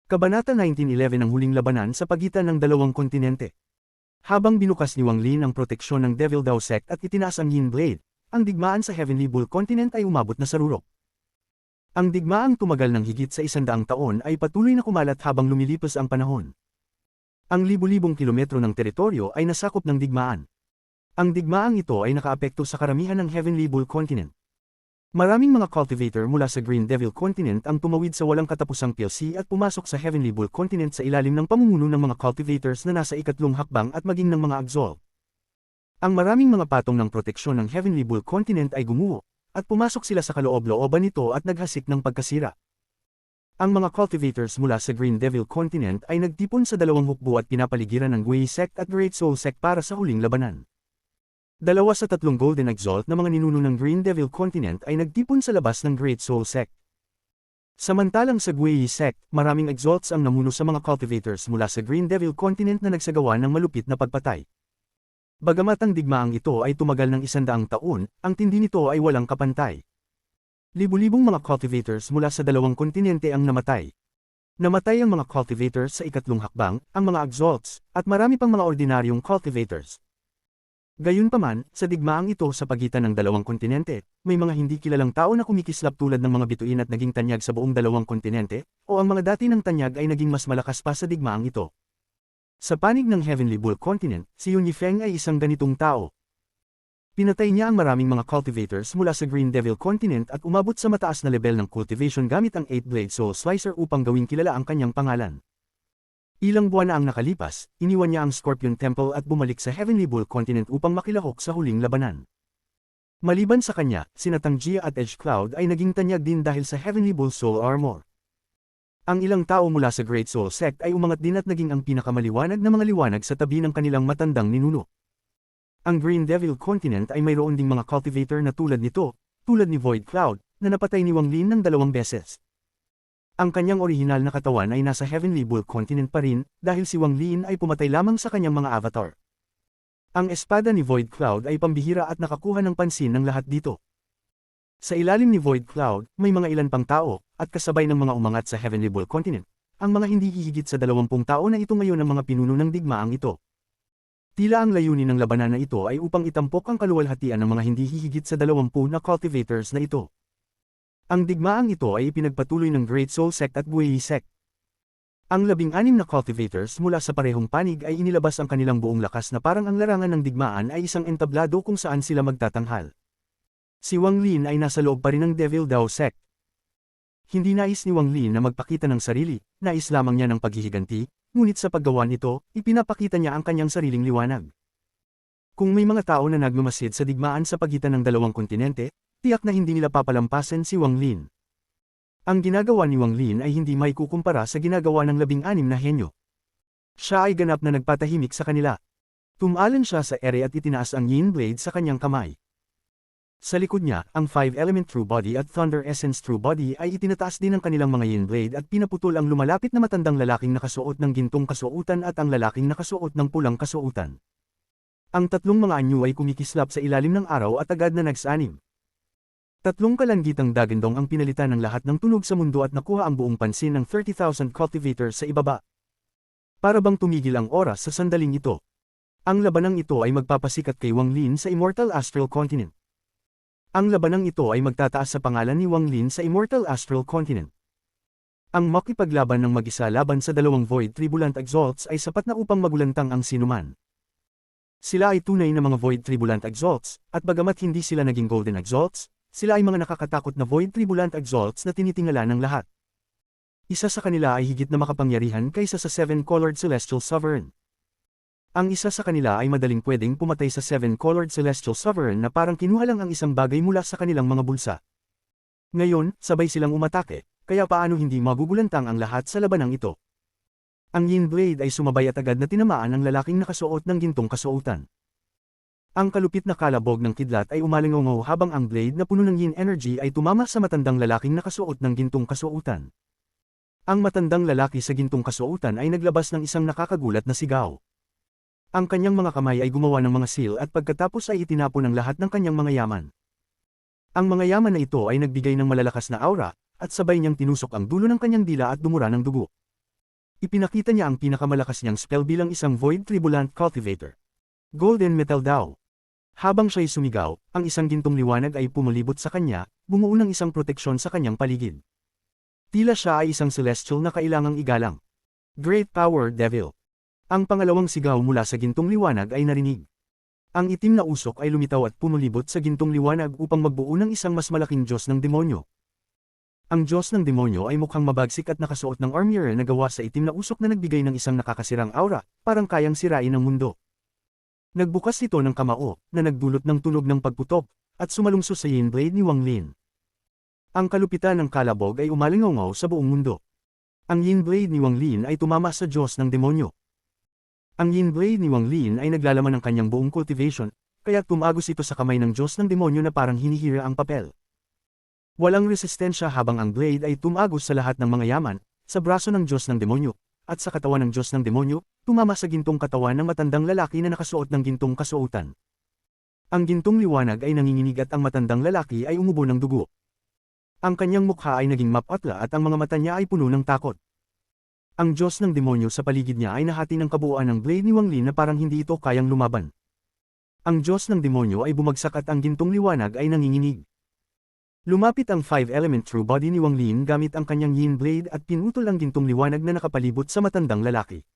Kabanata 1911 ang huling labanan sa pagitan ng dalawang kontinente. Habang binukas ni Wang Lin ang proteksyon ng Devil Dao Sect at itinaas ang Yin Blade, ang digmaan sa Heavenly Bull Continent ay umabot na sa rurok. Ang digmaang tumagal ng higit sa 100 taon ay patuloy na kumalat habang lumilipas ang panahon. Ang libu-libong kilometro ng teritoryo ay nasakop ng digmaan. Ang digmaang ito ay nakaapekto sa karamihan ng Heavenly Bull Continent. Maraming mga cultivator mula sa Green Devil Continent ang tumawid sa walang katapusang PLC at pumasok sa Heavenly Bull Continent sa ilalim ng pamumuno ng mga cultivators na nasa ikatlong hakbang at maging ng mga Axol. Ang maraming mga patong ng proteksyon ng Heavenly Bull Continent ay gumuho, at pumasok sila sa kaloob-looban nito at naghasik ng pagkasira. Ang mga cultivators mula sa Green Devil Continent ay nagtipon sa dalawang hukbo at pinapaligiran ng Guei Sect at Great Soul Sect para sa huling labanan. Dalawa sa tatlong Golden Exalt na mga ninuno ng Green Devil Continent ay nagtipon sa labas ng Great Soul Sect. Samantalang sa Guei Sect, maraming Exalts ang namuno sa mga cultivators mula sa Green Devil Continent na nagsagawa ng malupit na pagpatay. Bagamat ang digmaang ito ay tumagal ng 100 taon, ang tindi nito ay walang kapantay. Libu-libong mga cultivators mula sa dalawang kontinente ang namatay. Namatay ang mga cultivators sa ikatlong hakbang, ang mga Exalts, at marami pang mga ordinaryong cultivators. Gayunpaman, sa digmaang ito sa pagitan ng dalawang kontinente, may mga hindi kilalang tao na kumikislap tulad ng mga bituin at naging tanyag sa buong dalawang kontinente, o ang mga dati ng tanyag ay naging mas malakas pa sa digmaang ito. Sa panig ng Heavenly Bull Continent, si Yun Yifeng ay isang ganitong tao. Pinatay niya ang maraming mga cultivators mula sa Green Devil Continent at umabot sa mataas na level ng cultivation gamit ang 8-blade Soul Slicer upang gawing kilala ang kanyang pangalan. Ilang buwan na ang nakalipas, iniwan niya ang Scorpion Temple at bumalik sa Heavenly Bull Continent upang makilahok sa huling labanan. Maliban sa kanya, sina Tangjia at Edge Cloud ay naging tanyag din dahil sa Heavenly Bull Soul Armor. Ang ilang tao mula sa Great Soul Sect ay umangat din at naging ang pinakamaliwanag na mga liwanag sa tabi ng kanilang matandang ninuno. Ang Green Devil Continent ay mayroon ding mga cultivator na tulad nito, tulad ni Void Cloud, na napatay ni Wang Lin ng 2 beses. Ang kanyang orihinal na katawan ay nasa Heavenly Bull Continent pa rin, dahil si Wang Lin ay pumatay lamang sa kanyang mga avatar. Ang espada ni Void Cloud ay pambihira at nakakuha ng pansin ng lahat dito. Sa ilalim ni Void Cloud, may mga ilan pang tao, at kasabay ng mga umangat sa Heavenly Bull Continent. Ang mga hindi hihigit sa 20 tao na ito ngayon ang mga pinuno ng digmaang ito. Tila ang layunin ng labanan na ito ay upang itampok ang kaluwalhatian ng mga hindi hihigit sa 20 na cultivators na ito. Ang digmaang ito ay ipinagpatuloy ng Great Soul Sect at Guei Sect. Ang 16 na cultivators mula sa parehong panig ay inilabas ang kanilang buong lakas na parang ang larangan ng digmaan ay isang entablado kung saan sila magtatanghal. Si Wang Lin ay nasa loob pa rin ng Devil Dao Sect. Hindi nais ni Wang Lin na magpakita ng sarili, nais lamang niya ng paghihiganti, ngunit sa paggawa nito, ipinapakita niya ang kanyang sariling liwanag. Kung may mga tao na nagmamasid sa digmaan sa pagitan ng dalawang kontinente, tiyak na hindi nila papalampasin si Wang Lin. Ang ginagawa ni Wang Lin ay hindi maikukumpara sa ginagawa ng 16 na henyo. Siya ay ganap na nagpatahimik sa kanila. Tumalan siya sa ere at itinaas ang Yin Blade sa kanyang kamay. Sa likod niya, ang 5-element True Body at Thunder Essence True Body ay itinataas din ang kanilang mga Yin Blade at pinaputol ang lumalapit na matandang lalaking nakasuot ng gintong kasuotan at ang lalaking nakasuot ng pulang kasuotan. Ang tatlong mga anyo ay kumikislap sa ilalim ng araw at agad na nagsanim. Tatlong kalanggitang dagandong ang pinalitan ng lahat ng tunog sa mundo at nakuha ang buong pansin ng 30,000 cultivators sa ibaba. Para bang tumigil ang oras sa sandaling ito. Ang labanang ito ay magpapasikat kay Wang Lin sa Immortal Astral Continent. Ang labanang ito ay magtataas sa pangalan ni Wang Lin sa Immortal Astral Continent. Ang makipaglaban ng mag-isa laban sa dalawang Void Tribulant Exalts ay sapat na upang magulantang ang sinuman. Sila ay tunay na mga Void Tribulant Exalts, at bagamat hindi sila naging Golden Exalts, sila ay mga nakakatakot na Void Tribulant Exalts na tinitingala ng lahat. Isa sa kanila ay higit na makapangyarihan kaysa sa 7-colored Celestial Sovereign. Ang isa sa kanila ay madaling pwedeng pumatay sa 7-colored Celestial Sovereign na parang kinuha lang ang isang bagay mula sa kanilang mga bulsa. Ngayon, sabay silang umatake, kaya paano hindi magugulantang ang lahat sa labanang ito? Ang Yin Blade ay sumabay at agad na tinamaan ang lalaking nakasuot ng gintong kasuotan. Ang kalupit na kalabog ng kidlat ay umalingongo habang ang blade na puno ng Yin energy ay tumama sa matandang lalaking nakasuot ng gintong kasuotan. Ang matandang lalaki sa gintong kasuotan ay naglabas ng isang nakakagulat na sigaw. Ang kanyang mga kamay ay gumawa ng mga seal at pagkatapos ay itinapon ang lahat ng kanyang mga yaman. Ang mga yaman na ito ay nagbigay ng malalakas na aura, at sabay niyang tinusok ang dulo ng kanyang dila at dumura ng dugo. Ipinakita niya ang pinakamalakas niyang spell bilang isang Void Tribulant Cultivator. Golden Metal daw. Habang siya'y sumigaw, ang isang gintong liwanag ay pumulibot sa kanya, bumuo ng isang proteksyon sa kanyang paligid. Tila siya ay isang celestial na kailangang igalang. Great Power Devil. Ang pangalawang sigaw mula sa gintong liwanag ay narinig. Ang itim na usok ay lumitaw at pumulibot sa gintong liwanag upang magbuo ng isang mas malaking Diyos ng demonyo. Ang Diyos ng demonyo ay mukhang mabagsik at nakasuot ng armor na gawa sa itim na usok na nagbigay ng isang nakakasirang aura, parang kayang sirain ang mundo. Nagbukas ito ng kamao, na nagdulot ng tunog ng pagputok, at sumalungso sa Yin Blade ni Wang Lin. Ang kalupitan ng kalabog ay umalingaw sa buong mundo. Ang Yin Blade ni Wang Lin ay tumama sa Diyos ng demonyo. Ang Yin Blade ni Wang Lin ay naglalaman ng kanyang buong cultivation, kaya tumagos ito sa kamay ng Diyos ng demonyo na parang hinihira ang papel. Walang resistensya habang ang blade ay tumagos sa lahat ng mga yaman, sa braso ng Diyos ng demonyo, at sa katawan ng Diyos ng demonyo, tumama sa gintong katawan ng matandang lalaki na nakasuot ng gintong kasuotan. Ang gintong liwanag ay nanginginig at ang matandang lalaki ay umubo ng dugo. Ang kanyang mukha ay naging mapatla at ang mga mata niya ay puno ng takot. Ang Diyos ng demonyo sa paligid niya ay nahati ng kabuuan ng blade ni Wang Lin na parang hindi ito kayang lumaban. Ang Diyos ng demonyo ay bumagsak at ang gintong liwanag ay nanginginig. Lumapit ang 5-element true body ni Wang Lin gamit ang kanyang Yin Blade at pinutol ang gintong liwanag na nakapalibot sa matandang lalaki.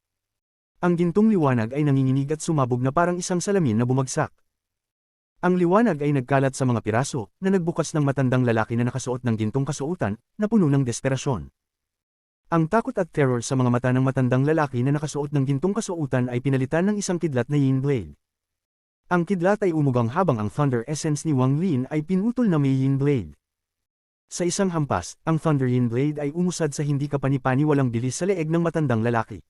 Ang gintong liwanag ay nanginginig at sumabog na parang isang salamin na bumagsak. Ang liwanag ay nagkalat sa mga piraso, na nagbukas ng matandang lalaki na nakasuot ng gintong kasuotan, na puno ng desperasyon. Ang takot at terror sa mga mata ng matandang lalaki na nakasuot ng gintong kasuotan ay pinalitan ng isang kidlat na Yin Blade. Ang kidlat ay umugang habang ang Thunder Essence ni Wang Lin ay pinutol na may Yin Blade. Sa isang hampas, ang Thunder Yin Blade ay umusad sa hindi kapani-paniwalang bilis sa leeg ng matandang lalaki.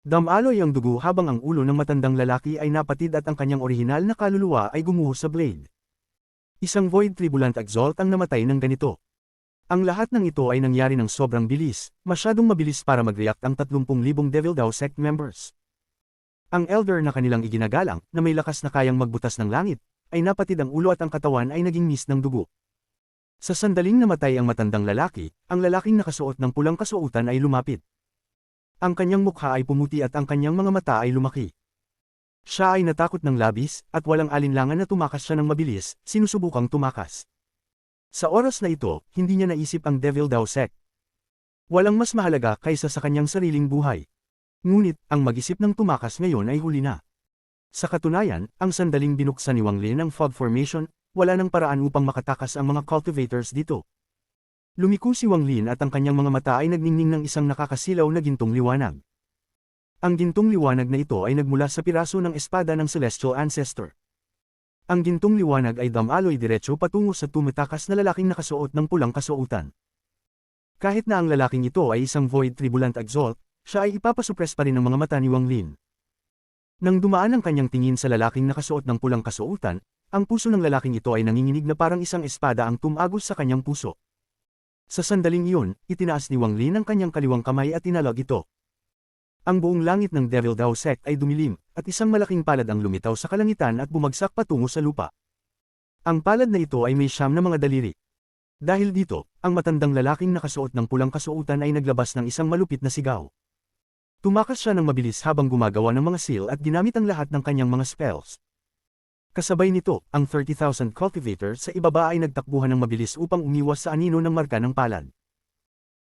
Damaloy ang dugo habang ang ulo ng matandang lalaki ay napatid at ang kanyang orihinal na kaluluwa ay gumuho sa blade. Isang Void Tribulant Exalt ang namatay ng ganito. Ang lahat ng ito ay nangyari ng sobrang bilis, masyadong mabilis para mag-react ang 30,000 Devil Dao Sect members. Ang Elder na kanilang iginagalang, na may lakas na kayang magbutas ng langit, ay napatid ang ulo at ang katawan ay naging mist ng dugo. Sa sandaling namatay ang matandang lalaki, ang lalaking nakasuot ng pulang kasuotan ay lumapit. Ang kanyang mukha ay pumuti at ang kanyang mga mata ay lumaki. Siya ay natakot ng labis, at walang alinlangan na tumakas siya ng mabilis, sinusubukang tumakas. Sa oras na ito, hindi niya naisip ang Devil Dao Sect. Walang mas mahalaga kaysa sa kanyang sariling buhay. Ngunit, ang mag-isip ng tumakas ngayon ay huli na. Sa katunayan, ang sandaling binuksan ni Wang Lin ang Fog Formation, wala nang paraan upang makatakas ang mga cultivators dito. Lumiko si Wang Lin at ang kanyang mga mata ay nagningning ng isang nakakasilaw na gintong liwanag. Ang gintong liwanag na ito ay nagmula sa piraso ng espada ng Celestial Ancestor. Ang gintong liwanag ay damaloy diretso patungo sa tumatakas na lalaking nakasuot ng pulang kasuotan. Kahit na ang lalaking ito ay isang Void Tribulant Exalt, siya ay ipapasupres pa rin ng mga mata ni Wang Lin. Nang dumaan ang kanyang tingin sa lalaking nakasuot ng pulang kasuotan, ang puso ng lalaking ito ay nanginginig na parang isang espada ang tumagos sa kanyang puso. Sa sandaling iyon, itinaas ni Wang Lin ang kanyang kaliwang kamay at tinalog ito. Ang buong langit ng Devil Dao Sect ay dumilim, at isang malaking palad ang lumitaw sa kalangitan at bumagsak patungo sa lupa. Ang palad na ito ay may 9 na mga daliri. Dahil dito, ang matandang lalaking nakasuot ng pulang kasuotan ay naglabas ng isang malupit na sigaw. Tumakas siya ng mabilis habang gumagawa ng mga seal at ginamit ang lahat ng kanyang mga spells. Kasabay nito, ang 30,000 cultivator sa ibaba ay nagtakbuhan ng mabilis upang umiwas sa anino ng marka ng palad.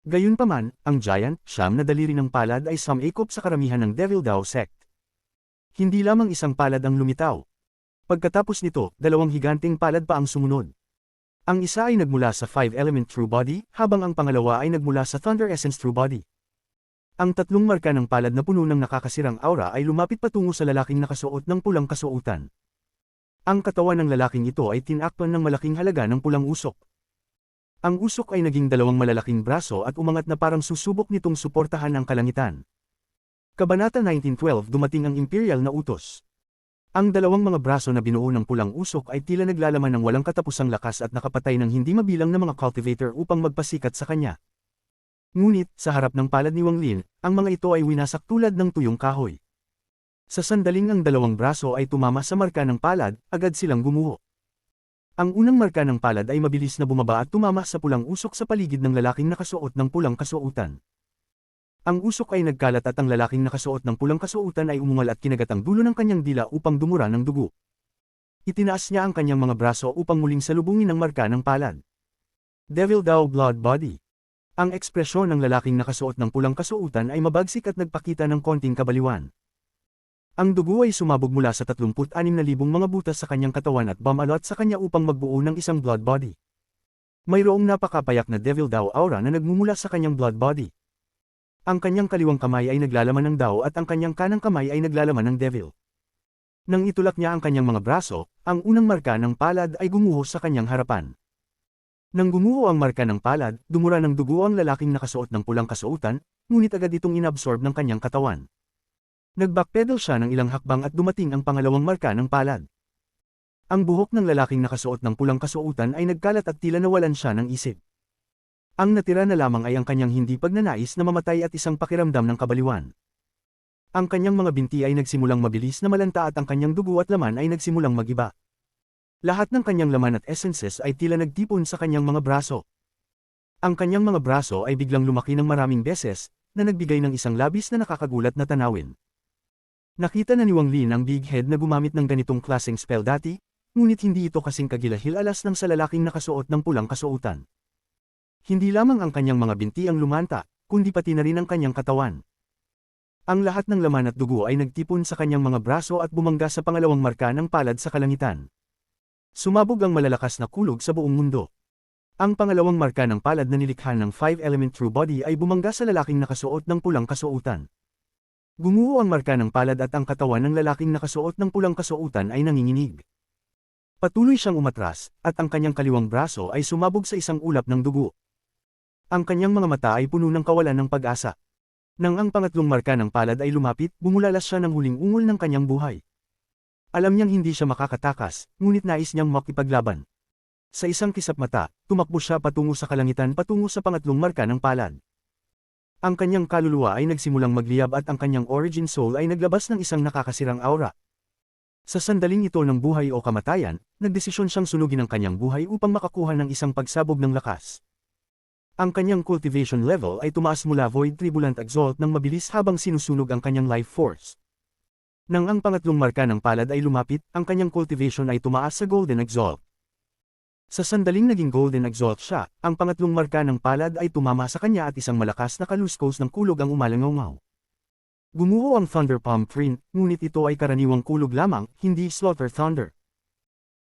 Gayunpaman, ang giant, 9 na daliri ng palad ay sumikop sa karamihan ng Devil Dao Sect. Hindi lamang isang palad ang lumitaw. Pagkatapos nito, 2 higanteng palad pa ang sumunod. Ang isa ay nagmula sa 5-element true body, habang ang pangalawa ay nagmula sa Thunder Essence true body. Ang 3 marka ng palad na puno ng nakakasirang aura ay lumapit patungo sa lalaking nakasuot ng pulang kasuotan. Ang katawan ng lalaking ito ay tinakpan ng malaking halaga ng pulang usok. Ang usok ay naging 2 malalaking braso at umangat na parang susubok nitong suportahan ang kalangitan. Kabanata 1912 dumating ang imperial na utos. Ang 2 mga braso na binuo ng pulang usok ay tila naglalaman ng walang katapusang lakas at nakapatay ng hindi mabilang na mga cultivator upang magpasikat sa kanya. Ngunit, sa harap ng palad ni Wang Lin, ang mga ito ay winasak tulad ng tuyong kahoy. Sa sandaling ang 2 braso ay tumama sa marka ng palad, agad silang gumuho. Ang unang marka ng palad ay mabilis na bumaba at tumama sa pulang usok sa paligid ng lalaking nakasuot ng pulang kasuotan. Ang usok ay nagkalat at ang lalaking nakasuot ng pulang kasuotan ay umungal at kinagat ang dulo ng kanyang dila upang dumura ng dugo. Itinaas niya ang kanyang mga braso upang muling salubungin ang marka ng palad. Devil daw blood body. Ang ekspresyon ng lalaking nakasuot ng pulang kasuotan ay mabagsik at nagpakita ng konting kabaliwan. Ang dugo ay sumabog mula sa 36,000 mga butas sa kanyang katawan at bumalot sa kanya upang magbuo ng isang blood body. Mayroong napakapayak na devil daw aura na nagmumula sa kanyang blood body. Ang kanyang kaliwang kamay ay naglalaman ng daw at ang kanyang kanang kamay ay naglalaman ng devil. Nang itulak niya ang kanyang mga braso, ang unang marka ng palad ay gumuho sa kanyang harapan. Nang gumuho ang marka ng palad, dumura ng dugo ang lalaking nakasuot ng pulang kasuotan, ngunit agad itong inabsorb ng kanyang katawan. Nag-backpedal siya ng ilang hakbang at dumating ang pangalawang marka ng palad. Ang buhok ng lalaking nakasuot ng pulang kasuotan ay nagkalat at tila nawalan siya ng isip. Ang natira na lamang ay ang kanyang hindi pagnanais na mamatay at isang pakiramdam ng kabaliwan. Ang kanyang mga binti ay nagsimulang mabilis na malanta at ang kanyang dugo at laman ay nagsimulang magiba. Lahat ng kanyang laman at essences ay tila nagtipon sa kanyang mga braso. Ang kanyang mga braso ay biglang lumaki ng maraming beses, na nagbigay ng isang labis na nakakagulat na tanawin. Nakita na ni Wang Lin ang big head na gumamit ng ganitong klaseng spell dati, ngunit hindi ito kasing kagilahil-alas ng sa lalaking nakasuot ng pulang kasuotan. Hindi lamang ang kanyang mga binti ang lumanta, kundi pati na rin ang kanyang katawan. Ang lahat ng laman at dugo ay nagtipon sa kanyang mga braso at bumangga sa pangalawang marka ng palad sa kalangitan. Sumabog ang malalakas na kulog sa buong mundo. Ang pangalawang marka ng palad na nilikha ng 5-element true body ay bumangga sa lalaking nakasuot ng pulang kasuotan. Gumuho ang marka ng palad at ang katawan ng lalaking nakasuot ng pulang kasuotan ay nanginginig. Patuloy siyang umatras, at ang kanyang kaliwang braso ay sumabog sa isang ulap ng dugo. Ang kanyang mga mata ay puno ng kawalan ng pag-asa. Nang ang pangatlong marka ng palad ay lumapit, bumulalas siya ng huling ungol ng kanyang buhay. Alam niyang hindi siya makakatakas, ngunit nais niyang makipaglaban. Sa isang kisap mata, tumakbo siya patungo sa kalangitan patungo sa pangatlong marka ng palad. Ang kanyang kaluluwa ay nagsimulang magliyab at ang kanyang origin soul ay naglabas ng isang nakakasirang aura. Sa sandaling ito ng buhay o kamatayan, nagdesisyon siyang sunugin ang kanyang buhay upang makakuha ng isang pagsabog ng lakas. Ang kanyang cultivation level ay tumaas mula Void Tribulant Exalt ng mabilis habang sinusunog ang kanyang life force. Nang ang pangatlong marka ng palad ay lumapit, ang kanyang cultivation ay tumaas sa Golden Exalt. Sa sandaling naging Golden Exalt siya, ang pangatlong marka ng palad ay tumama sa kanya at isang malakas na kaluskos ng kulog ang umalangaw. Gumuho ang Thunder Palm Print, ngunit ito ay karaniwang kulog lamang, hindi Slaughter Thunder.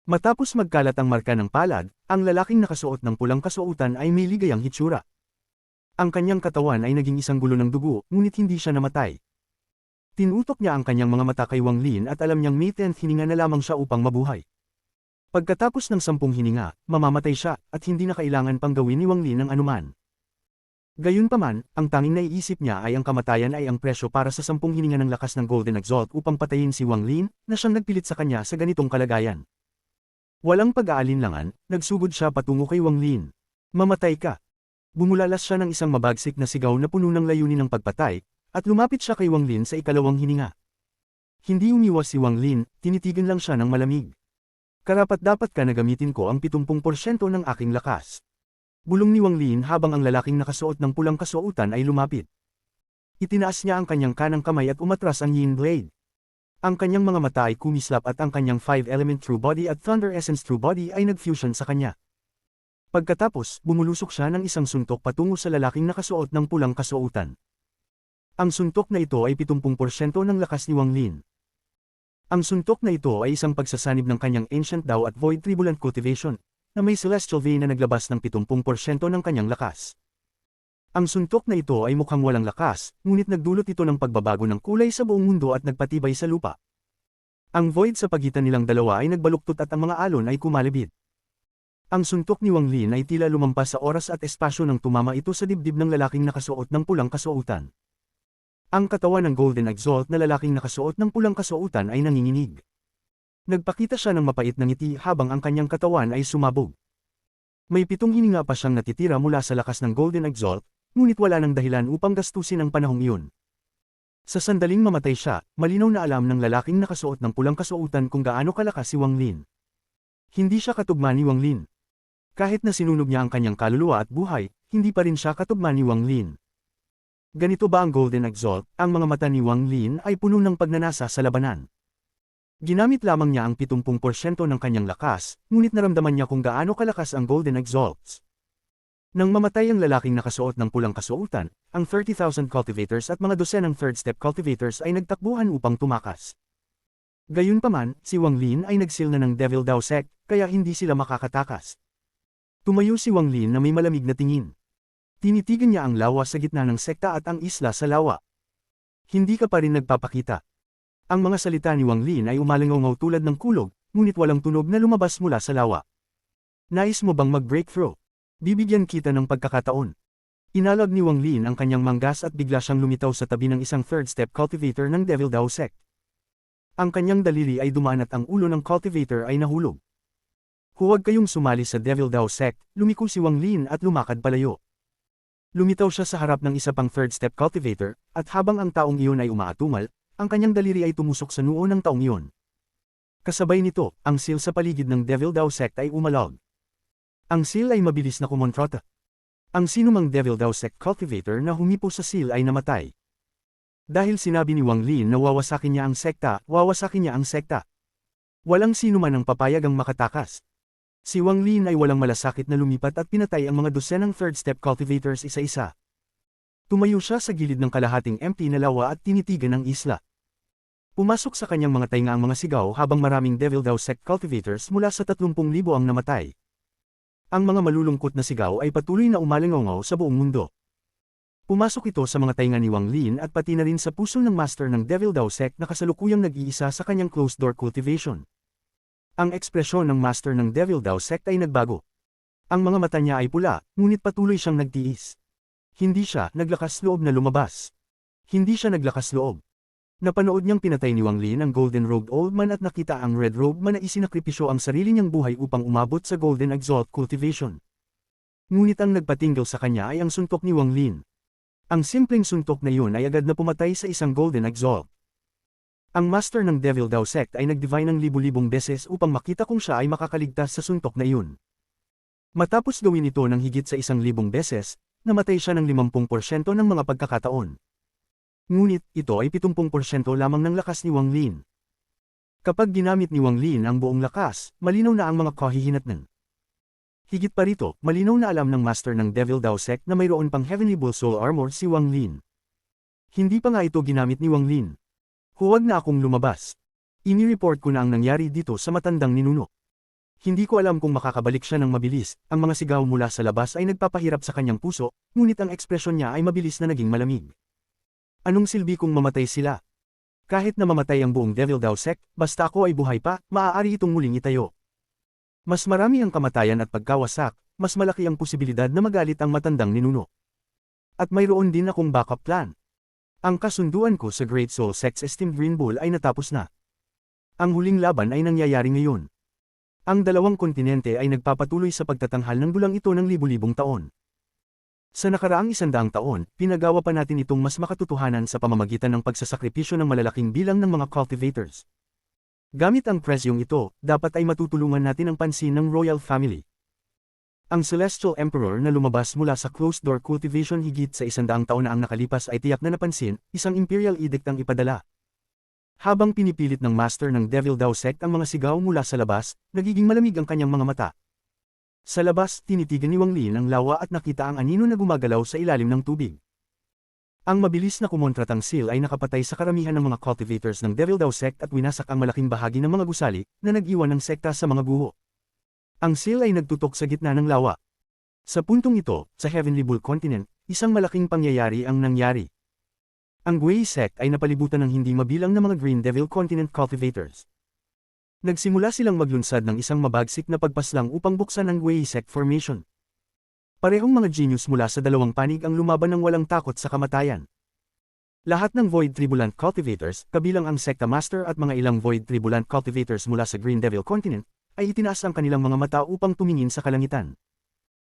Matapos magkalat ang marka ng palad, ang lalaking nakasuot ng pulang kasuotan ay may ligayang hitsura. Ang kanyang katawan ay naging isang gulo ng dugo, ngunit hindi siya namatay. Tinutok niya ang kanyang mga mata kay Wang Lin at alam niyang may 10th hininga na lamang siya upang mabuhay. Pagkatapos ng 10 hininga, mamamatay siya, at hindi na kailangan pang gawin ni Wang Lin ang anuman. Gayunpaman, ang tanging naiisip niya ay ang kamatayan ay ang presyo para sa 10 hininga ng lakas ng Golden Exalt upang patayin si Wang Lin, na siyang nagpilit sa kanya sa ganitong kalagayan. Walang pag-aalinlangan, nagsugod siya patungo kay Wang Lin. Mamatay ka. Bumulalas siya ng isang mabagsik na sigaw na puno ng layunin ng pagpatay, at lumapit siya kay Wang Lin sa ikalawang hininga. Hindi umiwas si Wang Lin, tinitigan lang siya ng malamig. Karapat-dapat ka na gamitin ko ang 70% ng aking lakas. Bulong ni Wang Lin habang ang lalaking nakasuot ng pulang kasuotan ay lumapit. Itinaas niya ang kanyang kanang kamay at umatras ang Yin Blade. Ang kanyang mga mata ay kumislap at ang kanyang 5-element true body at Thunder Essence true body ay nag-fusion sa kanya. Pagkatapos, bumulusok siya ng isang suntok patungo sa lalaking nakasuot ng pulang kasuotan. Ang suntok na ito ay 70% ng lakas ni Wang Lin. Ang suntok na ito ay isang pagsasanib ng kanyang Ancient Dao at Void Tribulant Cultivation, na may Celestial Vein na naglabas ng 70% ng kanyang lakas. Ang suntok na ito ay mukhang walang lakas, ngunit nagdulot ito ng pagbabago ng kulay sa buong mundo at nagpatibay sa lupa. Ang void sa pagitan nilang dalawa ay nagbaluktot at ang mga alon ay kumalibid. Ang suntok ni Wang Lin ay tila lumampas sa oras at espasyo nang tumama ito sa dibdib ng lalaking nakasuot ng pulang kasuotan. Ang katawan ng Golden Exalt na lalaking nakasuot ng pulang kasuotan ay nanginginig. Nagpakita siya ng mapait na ngiti habang ang kanyang katawan ay sumabog. May 7 hininga pa siyang natitira mula sa lakas ng Golden Exalt, ngunit wala nang dahilan upang gastusin ang panahong iyon. Sa sandaling mamatay siya, malinaw na alam ng lalaking nakasuot ng pulang kasuotan kung gaano kalakas si Wang Lin. Hindi siya katugma ni Wang Lin. Kahit na sinunog niya ang kanyang kaluluwa at buhay, hindi pa rin siya katugma ni Wang Lin. Ganito ba ang Golden Exalt? Ang mga mata ni Wang Lin ay puno ng pagnanasa sa labanan. Ginamit lamang niya ang 70% ng kanyang lakas, ngunit naramdaman niya kung gaano kalakas ang Golden Exalts. Nang mamatay ang lalaking nakasuot ng pulang kasuotan, ang 30,000 cultivators at mga dosenang third step cultivators ay nagtakbuhan upang tumakas. Gayunpaman, si Wang Lin ay nagsil na ng Devil Dao Sect, kaya hindi sila makakatakas. Tumayo si Wang Lin na may malamig na tingin. Tinitigan niya ang lawa sa gitna ng sekta at ang isla sa lawa. Hindi ka pa rin nagpapakita. Ang mga salita ni Wang Lin ay umalingaw tulad ng kulog, ngunit walang tunog na lumabas mula sa lawa. Nais mo bang mag-breakthrough? Bibigyan kita ng pagkakataon. Inalag ni Wang Lin ang kanyang manggas at bigla siyang lumitaw sa tabi ng isang third step cultivator ng Devil Dao Sect. Ang kanyang daliri ay dumaan at ang ulo ng cultivator ay nahulog. Huwag kayong sumali sa Devil Dao Sect, lumiko si Wang Lin at lumakad palayo. Lumitaw siya sa harap ng isa pang third step cultivator, at habang ang taong iyon ay umaatumal, ang kanyang daliri ay tumusok sa noo ng taong iyon. Kasabay nito, ang seal sa paligid ng Devil Dao Sect ay umalog. Ang seal ay mabilis na kumontrata. Ang sinumang Devil Dao Sect cultivator na humipo sa seal ay namatay. Dahil sinabi ni Wang Lin na wawasakin niya ang sekta, wawasakin niya ang sekta. Walang sino man ang papayag ang makatakas. Si Wang Lin ay walang malasakit na lumipat at pinatay ang mga dosenang third step cultivators isa-isa. Tumayo siya sa gilid ng kalahating empty na lawa at tinitigan ang isla. Pumasok sa kanyang mga tainga ang mga sigaw habang maraming Devil Dao Sect cultivators mula sa 30,000 ang namatay. Ang mga malulungkot na sigaw ay patuloy na umalingaw sa buong mundo. Pumasok ito sa mga tainga ni Wang Lin at pati na rin sa puso ng master ng Devil Dao Sect na kasalukuyang nag-iisa sa kanyang closed door cultivation. Ang ekspresyon ng master ng Devil Dao Sect ay nagbago. Ang mga mata niya ay pula, ngunit patuloy siyang nagtiis. Hindi siya naglakas loob na lumabas. Hindi siya naglakas loob. Napanood niyang pinatay ni Wang Lin ang Golden Robed Old Man at nakita ang Red Robe Man na isinakripisyo ang sarili niyang buhay upang umabot sa Golden Exalt cultivation. Ngunit ang nagpatinggil sa kanya ay ang suntok ni Wang Lin. Ang simpleng suntok na iyon ay agad na pumatay sa isang Golden Exalt. Ang master ng Devil Dao Sect ay nag-divine ng libu-libong beses upang makita kung siya ay makakaligtas sa suntok na iyon. Matapos gawin ito ng higit sa 1,000 beses, namatay siya ng 50% ng mga pagkakataon. Ngunit, ito ay 70% lamang ng lakas ni Wang Lin. Kapag ginamit ni Wang Lin ang buong lakas, malinaw na ang mga kahihinatnan. Higit pa rito, malinaw na alam ng master ng Devil Dao Sect na mayroon pang Heavenly Bull Soul Armor si Wang Lin. Hindi pa nga ito ginamit ni Wang Lin. Huwag na akong lumabas. Ini-report ko na ang nangyari dito sa matandang ninuno. Hindi ko alam kung makakabalik siya ng mabilis, ang mga sigaw mula sa labas ay nagpapahirap sa kanyang puso, ngunit ang ekspresyon niya ay mabilis na naging malamig. Anong silbi kung mamatay sila? Kahit na mamatay ang buong Devil Dao Sect, basta ako ay buhay pa, maaari itong muling itayo. Mas marami ang kamatayan at pagkawasak, mas malaki ang posibilidad na magalit ang matandang ninuno. At mayroon din akong backup plan. Ang kasunduan ko sa Great Soul Sect's Esteemed Green Bull ay natapos na. Ang huling laban ay nangyayari ngayon. Ang dalawang kontinente ay nagpapatuloy sa pagtatanghal ng dulang ito ng libu-libong taon. Sa nakaraang 100 taon, pinagawa pa natin itong mas makatotohanan sa pamamagitan ng pagsasakripisyo ng malalaking bilang ng mga cultivators. Gamit ang presyong ito, dapat ay matutulungan natin ang pansin ng Royal Family. Ang Celestial Emperor na lumabas mula sa closed-door cultivation higit sa 100 taon na ang nakalipas ay tiyak na napansin, isang Imperial Edict ang ipadala. Habang pinipilit ng master ng Devil Dao Sect ang mga sigaw mula sa labas, nagiging malamig ang kanyang mga mata. Sa labas, tinitigan ni Wang Lin ang lawa at nakita ang anino na gumagalaw sa ilalim ng tubig. Ang mabilis na kumontratang seal ay nakapatay sa karamihan ng mga cultivators ng Devil Dao Sect at winasak ang malaking bahagi ng mga gusali na nag-iwan ng sekta sa mga guho. Ang seal ay nagtutok sa gitna ng lawa. Sa puntong ito, sa Heavenly Bull Continent, isang malaking pangyayari ang nangyari. Ang Guei Sect ay napalibutan ng hindi mabilang na mga Green Devil Continent cultivators. Nagsimula silang maglunsad ng isang mabagsik na pagpaslang upang buksan ang Guei Sect formation. Parehong mga genius mula sa dalawang panig ang lumaban ng walang takot sa kamatayan. Lahat ng Void Tribulant cultivators, kabilang ang Secta Master at mga ilang Void Tribulant cultivators mula sa Green Devil Continent, ay itinaas ang kanilang mga mata upang tumingin sa kalangitan.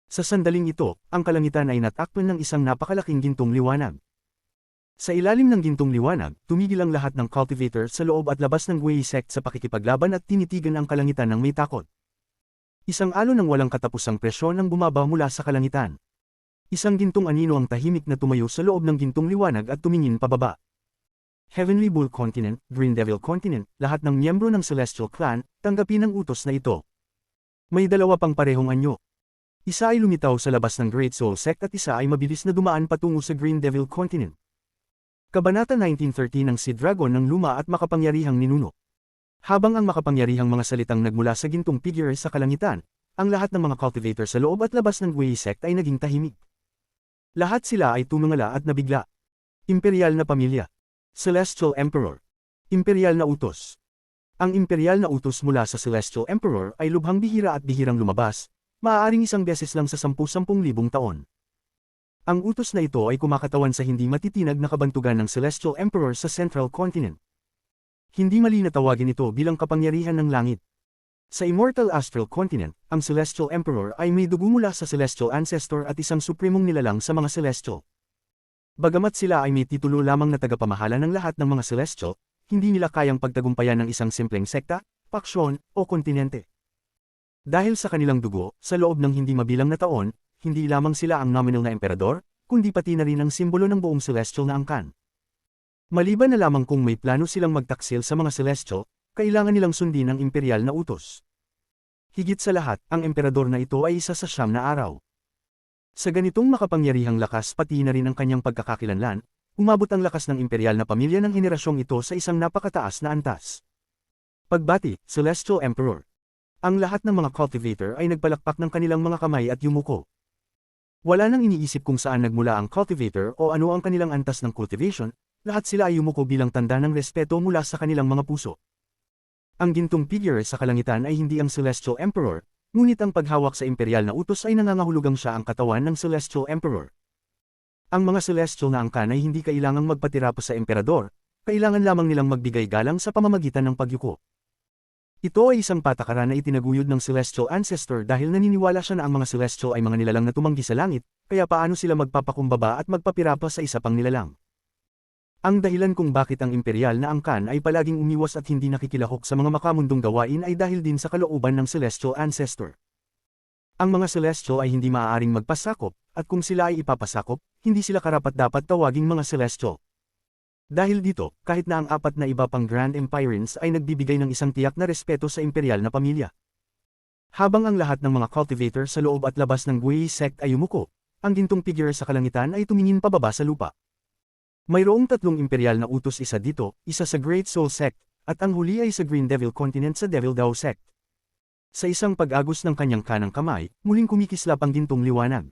Sa sandaling ito, ang kalangitan ay natakpan ng isang napakalaking gintong liwanag. Sa ilalim ng gintong liwanag, tumigil ang lahat ng cultivator sa loob at labas ng Guei Sect sa pakikipaglaban at tinitigan ang kalangitan ng may takot. Isang alon ng walang katapusang presyon ang bumaba mula sa kalangitan. Isang gintong anino ang tahimik na tumayo sa loob ng gintong liwanag at tumingin pababa. Heavenly Bull Continent, Green Devil Continent, lahat ng miyembro ng Celestial Clan, tanggapin ang utos na ito. May dalawa pang parehong anyo. Isa ay lumitaw sa labas ng Great Soul Sect at isa ay mabilis na dumaan patungo sa Green Devil Continent. Kabanata 1913 ng Sea Dragon ng luma at makapangyarihang ninuno. Habang ang makapangyarihang mga salitang nagmula sa gintong figure sa kalangitan, ang lahat ng mga cultivator sa loob at labas ng Wei Sect ay naging tahimik. Lahat sila ay tumangala at nabigla. Imperial na pamilya. Celestial Emperor. Imperial na utos. Ang imperial na utos mula sa Celestial Emperor ay lubhang bihira at bihirang lumabas, maaaring isang beses lang sa 10,000 taon. Ang utos na ito ay kumakatawan sa hindi matitinag na kabantugan ng Celestial Emperor sa Central Continent. Hindi mali na tawagin ito bilang kapangyarihan ng langit. Sa Immortal Astral Continent, ang Celestial Emperor ay may dugo mula sa Celestial Ancestor at isang supremong nilalang sa mga Celestial. Bagamat sila ay may titulo lamang na tagapamahala ng lahat ng mga Celestial, hindi nila kayang pagtagumpayan ng isang simpleng sekta, paksyon, o kontinente. Dahil sa kanilang dugo, sa loob ng hindi mabilang na taon, hindi lamang sila ang nominal na emperador, kundi pati na rin ang simbolo ng buong Celestial na angkan. Maliban na lamang kung may plano silang magtaksil sa mga Celestial, kailangan nilang sundin ang imperial na utos. Higit sa lahat, ang emperador na ito ay isa sa 9 na araw. Sa ganitong makapangyarihang lakas pati na rin ang kanyang pagkakakilanlan, umabot ang lakas ng imperial na pamilya ng henerasyong ito sa isang napakataas na antas. Pagbati, Celestial Emperor. Ang lahat ng mga cultivator ay nagpalakpak ng kanilang mga kamay at yumuko. Wala nang iniisip kung saan nagmula ang cultivator o ano ang kanilang antas ng cultivation, lahat sila ay yumuko bilang tanda ng respeto mula sa kanilang mga puso. Ang gintong figure sa kalangitan ay hindi ang Celestial Emperor, ngunit ang paghawak sa imperial na utos ay nangangahulugang siya ang katawan ng Celestial Emperor. Ang mga Celestial na angkan ay hindi kailangang magpatirapo sa emperador, kailangan lamang nilang magbigay galang sa pamamagitan ng pagyuko. Ito ay isang patakaran na itinaguyod ng Celestial Ancestor dahil naniniwala siya na ang mga Celestial ay mga nilalang na tumanggi sa langit, kaya paano sila magpapakumbaba at magpapirapa sa isa pang nilalang. Ang dahilan kung bakit ang imperial na angkan ay palaging umiwas at hindi nakikilahok sa mga makamundong gawain ay dahil din sa kalooban ng Celestial Ancestor. Ang mga Celestial ay hindi maaaring magpasakop, at kung sila ay ipapasakop, hindi sila karapat-dapat tawaging mga Celestial. Dahil dito, kahit na ang 4 na iba pang Grand Empirines ay nagbibigay ng isang tiyak na respeto sa imperial na pamilya. Habang ang lahat ng mga cultivator sa loob at labas ng Wei Sect ay yumuko, ang gintong figure sa kalangitan ay tumingin pababa sa lupa. Mayroong 3 imperial na utos, isa dito, isa sa Great Soul Sect, at ang huli ay sa Green Devil Continent sa Devil Dao Sect. Sa isang pag-agos ng kanyang kanang kamay, muling kumikislap ang gintong liwanag.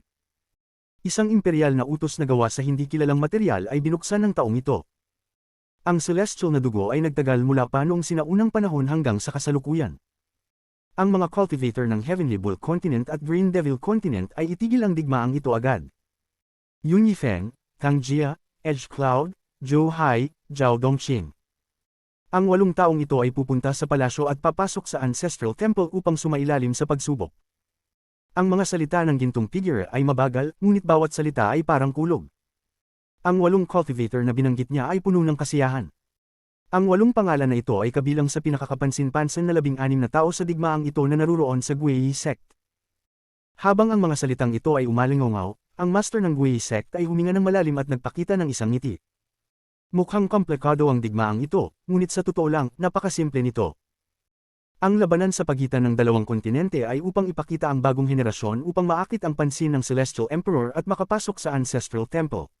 Isang imperial na utos na gawa sa hindi kilalang material ay binuksan ng taong ito. Ang celestial na dugo ay nagtagal mula pa noong sinaunang panahon hanggang sa kasalukuyan. Ang mga cultivator ng Heavenly Bull Continent at Green Devil Continent ay itigil ang digmaang ito agad. Yun Yifeng, Tang Jia, Edge Cloud, Zhou Hai, Zhao Dongqing. Ang 8 taong ito ay pupunta sa palasyo at papasok sa Ancestral Temple upang sumailalim sa pagsubok. Ang mga salita ng gintong figure ay mabagal, ngunit bawat salita ay parang kulog. Ang 8 cultivator na binanggit niya ay puno ng kasiyahan. Ang 8 pangalan na ito ay kabilang sa pinakakapansin-pansin na 16 na tao sa digmaang ito na naruroon sa Guiyi Sect. Habang ang mga salitang ito ay umalingaw, ang master ng Guiyi Sect ay huminga ng malalim at nagpakita ng isang ngiti. Mukhang komplikado ang digmaang ito, ngunit sa totoo lang, napakasimple nito. Ang labanan sa pagitan ng 2 kontinente ay upang ipakita ang bagong henerasyon upang maakit ang pansin ng Celestial Emperor at makapasok sa Ancestral Temple.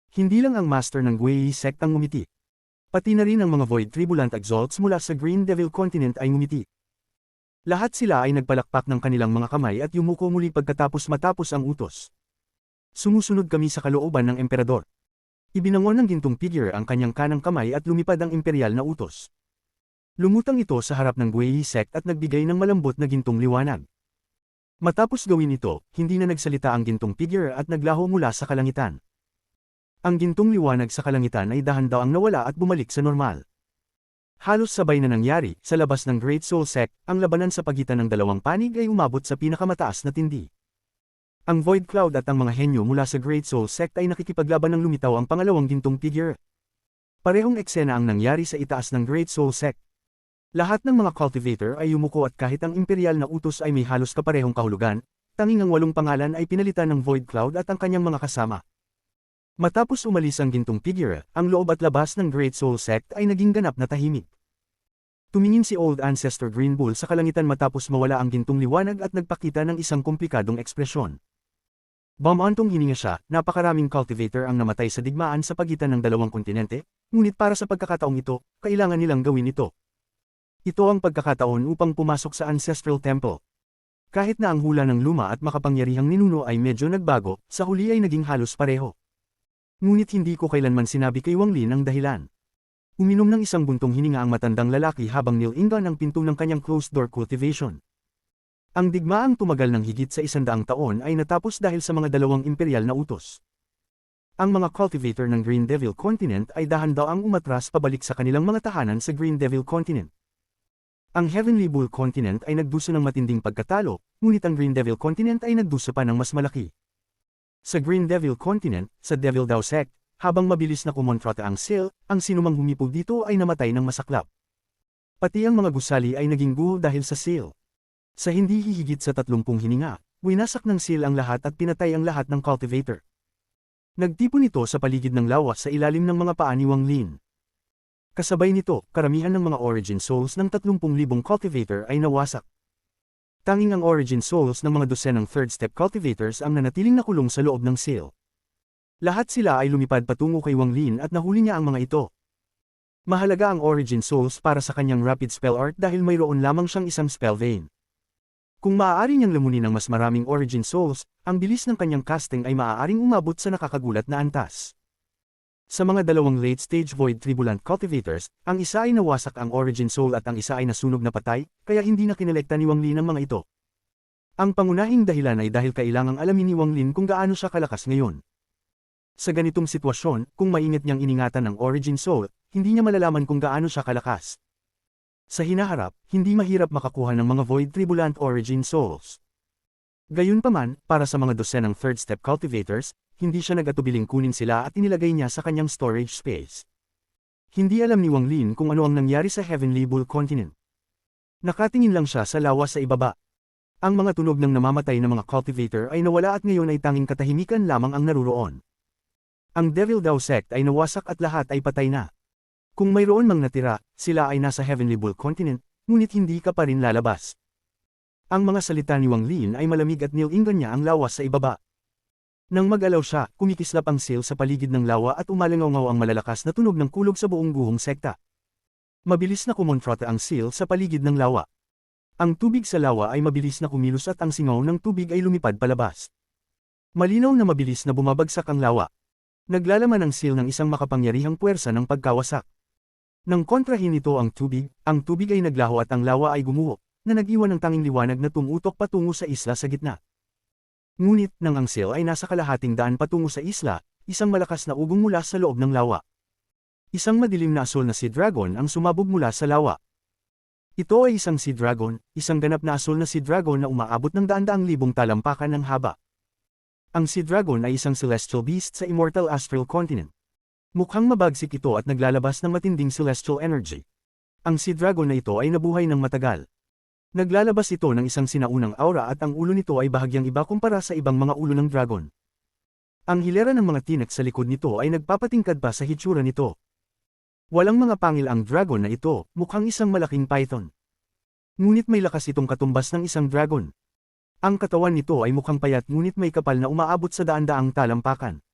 Hindi lang ang master ng Guiyi Sect ang ngumiti. Pati na rin ang mga Void Tribulant Exalts mula sa Green Devil Continent ay ngumiti. Lahat sila ay nagpalakpak ng kanilang mga kamay at yumuko muli pagkatapos matapos ang utos. Sumusunod kami sa kalooban ng emperador. Ibinangon ng gintong figure ang kanyang kanang kamay at lumipad ang imperial na utos. Lumutang ito sa harap ng Guiyi Sect at nagbigay ng malambot na gintong liwanag. Matapos gawin ito, hindi na nagsalita ang gintong figure at naglaho mula sa kalangitan. Ang gintong liwanag sa kalangitan ay dahan-dahang nawala at bumalik sa normal. Halos sabay na nangyari, sa labas ng Great Soul Sect, ang labanan sa pagitan ng 2 panig ay umabot sa pinakamataas na tindi. Ang Void Cloud at ang mga henyo mula sa Great Soul Sect ay nakikipaglaban ng lumitaw ang pangalawang gintong figure. Parehong eksena ang nangyari sa itaas ng Great Soul Sect. Lahat ng mga cultivator ay yumuko at kahit ang imperial na utos ay may halos kaparehong kahulugan, tanging ang 8 pangalan ay pinalitan ng Void Cloud at ang kanyang mga kasama. Matapos umalis ang gintong figure, ang loob at labas ng Great Soul Sect ay naging ganap na tahimik. Tumingin si Old Ancestor Green Bull sa kalangitan matapos mawala ang gintong liwanag at nagpakita ng isang komplikadong ekspresyon. Bumantong hininga siya, napakaraming cultivator ang namatay sa digmaan sa pagitan ng dalawang kontinente, ngunit para sa pagkakataong ito, kailangan nilang gawin ito. Ito ang pagkakataon upang pumasok sa Ancestral Temple. Kahit na ang hula ng luma at makapangyarihang ninuno ay medyo nagbago, sa huli ay naging halos pareho. Ngunit hindi ko kailanman sinabi kay Wang Lin ang dahilan. Uminom ng isang buntong hininga ang matandang lalaki habang nilingan ang pinto ng kanyang closed-door cultivation. Ang digmaang tumagal ng higit sa 100 taon ay natapos dahil sa mga dalawang imperial na utos. Ang mga cultivator ng Green Devil Continent ay dahan-daang umatras pabalik sa kanilang mga tahanan sa Green Devil Continent. Ang Heavenly Bull Continent ay nagdusa ng matinding pagkatalo, ngunit ang Green Devil Continent ay nagdusa pa ng mas malaki. Sa Green Devil Continent, sa Devil Dao Sect, habang mabilis na kumonfronta ang Seal, ang sinumang humipog dito ay namatay ng masaklap. Pati ang mga gusali ay naging guho dahil sa Seal. Sa hindi hihigit sa 30 hininga, winasak ng Seal ang lahat at pinatay ang lahat ng cultivator. Nagtipon ito sa paligid ng lawas sa ilalim ng mga paa ni Wang Lin. Kasabay nito, karamihan ng mga origin souls ng 30,000 cultivator ay nawasak. Tanging ang origin souls ng mga dosenang third step cultivators ang nanatiling nakulong sa loob ng Seal. Lahat sila ay lumipad patungo kay Wang Lin at nahuli niya ang mga ito. Mahalaga ang origin souls para sa kanyang rapid spell art dahil mayroon lamang siyang isang spell vein. Kung maaari niyang lamunin ang mas maraming origin souls, ang bilis ng kanyang casting ay maaaring umabot sa nakakagulat na antas. Sa mga dalawang late-stage Void Tribulant cultivators, ang isa ay nawasak ang origin soul at ang isa ay nasunog na patay, kaya hindi na kinolekta ni Wang Lin ang mga ito. Ang pangunahing dahilan ay dahil kailangang alamin ni Wang Lin kung gaano siya kalakas ngayon. Sa ganitong sitwasyon, kung maingat niyang iningatan ang origin soul, hindi niya malalaman kung gaano siya kalakas. Sa hinaharap, hindi mahirap makakuha ng mga Void Tribulant origin souls. Gayunpaman, para sa mga dosenang third step cultivators, hindi siya nag-atubiling kunin sila at inilagay niya sa kanyang storage space. Hindi alam ni Wang Lin kung ano ang nangyari sa Heavenly Bull Continent. Nakatingin lang siya sa lawas sa ibaba. Ang mga tunog ng namamatay na mga cultivator ay nawala at ngayon ay tanging katahimikan lamang ang naruroon. Ang Devil Dao Sect ay nawasak at lahat ay patay na. Kung mayroon mang natira, sila ay nasa Heavenly Bull Continent, ngunit hindi ka pa rin lalabas. Ang mga salita ni Wang Lin ay malamig at nilingan niya ang lawas sa ibaba. Nang mag-alaw siya, kumikislap ang Seal sa paligid ng lawa at umalangaw ang malalakas na tunog ng kulog sa buong guhong sekta. Mabilis na kumonfronta ang Seal sa paligid ng lawa. Ang tubig sa lawa ay mabilis na kumilos at ang singaw ng tubig ay lumipad palabas. Malinaw na mabilis na bumabagsak ang lawa. Naglalaman ang Seal ng isang makapangyarihang puwersa ng pagkawasak. Nang kontrahin nito ang tubig ay naglaho at ang lawa ay gumuho, na nag-iwan ng tanging liwanag na tumutok patungo sa isla sa gitna. Ngunit, nang ang Seal ay nasa kalahating daan patungo sa isla, isang malakas na ugong mula sa loob ng lawa. Isang madilim na asul na Sea Dragon ang sumabog mula sa lawa. Ito ay isang Sea Dragon, isang ganap na asul na Sea Dragon na umaabot ng daan-daang libong talampakan ng haba. Ang Sea Dragon ay isang celestial beast sa Immortal Astral Continent. Mukhang mabagsik ito at naglalabas ng matinding celestial energy. Ang Sea Dragon na ito ay nabuhay ng matagal. Naglalabas ito ng isang sinaunang aura at ang ulo nito ay bahagyang iba kumpara sa ibang mga ulo ng dragon. Ang hilera ng mga tinik sa likod nito ay nagpapatingkad pa sa hitsura nito. Walang mga pangil ang dragon na ito, mukhang isang malaking python. Ngunit may lakas itong katumbas ng isang dragon. Ang katawan nito ay mukhang payat ngunit may kapal na umaabot sa daan-daang talampakan.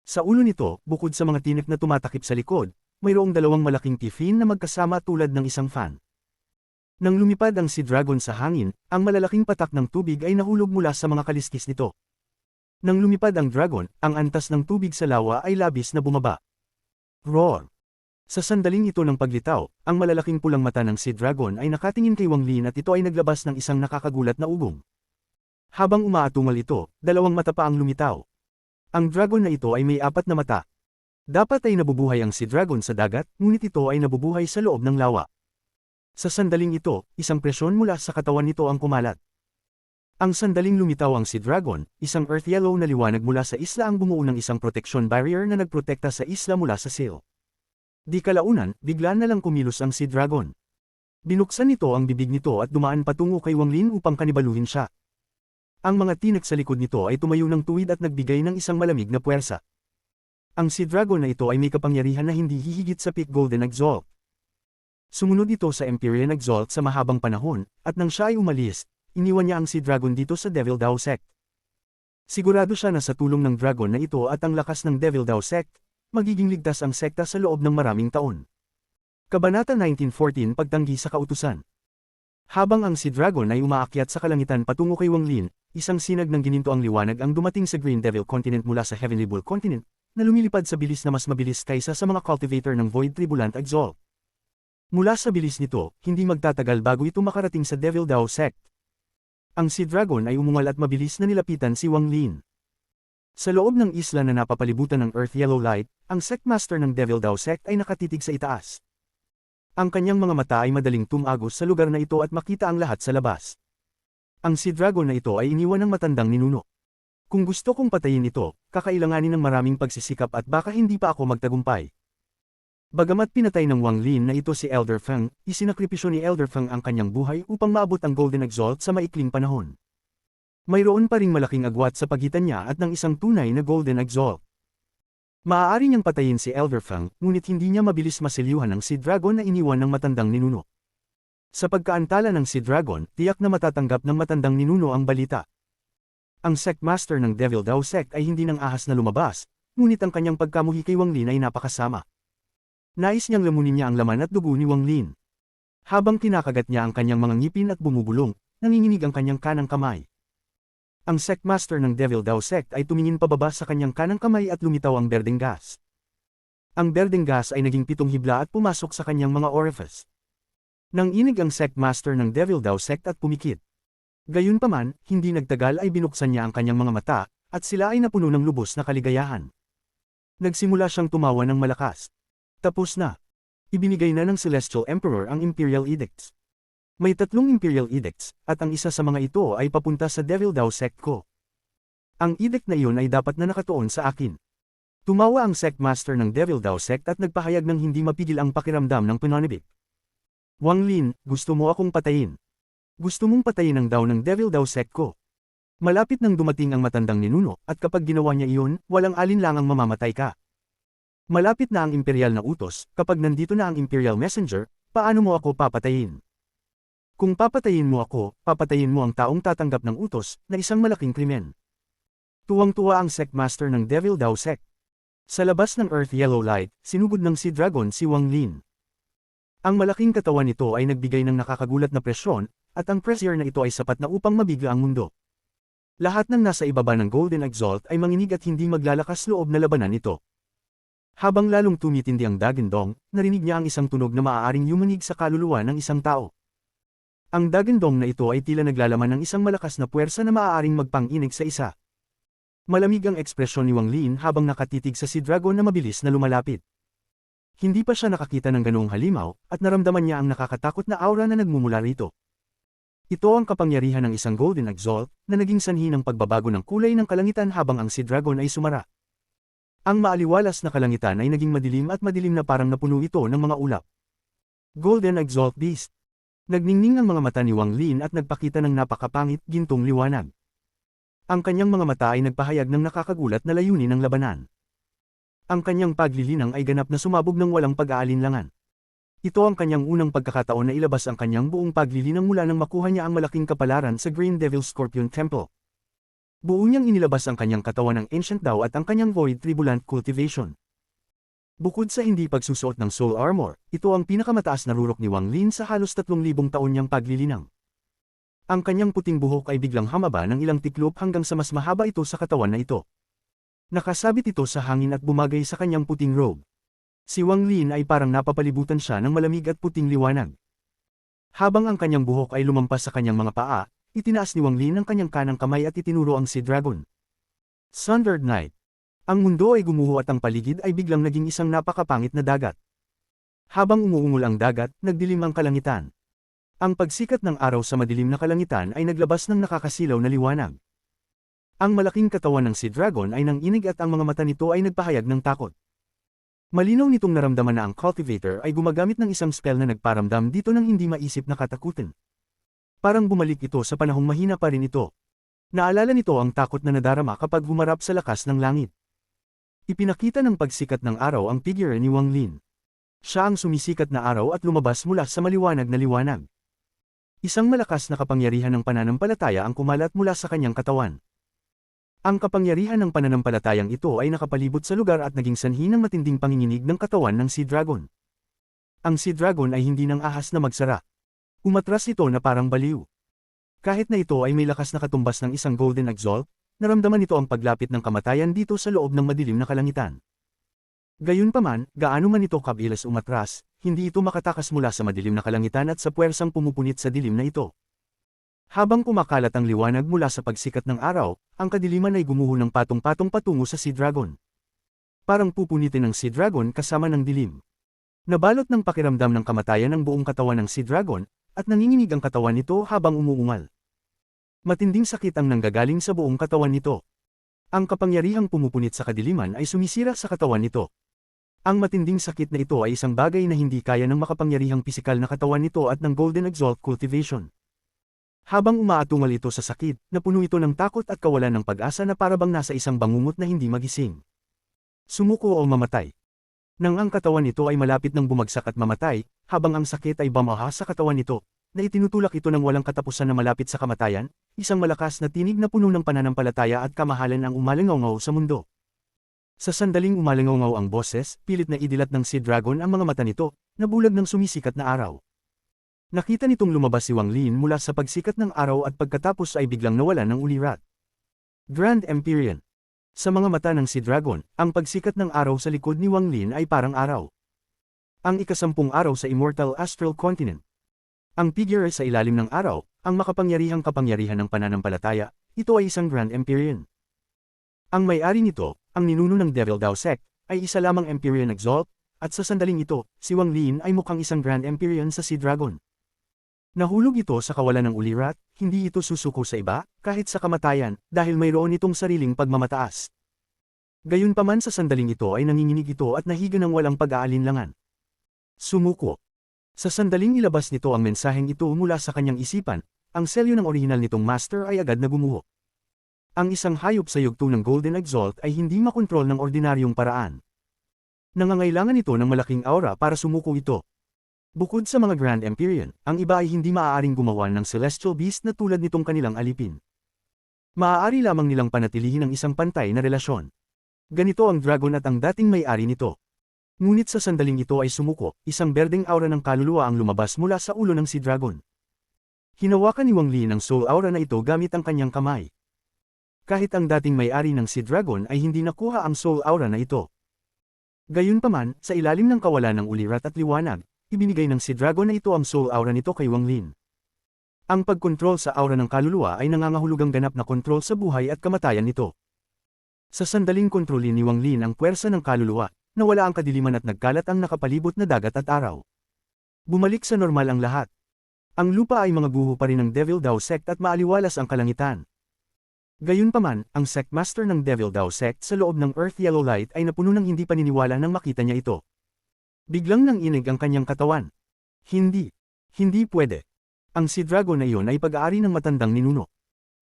Sa ulo nito, bukod sa mga tinik na tumatakip sa likod, mayroong dalawang malaking tifin na magkasama tulad ng isang fan. Nang lumipad ang Sea Dragon sa hangin, ang malalaking patak ng tubig ay nahulog mula sa mga kaliskis nito. Nang lumipad ang dragon, ang antas ng tubig sa lawa ay labis na bumaba. Roar! Sa sandaling ito ng paglitaw, ang malalaking pulang mata ng Sea Dragon ay nakatingin kay Wang Lin at ito ay naglabas ng isang nakakagulat na ugong. Habang umaatungal ito, dalawang mata pa ang lumitaw. Ang dragon na ito ay may 4 na mata. Dapat ay nabubuhay ang Sea Dragon sa dagat, ngunit ito ay nabubuhay sa loob ng lawa. Sa sandaling ito, isang presyon mula sa katawan nito ang kumalat. Ang sandaling lumitaw ang Sea Dragon, isang earth yellow na liwanag mula sa isla ang bumuo ng isang protection barrier na nagprotekta sa isla mula sa Seal. Di kalaunan, bigla na lang kumilos ang Sea Dragon. Binuksan nito ang bibig nito at dumaan patungo kay Wang Lin upang kanibaluhin siya. Ang mga tinik sa likod nito ay tumayo ng tuwid at nagbigay ng isang malamig na puwersa. Ang Sea Dragon na ito ay may kapangyarihan na hindi hihigit sa Peak Golden Exalt. Sumunod ito sa Empyrean Exalt sa mahabang panahon, at nang siya ay umalis, iniwan niya ang Sea Dragon dito sa Devil Dao Sect. Sigurado siya na sa tulong ng dragon na ito at ang lakas ng Devil Dao Sect, magiging ligtas ang sekta sa loob ng maraming taon. Kabanata 1914 Pagtanggi sa Kautusan. Habang ang Sea Dragon ay umaakyat sa kalangitan patungo kay Wang Lin, isang sinag ng gininto ang liwanag ang dumating sa Green Devil Continent mula sa Heavenly Bull Continent, na lumilipad sa bilis na mas mabilis kaysa sa mga cultivator ng Void Tribulant Exalt. Mula sa bilis nito, hindi magtatagal bago ito makarating sa Devil Dao Sect. Ang Sea Dragon ay umungal at mabilis na nilapitan si Wang Lin. Sa loob ng isla na napapalibutan ng Earth Yellow Light, ang Sectmaster ng Devil Dao Sect ay nakatitig sa itaas. Ang kanyang mga mata ay madaling tumagos sa lugar na ito at makita ang lahat sa labas. Ang Sea Dragon na ito ay iniwan ng matandang ninuno. Kung gusto kong patayin ito, kakailanganin ng maraming pagsisikap at baka hindi pa ako magtagumpay. Bagamat pinatay ng Wang Lin na ito si Elder Feng, isinakripisyo ni Elder Feng ang kanyang buhay upang maabot ang Golden Exalt sa maikling panahon. Mayroon pa ring malaking agwat sa pagitan niya at ng isang tunay na Golden Exalt. Maaari niyang patayin si Elder Feng, ngunit hindi niya mabilis maselyuhan ang Sea Dragon na iniwan ng matandang ninuno. Sa pagkaantala ng Sea Dragon, tiyak na matatanggap ng matandang ninuno ang balita. Ang Sectmaster ng Devil Dao Sect ay hindi nang ahas na lumabas, ngunit ang kanyang pagkamuhi kay Wang Lin ay napakasama. Nais niyang lamunin niya ang laman at dugo ni Wang Lin. Habang kinakagat niya ang kanyang mga ngipin at bumubulong, nanginginig ang kanyang kanang kamay. Ang Sectmaster ng Devil Dao Sect ay tumingin pababa sa kanyang kanang kamay at lumitaw ang berdeng gas. Ang berdeng gas ay naging 7 hibla at pumasok sa kanyang mga orifice. Nanginig ang Sectmaster ng Devil Dao Sect at pumikit. Gayunpaman, hindi nagtagal ay binuksan niya ang kanyang mga mata, at sila ay napuno ng lubos na kaligayahan. Nagsimula siyang tumawa ng malakas. Tapos na. Ibinigay na ng Celestial Emperor ang Imperial Edicts. May 3 Imperial Edicts, at ang isa sa mga ito ay papunta sa Devil Dao Sect ko. Ang edict na iyon ay dapat na nakatuon sa akin. Tumawa ang Sectmaster ng Devil Dao Sect at nagpahayag ng hindi mapigil ang pakiramdam ng pananibik. Wang Lin, gusto mo akong patayin. Gusto mong patayin ang Dao ng Devil Dao Sect ko. Malapit nang dumating ang matandang ninuno, at kapag ginawa niya iyon, walang alinlangang mamamatay ka. Malapit na ang imperial na utos, kapag nandito na ang Imperial Messenger, paano mo ako papatayin? Kung papatayin mo ako, papatayin mo ang taong tatanggap ng utos, na isang malaking krimen. Tuwang-tuwa ang Sectmaster ng Devil Dao Sect. Sa labas ng Earth Yellow Light, sinugod ng Sea Dragon si Wang Lin. Ang malaking katawan nito ay nagbigay ng nakakagulat na presyon, at ang pressure na ito ay sapat na upang mabigla ang mundo. Lahat ng nasa ibaba ng Golden Exalt ay manginig at hindi maglalakas loob na labanan ito. Habang lalong tumitindi ang Daggendong, narinig niya ang isang tunog na maaaring yumanig sa kaluluwa ng isang tao. Ang Daggendong na ito ay tila naglalaman ng isang malakas na puwersa na maaaring magpang-inig sa isa. Malamig ang ekspresyon ni Wang Lin habang nakatitig sa Sea Dragon na mabilis na lumalapit. Hindi pa siya nakakita ng ganoong halimaw, at naramdaman niya ang nakakatakot na aura na nagmumula rito. Ito ang kapangyarihan ng isang Golden Exalt, na naging sanhi ng pagbabago ng kulay ng kalangitan habang ang Sea Dragon ay sumara. Ang maaliwalas na kalangitan ay naging madilim at madilim na parang napuno ito ng mga ulap. Golden Exalt Beast. Nagningning ang mga mata ni Wang Lin at nagpakita ng napakapangit, gintong liwanag. Ang kanyang mga mata ay nagpahayag ng nakakagulat na layunin ng labanan. Ang kanyang paglilinang ay ganap na sumabog ng walang pag-aalinlangan. Ito ang kanyang unang pagkakataon na ilabas ang kanyang buong paglilinang mula nang makuha niya ang malaking kapalaran sa Green Devil Scorpion Temple. Buo niyang inilabas ang kanyang katawan ng Ancient Dao at ang kanyang Void Tribulant Cultivation. Bukod sa hindi pagsusuot ng Soul Armor, ito ang pinakamataas na rurok ni Wang Lin sa halos 3,000 taon niyang paglilinang. Ang kanyang puting buhok ay biglang hamaba ng ilang tiklop hanggang sa mas mahaba ito sa katawan na ito. Nakasabit ito sa hangin at bumagay sa kanyang puting robe. Si Wang Lin ay parang napapalibutan siya ng malamig at puting liwanag. Habang ang kanyang buhok ay lumampas sa kanyang mga paa, itinaas ni Wang Lin ang kanyang kanang kamay at itinuro ang Sea Dragon. Sundered Night. Ang mundo ay gumuho at ang paligid ay biglang naging isang napakapangit na dagat. Habang umuungol ang dagat, nagdilim ang kalangitan. Ang pagsikat ng araw sa madilim na kalangitan ay naglabas ng nakakasilaw na liwanag. Ang malaking katawan ng Sea Dragon ay nanginig at ang mga mata nito ay nagpahayag ng takot. Malinaw nitong naramdaman na ang cultivator ay gumagamit ng isang spell na nagparamdam dito ng hindi maisip na katakutan. Parang bumalik ito sa panahong mahina pa rin ito. Naalala nito ang takot na nadarama kapag humarap sa lakas ng langit. Ipinakita ng pagsikat ng araw ang figure ni Wang Lin. Siya ang sumisikat na araw at lumabas mula sa maliwanag na liwanag. Isang malakas na kapangyarihan ng pananampalataya ang kumalat mula sa kanyang katawan. Ang kapangyarihan ng pananampalatayang ito ay nakapalibot sa lugar at naging sanhi ng matinding panginginig ng katawan ng Sea Dragon. Ang Sea Dragon ay hindi nang ahas na magsara. Umatras ito na parang baliw. Kahit na ito ay may lakas na katumbas ng isang Golden Exalt, naramdaman nito ang paglapit ng kamatayan dito sa loob ng madilim na kalangitan. Gayunpaman, gaano man ito kabilis umatras, hindi ito makatakas mula sa madilim na kalangitan at sa puwersang pumupunit sa dilim na ito. Habang kumakalat ang liwanag mula sa pagsikat ng araw, ang kadiliman ay gumuho ng patong-patong patungo sa Sea Dragon. Parang pupunitin ng Sea Dragon kasama ng dilim. Nabalot ng pakiramdam ng kamatayan ang buong katawan ng Sea Dragon, at nanginginig ang katawan nito habang umuungal. Matinding sakit ang nanggagaling sa buong katawan nito. Ang kapangyarihang pumupunit sa kadiliman ay sumisira sa katawan nito. Ang matinding sakit na ito ay isang bagay na hindi kaya ng makapangyarihang pisikal na katawan nito at ng Golden Exalt cultivation. Habang umaatungal ito sa sakit, napuno ito ng takot at kawalan ng pag-asa na parabang nasa isang bangungot na hindi magising. Sumuko o mamatay. Nang ang katawan nito ay malapit ng bumagsak at mamatay, habang ang sakit ay bumaha sa katawan nito, na itinutulak ito ng walang katapusan na malapit sa kamatayan, isang malakas na tinig na puno ng pananampalataya at kamahalan ang umalingaw sa mundo. Sa sandaling umalingaw ang boses, pilit na idilat ng Sea Dragon ang mga mata nito, na bulag ng sumisikat na araw. Nakita nitong lumabas si Wang Lin mula sa pagsikat ng araw at pagkatapos ay biglang nawalan ng ulirat. Grand Empyrean. Sa mga mata ng Sea Dragon, ang pagsikat ng araw sa likod ni Wang Lin ay parang araw. Ang ikasampung araw sa Immortal Astral Continent. Ang figure sa ilalim ng araw, ang makapangyarihang kapangyarihan ng pananampalataya, ito ay isang Grand Empyrean. Ang may-ari nito, ang ninuno ng Devil Dao Sect, ay isa lamang Empyrean Exalt, at sa sandaling ito, si Wang Lin ay mukhang isang Grand Empyrean sa Sea Dragon. Nahulog ito sa kawalan ng ulirat, hindi ito susuko sa iba, kahit sa kamatayan, dahil mayroon itong sariling pagmamataas. Gayunpaman sa sandaling ito ay nanginginig ito at nahiga ng walang pag-aalinlangan. Sumuko. Sa sandaling ilabas nito ang mensaheng ito mula sa kanyang isipan, ang selyo ng orihinal nitong master ay agad na gumuho. Ang isang hayop sa yugto ng Golden Exalt ay hindi makontrol ng ordinaryong paraan. Nangangailangan ito ng malaking aura para sumuko ito. Bukod sa mga Grand Empyrean, ang iba ay hindi maaaring gumawa ng Celestial Beast na tulad nitong kanilang alipin. Maaari lamang nilang panatilihin ang isang pantay na relasyon. Ganito ang dragon at ang dating may-ari nito. Ngunit sa sandaling ito ay sumuko, isang berdeng aura ng kaluluwa ang lumabas mula sa ulo ng Sea Dragon. Hinawakan ni Wang Lin ang soul aura na ito gamit ang kanyang kamay. Kahit ang dating may-ari ng Sea Dragon ay hindi nakuha ang soul aura na ito. Gayunpaman, sa ilalim ng kawalan ng ulirat at liwanag, ibinigay ng Sea Dragon na ito ang soul aura nito kay Wang Lin. Ang pagkontrol sa aura ng kaluluwa ay nangangahulugang ganap na kontrol sa buhay at kamatayan nito. Sa sandaling kontrolin ni Wang Lin ang puwersa ng kaluluwa, nawala ang kadiliman at nagkalat ang nakapalibot na dagat at araw. Bumalik sa normal ang lahat. Ang lupa ay mga guho pa rin ng Devil Dao Sect at maaliwalas ang kalangitan. Gayunpaman, ang Sect Master ng Devil Dao Sect sa loob ng Earth Yellow Light ay napuno ng hindi paniniwala nang makita niya ito. Biglang nanginig ang kanyang katawan. Hindi. Hindi pwede. Ang Sea Dragon na iyon ay pag-aari ng matandang ninuno.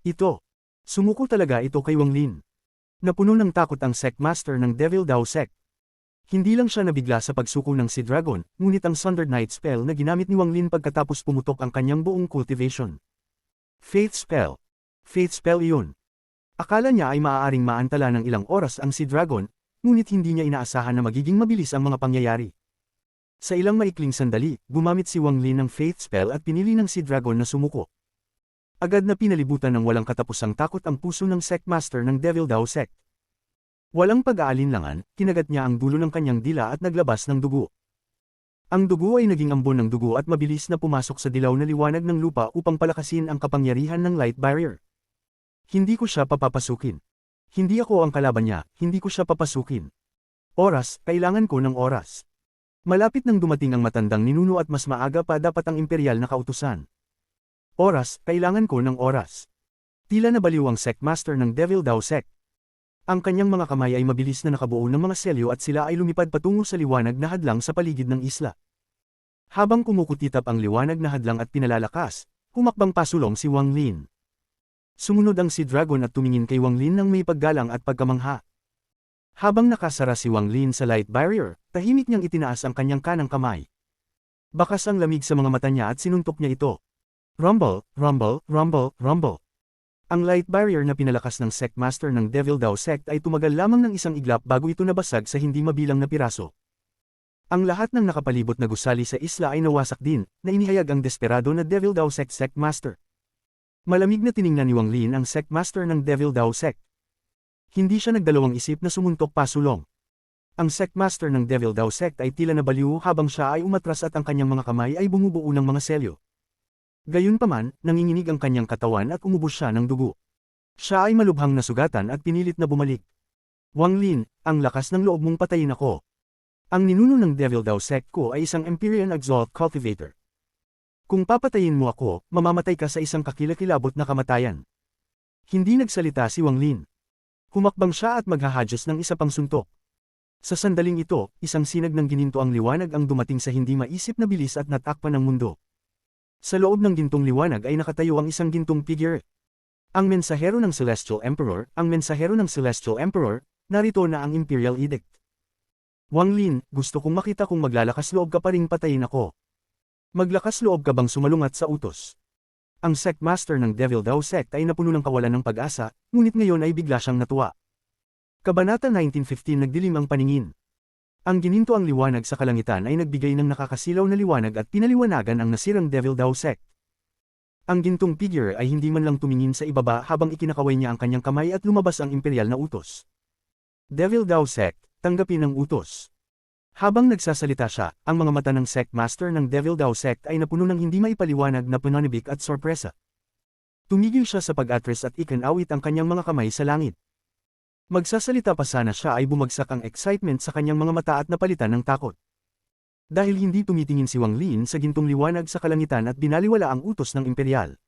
Ito. Sumuko talaga ito kay Wang Lin. Napuno ng takot ang Sect Master ng Devil Dao Sect. Hindi lang siya nabigla sa pagsuko ng Sea Dragon, ngunit ang Sundered Night spell na ginamit ni Wang Lin pagkatapos pumutok ang kanyang buong cultivation. Faith spell. Faith spell iyon. Akala niya ay maaaring maantala ng ilang oras ang Sea Dragon, ngunit hindi niya inaasahan na magiging mabilis ang mga pangyayari. Sa ilang maikling sandali, gumamit si Wang Lin ng Faith spell at pinili ng Sea Dragon na sumuko. Agad na pinalibutan ng walang katapusang takot ang puso ng Sect Master ng Devil Dao Sect. Walang pag-aalinlangan, kinagat niya ang dulo ng kanyang dila at naglabas ng dugo. Ang dugo ay naging ambon ng dugo at mabilis na pumasok sa dilaw na liwanag ng lupa upang palakasin ang kapangyarihan ng light barrier. Hindi ko siya papapasukin. Hindi ako ang kalaban niya, hindi ko siya papasukin. Oras, kailangan ko ng oras. Malapit nang dumating ang matandang ninuno at mas maaga pa dapat ang imperial na kautusan. Oras, kailangan ko ng oras. Tila nabaliw ang Sect Master ng Devil Dao Sect. Ang kanyang mga kamay ay mabilis na nakabuo ng mga selyo at sila ay lumipad patungo sa liwanag na hadlang sa paligid ng isla. Habang kumukutitap ang liwanag na hadlang at pinalalakas, humakbang pasulong si Wang Lin. Sumunod ang si Dragon at tumingin kay Wang Lin ng may paggalang at pagkamangha. Habang nakasara si Wang Lin sa light barrier, tahimik niyang itinaas ang kanyang kanang kamay. Bakas ang lamig sa mga mata niya at sinuntok niya ito. Rumble, rumble, rumble, rumble. Ang light barrier na pinalakas ng Sect Master ng Devil Dao Sect ay tumagal lamang ng isang iglap bago ito nabasag sa hindi mabilang na piraso. Ang lahat ng nakapalibot na gusali sa isla ay nawasak din, na inihayag ang desperado na Devil Dao Sect Sect Master. Malamig na tiningnan ni Wang Lin ang Sect Master ng Devil Dao Sect. Hindi siya nagdalawang isip na sumuntok pasulong. Ang Sect Master ng Devil Dao Sect ay tila nabaliw habang siya ay umatras at ang kanyang mga kamay ay bumubuo ng mga selyo. Gayunpaman, nanginginig ang kanyang katawan at umubos siya ng dugo. Siya ay malubhang nasugatan at pinilit na bumalik. Wang Lin, ang lakas ng loob mong patayin ako. Ang ninuno ng Devil Dao Sect ko ay isang Empyrean Exalt Cultivator. Kung papatayin mo ako, mamamatay ka sa isang kakilakilabot na kamatayan. Hindi nagsalita si Wang Lin. Humakbang siya at maghahadyos ng isa pang suntok. Sa sandaling ito, isang sinag ng gininto ang liwanag ang dumating sa hindi maisip na bilis at natakpan ng mundo. Sa loob ng gintong liwanag ay nakatayo ang isang gintong figure. Ang mensahero ng Celestial Emperor, narito na ang Imperial Edict. Wang Lin, gusto kong makita kung maglalakas loob ka pa ring patayin ako. Maglakas loob ka bang sumalungat sa utos? Ang Sect Master ng Devil Dao Sect ay napuno ng kawalan ng pag-asa, ngunit ngayon ay bigla siyang natuwa. Kabanata 1915 nagdilim ang paningin. Ang gininto ang liwanag sa kalangitan ay nagbigay ng nakakasilaw na liwanag at pinaliwanagan ang nasirang Devil Dao Sect. Ang gintong figure ay hindi man lang tumingin sa ibaba habang ikinakaway niya ang kanyang kamay at lumabas ang imperial na utos. Devil Dao Sect, tanggapin ang utos. Habang nagsasalita siya, ang mga mata ng Sect Master ng Devil Dao Sect ay napuno ng hindi maipaliwanag na pananibik at sorpresa. Tumigil siya sa pag-atres at ikinawit ang kanyang mga kamay sa langit. Magsasalita pa sana siya ay bumagsak ang excitement sa kanyang mga mata at napalitan ng takot. Dahil hindi tumitingin si Wang Lin sa gintong liwanag sa kalangitan at binaliwala ang utos ng imperial.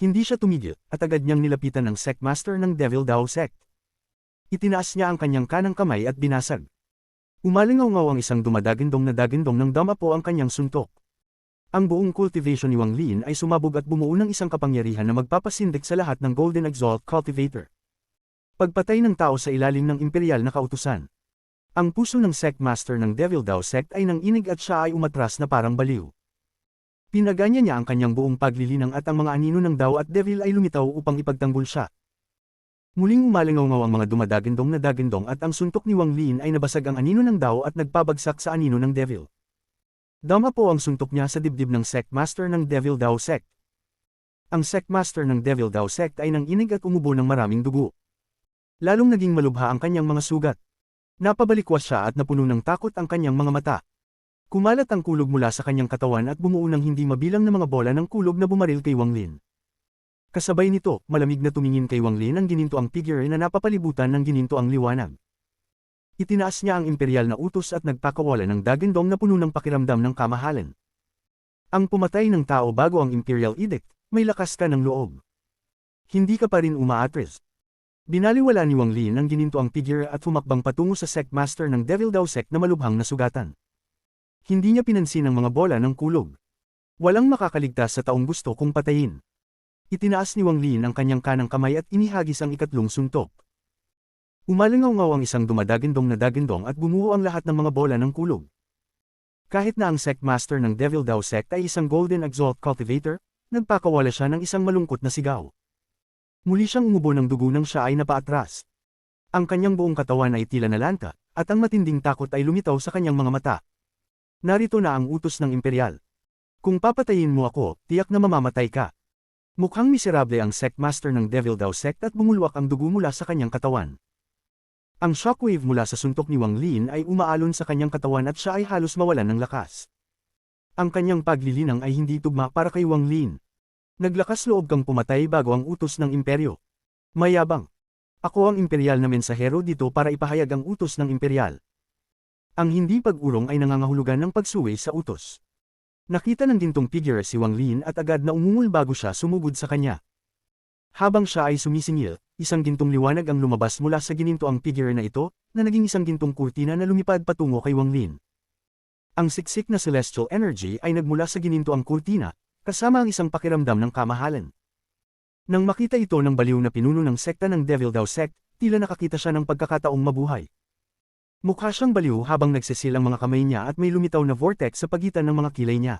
Hindi siya tumigil, at agad niyang nilapitan ng Sect Master ng Devil Dao Sect. Itinaas niya ang kanyang kanang kamay at binasag. Umalingaw-ngaw ang isang dumadagindong na dagindong ng damapo ang kanyang suntok. Ang buong cultivation ni Wang Lin ay sumabog at bumuo ng isang kapangyarihan na magpapasindik sa lahat ng Golden Exalt Cultivator. Pagpatay ng tao sa ilalim ng imperial na kautusan. Ang puso ng Sect Master ng Devil Dao Sect ay nanginig at siya ay umatras na parang baliw. Pinaganya niya ang kanyang buong paglilinang at ang mga anino ng Dao at Devil ay lumitaw upang ipagtanggol siya. Muling umalingaw-ngaw ang mga dumadagindong na dagindong at ang suntok ni Wang Lin ay nabasag ang anino ng Dao at nagpabagsak sa anino ng Devil. Dama po ang suntok niya sa dibdib ng Sect Master ng Devil Dao Sect. Ang Sect Master ng Devil Dao Sect ay nanginig at umubo ng maraming dugo. Lalong naging malubha ang kanyang mga sugat. Napabalikwas siya at napuno ng takot ang kanyang mga mata. Kumalat ang kulog mula sa kanyang katawan at bumuo ng hindi mabilang na mga bola ng kulog na bumaril kay Wang Lin. Kasabay nito, malamig na tumingin kay Wang Lin ang gininto ang figure na napapalibutan ng gininto ang liwanag. Itinaas niya ang imperial na utos at nagpakawala ng dagindong na puno ng pakiramdam ng kamahalan. Ang pumatay ng tao bago ang Imperial Edict, may lakas ka ng loob. Hindi ka pa rin umaatres. Binaliwala ni Wang Lin ang gininto ang figure at humakbang patungo sa Sect Master ng Devil Dao Sect na malubhang nasugatan. Hindi niya pinansin ang mga bola ng kulog. Walang makakaligtas sa taong gusto kong patayin. Itinaas ni Wang Lin ang kanyang kanang kamay at inihagis ang ikatlong suntok. Umalingaw-ngaw ang isang dumadagindong na dagindong at bumuo ang lahat ng mga bola ng kulog. Kahit na ang Sect Master ng Devil Dao Sect ay isang Golden Exalt Cultivator, nagpakawala siya ng isang malungkot na sigaw. Muli siyang umubo ng dugo nang siya ay napaatras. Ang kanyang buong katawan ay tila nalanta, at ang matinding takot ay lumitaw sa kanyang mga mata. Narito na ang utos ng imperial. Kung papatayin mo ako, tiyak na mamamatay ka. Mukhang miserable ang Sect Master ng Devil Dao Sect at bumulwak ang dugo mula sa kanyang katawan. Ang shockwave mula sa suntok ni Wang Lin ay umaalon sa kanyang katawan at siya ay halos mawalan ng lakas. Ang kanyang paglilinang ay hindi tugma para kay Wang Lin. Naglakas loob kang pumatay bago ang utos ng imperyo. Mayabang. Ako ang imperial na mensahero dito para ipahayag ang utos ng imperial. Ang hindi pag-urong ay nangangahulugan ng pagsuwi sa utos. Nakita ng gintong figure si Wang Lin at agad na umungol bago siya sumugod sa kanya. Habang siya ay sumisingil, isang gintong liwanag ang lumabas mula sa ginintoang figure na ito, na naging isang gintong kurtina na lumipad patungo kay Wang Lin. Ang siksik na celestial energy ay nagmula sa ginintoang kurtina, kasama ang isang pakiramdam ng kamahalan. Nang makita ito ng baliw na pinuno ng sekta ng Devil Daw Sect, tila nakakita siya ng pagkakataong mabuhay. Mukha siyang baliw habang nagsisil ang mga kamay niya at may lumitaw na vortex sa pagitan ng mga kilay niya.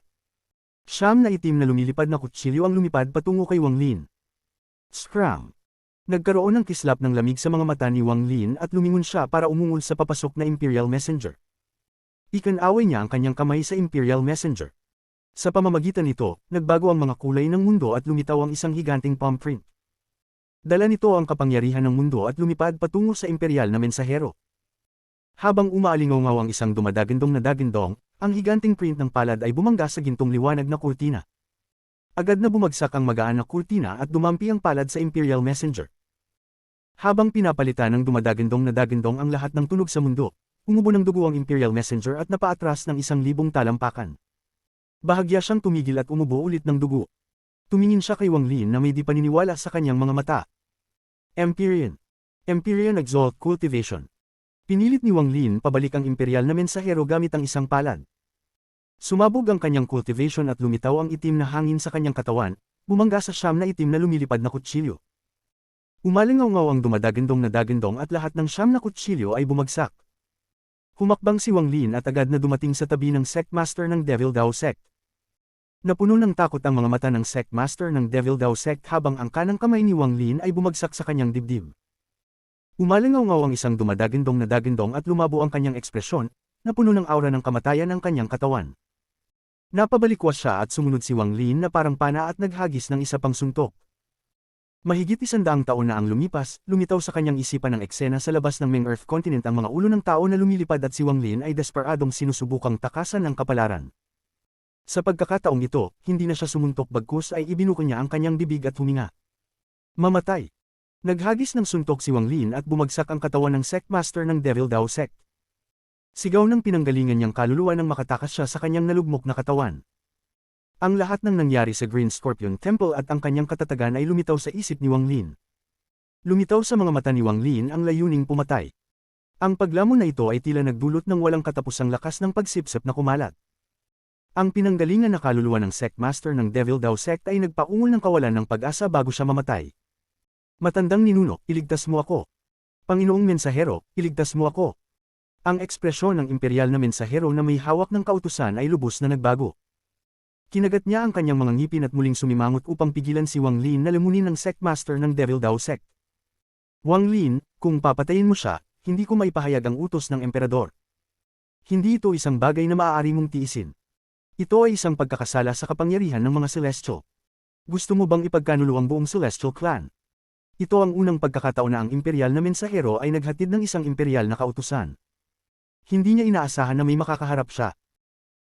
Siyam na itim na lumilipad na kutsilyo ang lumipad patungo kay Wang Lin. Scram! Nagkaroon ng kislap ng lamig sa mga mata ni Wang Lin at lumingon siya para umungol sa papasok na Imperial Messenger. Ikinaway niya ang kanyang kamay sa Imperial Messenger. Sa pamamagitan nito, nagbago ang mga kulay ng mundo at lumitaw ang isang higanting palm print. Dala nito ang kapangyarihan ng mundo at lumipad patungo sa Imperial na mensahero. Habang umaalingaw ang isang dumadagandong na dagandong, ang higanting print ng palad ay bumangga sa gintong liwanag na kurtina. Agad na bumagsak ang magaan na kurtina at dumampi ang palad sa Imperial Messenger. Habang pinapalitan ng dumadagandong na dagandong ang lahat ng tunog sa mundo, umubo ng dugo ang Imperial Messenger at napaatras ng 1,000 talampakan. Bahagya siyang tumigil at umubo ulit ng dugo. Tumingin siya kay Wang Lin na may di paniniwala sa kanyang mga mata. Empyrean Exalt Cultivation. Pinilit ni Wang Lin pabalik ang Imperial na mensahero gamit ang isang palad. Sumabog ang kanyang cultivation at lumitaw ang itim na hangin sa kanyang katawan, bumangga sa siyam na itim na lumilipad na kutsilyo. Umalingaw ang dumadagandong na dagandong at lahat ng siyam na kutsilyo ay bumagsak. Humakbang si Wang Lin at agad na dumating sa tabi ng Sect Master ng Devil Daw Sect. Napuno ng takot ang mga mata ng Sect Master ng Devil Daw Sect habang ang kanang kamay ni Wang Lin ay bumagsak sa kanyang dibdib. Umalingaw ang isang dumadagandong na dagandong at lumabo ang kanyang ekspresyon, napuno ng aura ng kamatayan ang kanyang katawan. Napabalikwas siya at sumunod si Wang Lin na parang pana at naghagis ng isa pang suntok. Mahigit 100 taon na ang lumipas, lumitaw sa kanyang isipan ng eksena sa labas ng Ming Earth Continent ang mga ulo ng tao na lumilipad at si Wang Lin ay desperadong sinusubukang takasan ng kapalaran. Sa pagkakataong ito, hindi na siya sumuntok bagkus ay ibinuko niya ang kanyang bibig at huminga. Mamatay! Naghagis ng suntok si Wang Lin at bumagsak ang katawan ng Sect Master ng Devil Daw Sect. Sigaw ng pinanggalingan niyang kaluluwa nang makatakas siya sa kanyang nalugmok na katawan. Ang lahat ng nangyari sa Green Scorpion Temple at ang kanyang katatagan ay lumitaw sa isip ni Wang Lin. Lumitaw sa mga mata ni Wang Lin ang layuning pumatay. Ang paglamon na ito ay tila nagdulot ng walang katapusang lakas ng pagsipsip na kumalat. Ang pinanggalingan na kaluluwa ng Sect Master ng Devil Daw Sect ay nagpaungol ng kawalan ng pag-asa bago siya mamatay. Matandang ninuno, iligtas mo ako. Panginoong mensahero, iligtas mo ako. Ang ekspresyon ng imperial na mensahero na may hawak ng kautusan ay lubos na nagbago. Kinagat niya ang kanyang mga ngipin at muling sumimangot upang pigilan si Wang Lin na lamunin ng Sect Master ng Devil Daw Sect. Wang Lin, kung papatayin mo siya, hindi ko maipahayag ang utos ng emperador. Hindi ito isang bagay na maaari mong tiisin. Ito ay isang pagkakasala sa kapangyarihan ng mga Celestial. Gusto mo bang ipagkanulo ang buong Celestial Clan? Ito ang unang pagkakataon na ang imperial na mensahero ay naghatid ng isang imperial na kautusan. Hindi niya inaasahan na may makakaharap siya.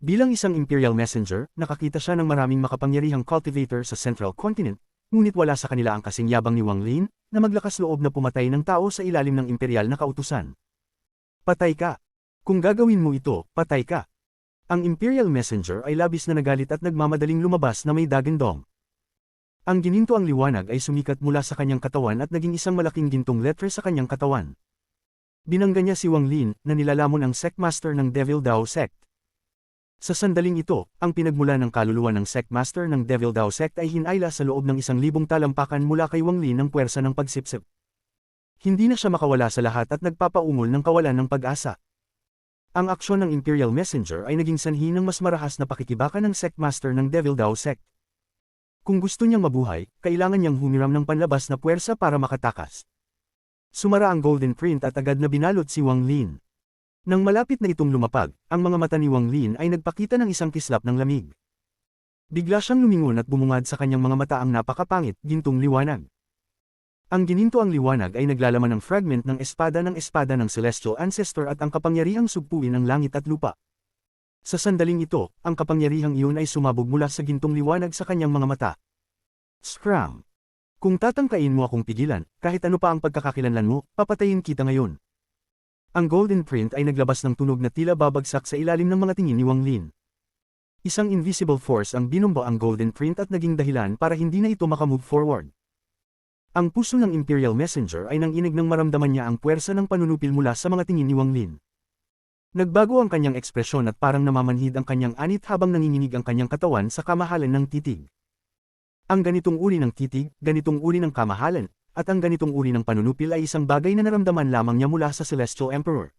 Bilang isang Imperial Messenger, nakakita siya ng maraming makapangyarihang cultivator sa Central Continent, ngunit wala sa kanila ang kasing yabang ni Wang Lin, na maglakas loob na pumatay ng tao sa ilalim ng imperial na kautusan. Patay ka! Kung gagawin mo ito, patay ka! Ang Imperial Messenger ay labis na nagalit at nagmamadaling lumabas na may dagandong. Ang gininto ang liwanag ay sumikat mula sa kanyang katawan at naging isang malaking gintong letter sa kanyang katawan. Binangga niya si Wang Lin na nilalamon ang Sect Master ng Devil Daw Sect. Sa sandaling ito, ang pinagmula ng kaluluwa ng Sect Master ng Devil Daw Sect ay hinayla sa loob ng 1,000 talampakan mula kay Wang Lin ng puwersa ng pagsipsip. Hindi na siya makawala sa lahat at nagpapaungol ng kawalan ng pag-asa. Ang aksyon ng Imperial Messenger ay naging sanhi ng mas marahas na pakikibakan ng Sect Master ng Devil Daw Sect. Kung gusto niyang mabuhay, kailangan niyang humiram ng panlabas na puwersa para makatakas. Sumara ang golden print at agad na binalot si Wang Lin. Nang malapit na itong lumapag, ang mga mata ni Wang Lin ay nagpakita ng isang kislap ng lamig. Bigla siyang lumingon at bumungad sa kanyang mga mata ang napakapangit, gintong liwanag. Ang gininto ang liwanag ay naglalaman ng fragment ng espada ng Celestial Ancestor at ang kapangyarihang sugpuin ang langit at lupa. Sa sandaling ito, ang kapangyarihang iyon ay sumabog mula sa gintong liwanag sa kanyang mga mata. Scram! Kung tatangkain mo akong pigilan, kahit ano pa ang pagkakakilanlan mo, papatayin kita ngayon. Ang golden print ay naglabas ng tunog na tila babagsak sa ilalim ng mga tingin ni Wang Lin. Isang invisible force ang binomba ang golden print at naging dahilan para hindi na ito makamove forward. Ang puso ng Imperial Messenger ay nanginig nang maramdaman niya ang puwersa ng panunupil mula sa mga tingin ni Wang Lin. Nagbago ang kanyang ekspresyon at parang namamanhid ang kanyang anit habang nanginginig ang kanyang katawan sa kamahalan ng titig. Ang ganitong uri ng titig, ganitong uri ng kamahalan, at ang ganitong uri ng panunupil ay isang bagay na naramdaman lamang niya mula sa Celestial Emperor.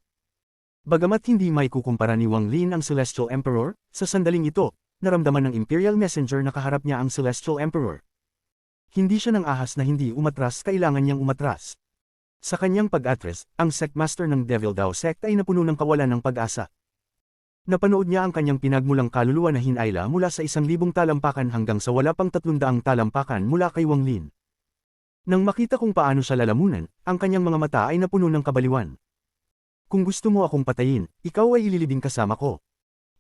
Bagamat hindi may kukumpara ni Wang Lin ang Celestial Emperor, sa sandaling ito, naramdaman ng Imperial Messenger na kaharap niya ang Celestial Emperor. Hindi siya ng ahas na hindi umatras, kailangan niyang umatras. Sa kanyang pag-address, ang Sectmaster ng Devil Dao Sect ay napuno ng kawalan ng pag-asa. Napanood niya ang kanyang pinagmulang kaluluwa na hinayla mula sa 1,000 talampakan hanggang sa wala pang 300 talampakan mula kay Wang Lin. Nang makita kung paano siya lalamunan, ang kanyang mga mata ay napuno ng kabaliwan. Kung gusto mo akong patayin, ikaw ay ililibing kasama ko.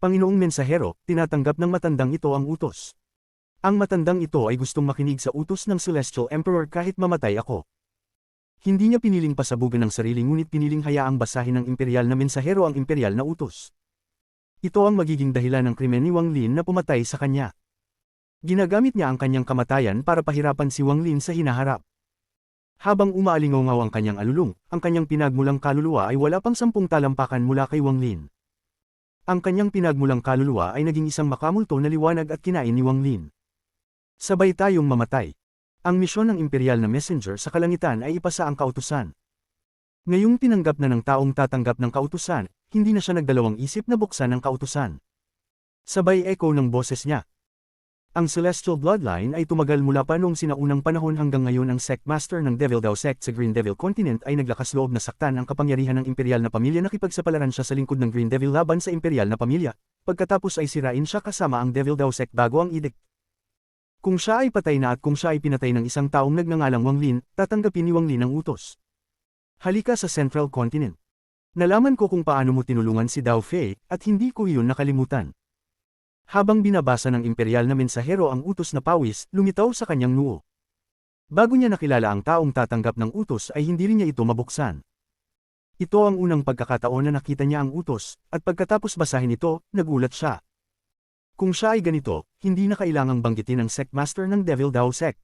Panginoong Mensahero, tinatanggap ng matandang ito ang utos. Ang matandang ito ay gustong makinig sa utos ng Celestial Emperor kahit mamatay ako. Hindi niya piniling pasabugan ng sarili ngunit piniling hayaang basahin ng imperial na mensahero ang imperial na utos. Ito ang magiging dahilan ng krimen ni Wang Lin na pumatay sa kanya. Ginagamit niya ang kanyang kamatayan para pahirapan si Wang Lin sa hinaharap. Habang umaalingaw ang kanyang alulong, ang kanyang pinagmulang kaluluwa ay wala pang 10 talampakan mula kay Wang Lin. Ang kanyang pinagmulang kaluluwa ay naging isang makamulto na liwanag at kinain ni Wang Lin. Sabay tayong mamatay. Ang misyon ng imperial na messenger sa kalangitan ay ipasa ang kautusan. Ngayong tinanggap na ng taong tatanggap ng kautusan, hindi na siya nagdalawang isip na buksan ang kautusan. Sabay echo ng boses niya. Ang Celestial Bloodline ay tumagal mula pa noong sinaunang panahon hanggang ngayon. Ang Sectmaster ng Devil Dao Sect sa Green Devil Continent ay naglakas loob na saktan ang kapangyarihan ng imperial na pamilya. Nakipagsapalaran siya sa lingkod ng Green Devil laban sa imperial na pamilya, pagkatapos ay sirain siya kasama ang Devil Dao Sect bago ang edict. Kung siya ay patay na at kung siya ay pinatay ng isang taong nagngangalang Wang Lin, tatanggapin ni Wang Lin ang utos. Halika sa Central Continent. Nalaman ko kung paano mo tinulungan si Dao Fei, at hindi ko iyon nakalimutan. Habang binabasa ng imperial na mensahero ang utos na pawis, lumitaw sa kanyang noo. Bago niya nakilala ang taong tatanggap ng utos ay hindi rin niya ito mabuksan. Ito ang unang pagkakataon na nakita niya ang utos, at pagkatapos basahin ito, nagulat siya. Kung siya ay ganito, hindi na kailangang banggitin ang Sectmaster ng Devil Dao Sect.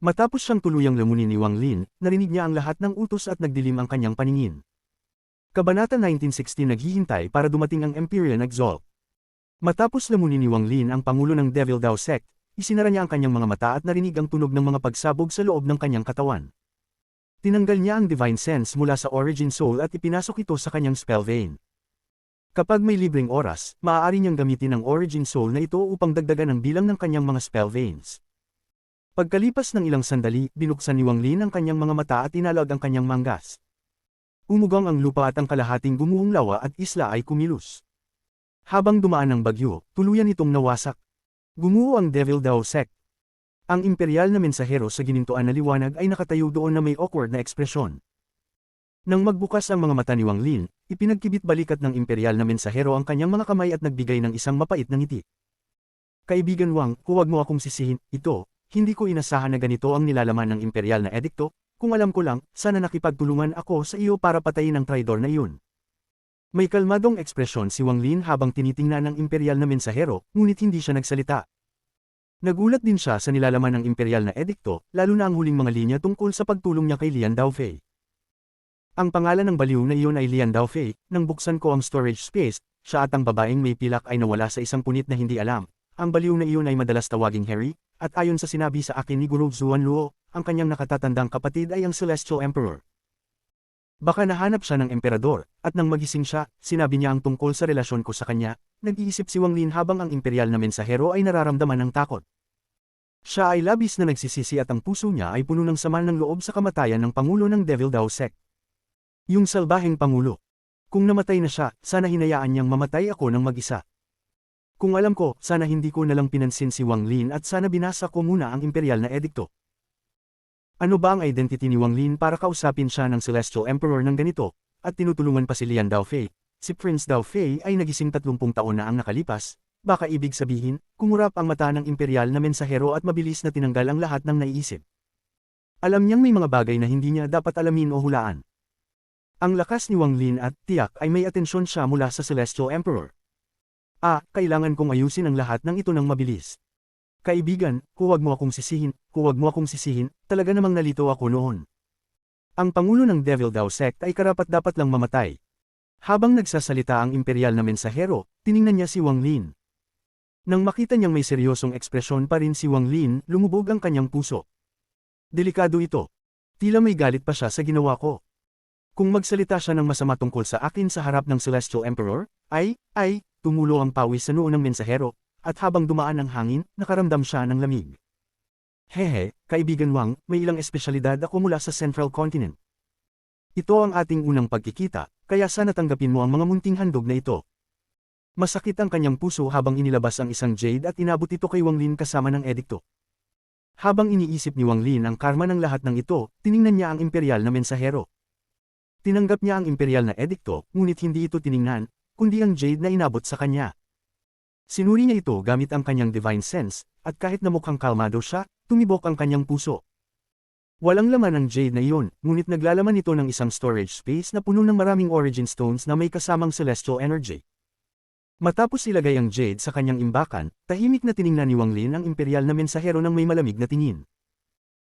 Matapos siyang tuluyang lamunin ni Wang Lin, narinig niya ang lahat ng utos at nagdilim ang kanyang paningin. Kabanata 1916. Naghihintay para dumating ang Empyrean Exalt. Matapos lamunin ni Wang Lin ang pangulo ng Devil Dao Sect, isinara niya ang kanyang mga mata at narinig ang tunog ng mga pagsabog sa loob ng kanyang katawan. Tinanggal niya ang Divine Sense mula sa Origin Soul at ipinasok ito sa kanyang spell vein. Kapag may libreng oras, maaari niyang gamitin ang Origin Soul na ito upang dagdagan ang bilang ng kanyang mga spell veins. Pagkalipas ng ilang sandali, binuksan ni Wang Lin ang kanyang mga mata at inalag ang kanyang manggas. Umugang ang lupa at ang kalahating gumuhong lawa at isla ay kumilos. Habang dumaan ang bagyo, tuluyan itong nawasak. Gumuho ang Devil Dao Sect. Ang imperial na mensahero sa ginintuan na liwanag ay nakatayo doon na may awkward na ekspresyon. Nang magbukas ang mga mata ni Wang Lin, ipinagkibit balikat ng imperial na mensahero ang kanyang mga kamay at nagbigay ng isang mapait na ngiti. Kaibigan Wang, huwag mo akong sisihin, hindi ko inasahan na ganito ang nilalaman ng imperial na edikto. Kung alam ko lang, sana nakipagtulungan ako sa iyo para patayin ang traidor na iyon. May kalmadong ekspresyon si Wang Lin habang tinitingnan ng imperial na mensahero, ngunit hindi siya nagsalita. Nagulat din siya sa nilalaman ng imperial na edikto, lalo na ang huling mga linya tungkol sa pagtulong niya kay Lian Daofei. Ang pangalan ng baliw na iyon ay Lian Daofei. Nang buksan ko ang storage space, siya at ang babaeng may pilak ay nawala sa isang punit na hindi alam. Ang baliw na iyon ay madalas tawaging Harry, at ayon sa sinabi sa akin ni Guru Zuanluo, ang kanyang nakatatandang kapatid ay ang Celestial Emperor. Baka nahanap siya ng emperador, at nang magising siya, sinabi niya ang tungkol sa relasyon ko sa kanya. Nag-iisip si Wang Lin habang ang imperial na mensahero ay nararamdaman ng takot. Siya ay labis na nagsisisi at ang puso niya ay puno ng sama ng loob sa kamatayan ng pangulo ng Devil Dao Sect. Yung salbaheng pangulo. Kung namatay na siya, sana hinayaan niyang mamatay ako ng mag-isa. Kung alam ko, sana hindi ko nalang pinansin si Wang Lin at sana binasa ko muna ang imperial na edikto. Ano ba ang identity ni Wang Lin para kausapin siya ng Celestial Emperor ng ganito, at tinutulungan pa si Lian Daofei? Si Prince Daofei ay nagising 30 taon na ang nakalipas, baka ibig sabihin, kumurap ang mata ng imperial na mensahero at mabilis na tinanggal ang lahat ng naiisip. Alam niyang may mga bagay na hindi niya dapat alamin o hulaan. Ang lakas ni Wang Lin at tiyak ay may atensyon siya mula sa Celestial Emperor. Kailangan kong ayusin ang lahat ng ito ng mabilis. Kaibigan, huwag mo akong sisihin, talaga namang nalito ako noon. Ang pangulo ng Devil Dao Sect ay karapat-dapat lang mamatay. Habang nagsasalita ang imperial na mensahero, tiningnan niya si Wang Lin. Nang makita niyang may seryosong ekspresyon pa rin si Wang Lin, lumubog ang kanyang puso. Delikado ito. Tila may galit pa siya sa ginawa ko. Kung magsalita siya ng masama tungkol sa akin sa harap ng Celestial Emperor, tumulo ang pawis sa noo ng mensahero, at habang dumaan ang hangin, nakaramdam siya ng lamig. Hehe, kaibigan Wang, may ilang espesyalidad ako mula sa Central Continent. Ito ang ating unang pagkikita, kaya sana tanggapin mo ang mga munting handog na ito. Masakit ang kanyang puso habang inilabas ang isang jade at inabot ito kay Wang Lin kasama ng edikto. Habang iniisip ni Wang Lin ang karma ng lahat ng ito, tiningnan niya ang imperial na mensahero. Tinanggap niya ang imperial na edikto, ngunit hindi ito tiningnan, kundi ang jade na inabot sa kanya. Sinuri niya ito gamit ang kanyang divine sense, at kahit na mukhang kalmado siya, tumibok ang kanyang puso. Walang laman ang jade na iyon, ngunit naglalaman ito ng isang storage space na puno ng maraming origin stones na may kasamang celestial energy. Matapos ilagay ang jade sa kanyang imbakan, tahimik na tiningnan ni Wang Lin ang imperial na mensahero ng may malamig na tingin.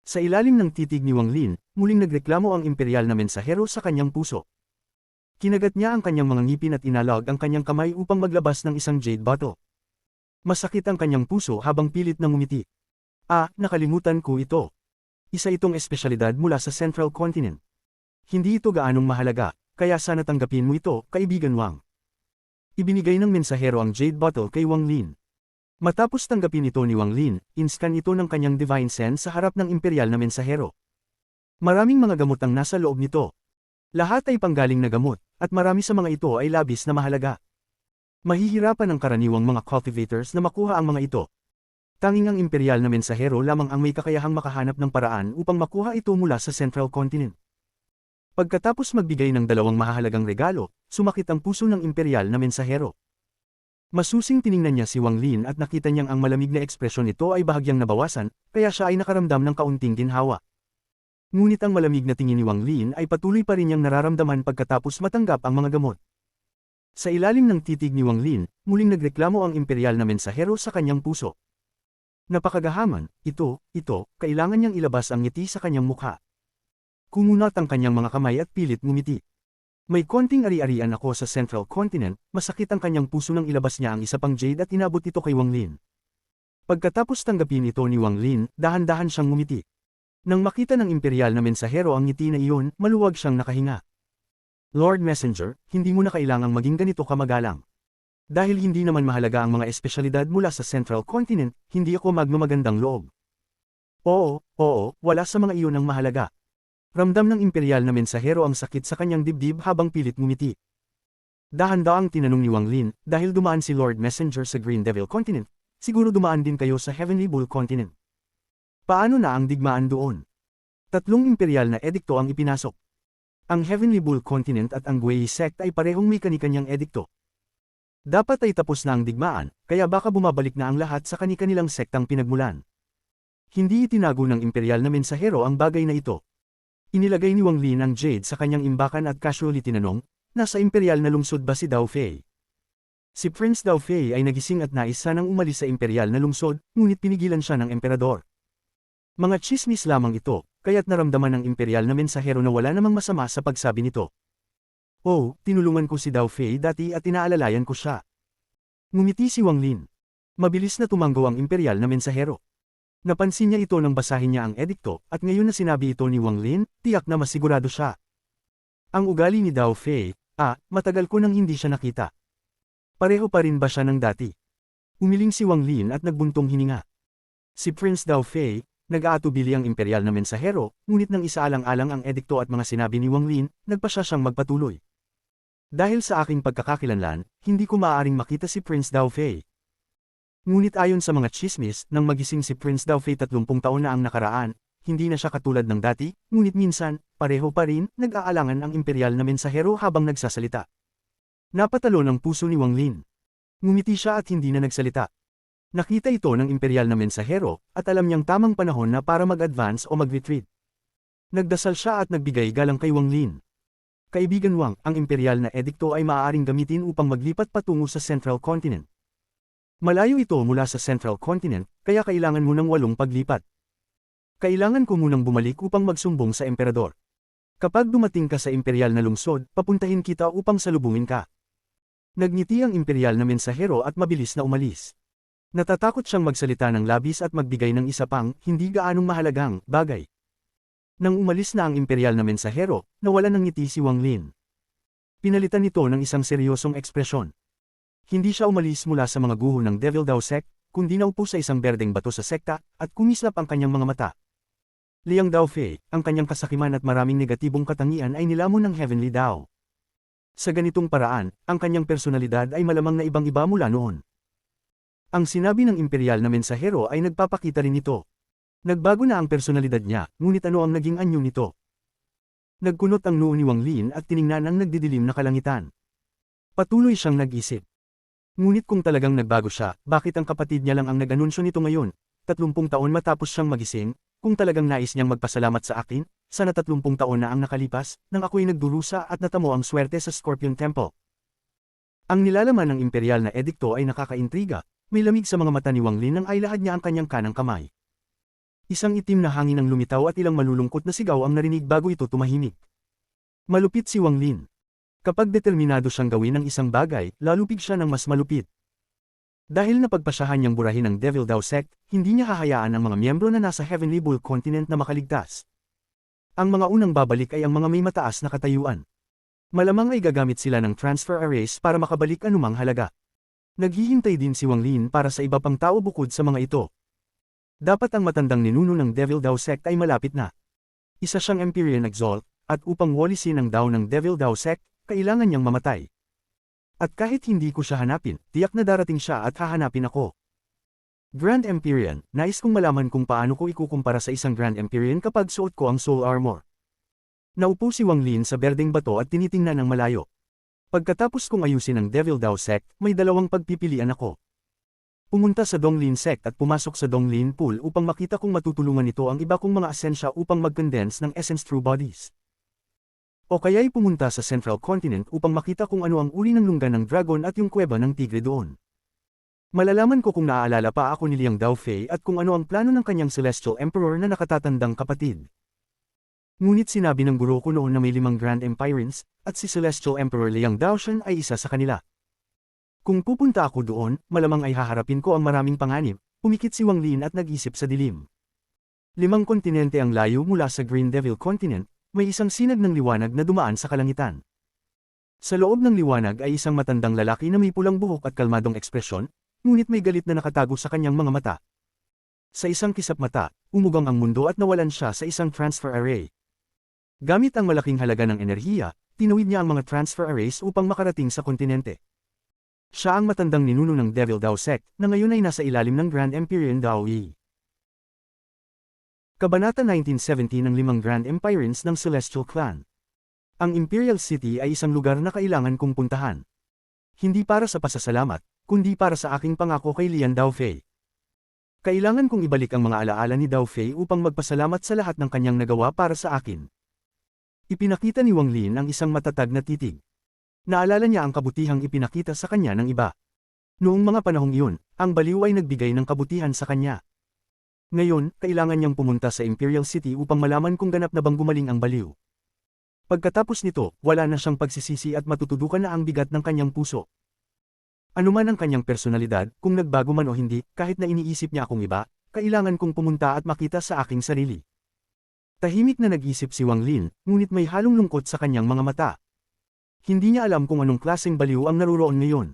Sa ilalim ng titig ni Wang Lin, muling nagreklamo ang imperial na mensahero sa kanyang puso. Kinagat niya ang kanyang mga ngipin at inalag ang kanyang kamay upang maglabas ng isang jade bottle. Masakit ang kanyang puso habang pilit na ngumiti. Nakalimutan ko ito. Isa itong espesyalidad mula sa Central Continent. Hindi ito gaanong mahalaga, kaya sana tanggapin mo ito, kaibigan Wang. Ibinigay ng mensahero ang jade bottle kay Wang Lin. Matapos tanggapin ito ni Wang Lin, inscan ito ng kanyang divine sense sa harap ng imperial na mensahero. Maraming mga gamot ang nasa loob nito. Lahat ay panggaling na gamot, at marami sa mga ito ay labis na mahalaga. Mahihirapan ang karaniwang mga cultivators na makuha ang mga ito. Tanging ang imperial na mensahero lamang ang may kakayahang makahanap ng paraan upang makuha ito mula sa Central Continent. Pagkatapos magbigay ng dalawang mahahalagang regalo, sumakit ang puso ng imperial na mensahero. Masusing tiningnan niya si Wang Lin at nakita niyang ang malamig na ekspresyon nito ay bahagyang nabawasan, kaya siya ay nakaramdam ng kaunting ginhawa. Ngunit ang malamig na tingin ni Wang Lin ay patuloy pa rin niyang nararamdaman pagkatapos matanggap ang mga gamot. Sa ilalim ng titig ni Wang Lin, muling nagreklamo ang imperial na mensahero sa kanyang puso. Napakagahaman, ito, kailangan niyang ilabas ang ngiti sa kanyang mukha. Kumunat ang kanyang mga kamay at pilit ngumiti. May konting ari-arian ako sa Central Continent, masakit ang kanyang puso nang ilabas niya ang isa pang jade at inabot ito kay Wang Lin. Pagkatapos tanggapin ito ni Wang Lin, dahan-dahan siyang ngumiti. Nang makita ng imperial na mensahero ang ngiti na iyon, maluwag siyang nakahinga. Lord Messenger, hindi mo na kailangang maging ganito kamagalang. Dahil hindi naman mahalaga ang mga espesyalidad mula sa Central Continent, hindi ako magmamagandang loob. Oo, wala sa mga iyon ang mahalaga. Ramdam ng imperial na mensahero ang sakit sa kanyang dibdib habang pilit ngumiti. Dahan-daang tinanong ni Wang Lin, dahil dumaan si Lord Messenger sa Green Devil Continent, siguro dumaan din kayo sa Heavenly Bull Continent. Paano na ang digmaan doon? 3 imperial na edikto ang ipinasok. Ang Heavenly Bull Continent at ang Guei Sect ay parehong may kani-kanyang edikto. Dapat ay tapos na ang digmaan, kaya baka bumabalik na ang lahat sa kani-kanilang sektang pinagmulan. Hindi itinago ng imperial na mensahero ang bagay na ito. Inilagay ni Wang Lin ang jade sa kanyang imbakan at casually tinanong, nasa imperial na lungsod ba si Dao Fei? Si Prince Dao Fei ay nagising at nais sanang umalis sa imperial na lungsod, ngunit pinigilan siya ng emperador. Mga chismis lamang ito, kaya't naramdaman ng imperial na mensahero na wala namang masama sa pagsabi nito. Tinulungan ko si Dao Fei dati at inaalalayan ko siya. Ngumiti si Wang Lin. Mabilis na tumango ang imperial na mensahero. Napansin niya ito nang basahin niya ang edikto, at ngayon na sinabi ito ni Wang Lin, tiyak na masigurado siya. Ang ugali ni Dao Fei, matagal ko nang hindi siya nakita. Pareho pa rin ba siya ng dati? Umiling si Wang Lin at nagbuntong hininga. Si Prince Dao Fei, nag-aatubili ang imperial na mensahero, ngunit nang isaalang-alang ang edikto at mga sinabi ni Wang Lin, nagpa siyang magpatuloy. Dahil sa aking pagkakakilanlan, hindi ko maaaring makita si Prince Dao Fei. Ngunit ayon sa mga chismis, nang magising si Prince Dao Fei 30 taon na ang nakaraan, hindi na siya katulad ng dati, ngunit minsan, pareho pa rin, nag-aalangan ang imperial na mensahero habang nagsasalita. Napatalo ng puso ni Wang Lin. Ngumiti siya at hindi na nagsalita. Nakita ito ng imperial na mensahero, at alam niyang tamang panahon na para mag-advance o mag-retreat. Nagdasal siya at nagbigay galang kay Wang Lin. Kaibigan Wang, ang imperial na edikto ay maaaring gamitin upang maglipat patungo sa Central Continent. Malayo ito mula sa Central Continent, kaya kailangan mo ng 8 paglipat. Kailangan ko munang bumalik upang magsumbong sa emperador. Kapag dumating ka sa imperial na lungsod, papuntahin kita upang salubungin ka. Nagngiti ang imperial na mensahero at mabilis na umalis. Natatakot siyang magsalita ng labis at magbigay ng isa pang, hindi gaanong mahalagang, bagay. Nang umalis na ang imperial na mensahero, nawalan ng ngiti si Wang Lin. Pinalitan nito ng isang seryosong ekspresyon. Hindi siya umalis mula sa mga guho ng Devil Dao Sect, kundi naupo sa isang berdeng bato sa sekta, at kumislap ang kanyang mga mata. Liang Daofei, ang kanyang kasakiman at maraming negatibong katangian ay nilamon ng Heavenly Dao. Sa ganitong paraan, ang kanyang personalidad ay malamang na ibang-iba mula noon. Ang sinabi ng imperial na mensahero ay nagpapakita rin nito. Nagbago na ang personalidad niya, ngunit ano ang naging anyo nito? Nagkunot ang noo ni Wang Lin at tiningnan ang nagdidilim na kalangitan. Patuloy siyang nag-isip. Ngunit kung talagang nagbago siya, bakit ang kapatid niya lang ang nag-anunsyo nito ngayon? 30 taon matapos siyang magising, kung talagang nais niyang magpasalamat sa akin, sana 30 taon na ang nakalipas, nang ako'y nagdurusa at natamo ang swerte sa Scorpion Temple. Ang nilalaman ng imperial na edikto ay nakakaintriga. May lamig sa mga mata ni Wang Lin nang ailahad niya ang kanyang kanang kamay. Isang itim na hangin ang lumitaw at ilang malulungkot na sigaw ang narinig bago ito tumahimik. Malupit si Wang Lin. Kapag determinado siyang gawin ang isang bagay, lalupig siya ng mas malupit. Dahil napagpasyahan niyang burahin ng Devil Dao Sect, hindi niya hahayaan ang mga miyembro na nasa Heavenly Bull Continent na makaligtas. Ang mga unang babalik ay ang mga may mataas na katayuan. Malamang ay gagamit sila ng transfer arrays para makabalik anumang halaga. Naghihintay din si Wang Lin para sa iba pang tao bukod sa mga ito. Dapat ang matandang ninuno ng Devil Dao Sect ay malapit na. Isa siyang Empyrean Exalt, at upang walisin ang Dao ng Devil Dao Sect, kailangan niyang mamatay. At kahit hindi ko siya hanapin, tiyak na darating siya at hahanapin ako. Grand Empyrean, nais kong malaman kung paano ko ikukumpara sa isang Grand Empyrean kapag suot ko ang Soul Armor. Naupo si Wang Lin sa berdeng bato at tinitingnan ng malayo. Pagkatapos kong ayusin ang Devil Dao Sect, may dalawang pagpipilian ako. Pumunta sa Donglin Sect at pumasok sa Donglin Pool upang makita kung matutulungan nito ang iba kong mga asensya upang mag-condense ng Essence True Bodies. O kaya'y pumunta sa Central Continent upang makita kung ano ang uri ng lunggan ng dragon at yung kuweba ng tigre doon. Malalaman ko kung naaalala pa ako ni Liang Daofei at kung ano ang plano ng kanyang Celestial Emperor na nakatatandang kapatid. Ngunit sinabi ng guro ko noon na may 5 Grand Empirants, at si Celestial Emperor Liang Daoshan ay isa sa kanila. Kung pupunta ako doon, malamang ay haharapin ko ang maraming panganib, pumikit si Wang Lin at nag-isip sa dilim. 5 kontinente ang layo mula sa Green Devil Continent, may isang sinag ng liwanag na dumaan sa kalangitan. Sa loob ng liwanag ay isang matandang lalaki na may pulang buhok at kalmadong ekspresyon, ngunit may galit na nakatago sa kanyang mga mata. Sa isang kisap mata, umugang ang mundo at nawalan siya sa isang transfer array. Gamit ang malaking halaga ng enerhiya, tinawid niya ang mga transfer arrays upang makarating sa kontinente. Siya ang matandang ninuno ng Devil Dao Sect, na ngayon ay nasa ilalim ng Grand Empyrean Dao Yi. Kabanata 1970 ng 5 Grand Empirants ng Celestial Clan. Ang Imperial City ay isang lugar na kailangan kong puntahan. Hindi para sa pasasalamat, kundi para sa aking pangako kay Lian Daofei. Kailangan kong ibalik ang mga alaala ni Daofei upang magpasalamat sa lahat ng kanyang nagawa para sa akin. Ipinakita ni Wang Lin ang isang matatag na titig. Naalala niya ang kabutihang ipinakita sa kanya ng iba. Noong mga panahong iyon, ang baliw ay nagbigay ng kabutihan sa kanya. Ngayon, kailangan niyang pumunta sa Imperial City upang malaman kung ganap na bang gumaling ang baliw. Pagkatapos nito, wala na siyang pagsisisi at matutudukan na ang bigat ng kanyang puso. Ano man ang kanyang personalidad, kung nagbago man o hindi, kahit na iniisip niya akong iba, kailangan kong pumunta at makita sa aking sarili. Tahimik na nag-isip si Wang Lin, ngunit may halong lungkot sa kanyang mga mata. Hindi niya alam kung anong klaseng baliw ang naruroon ngayon.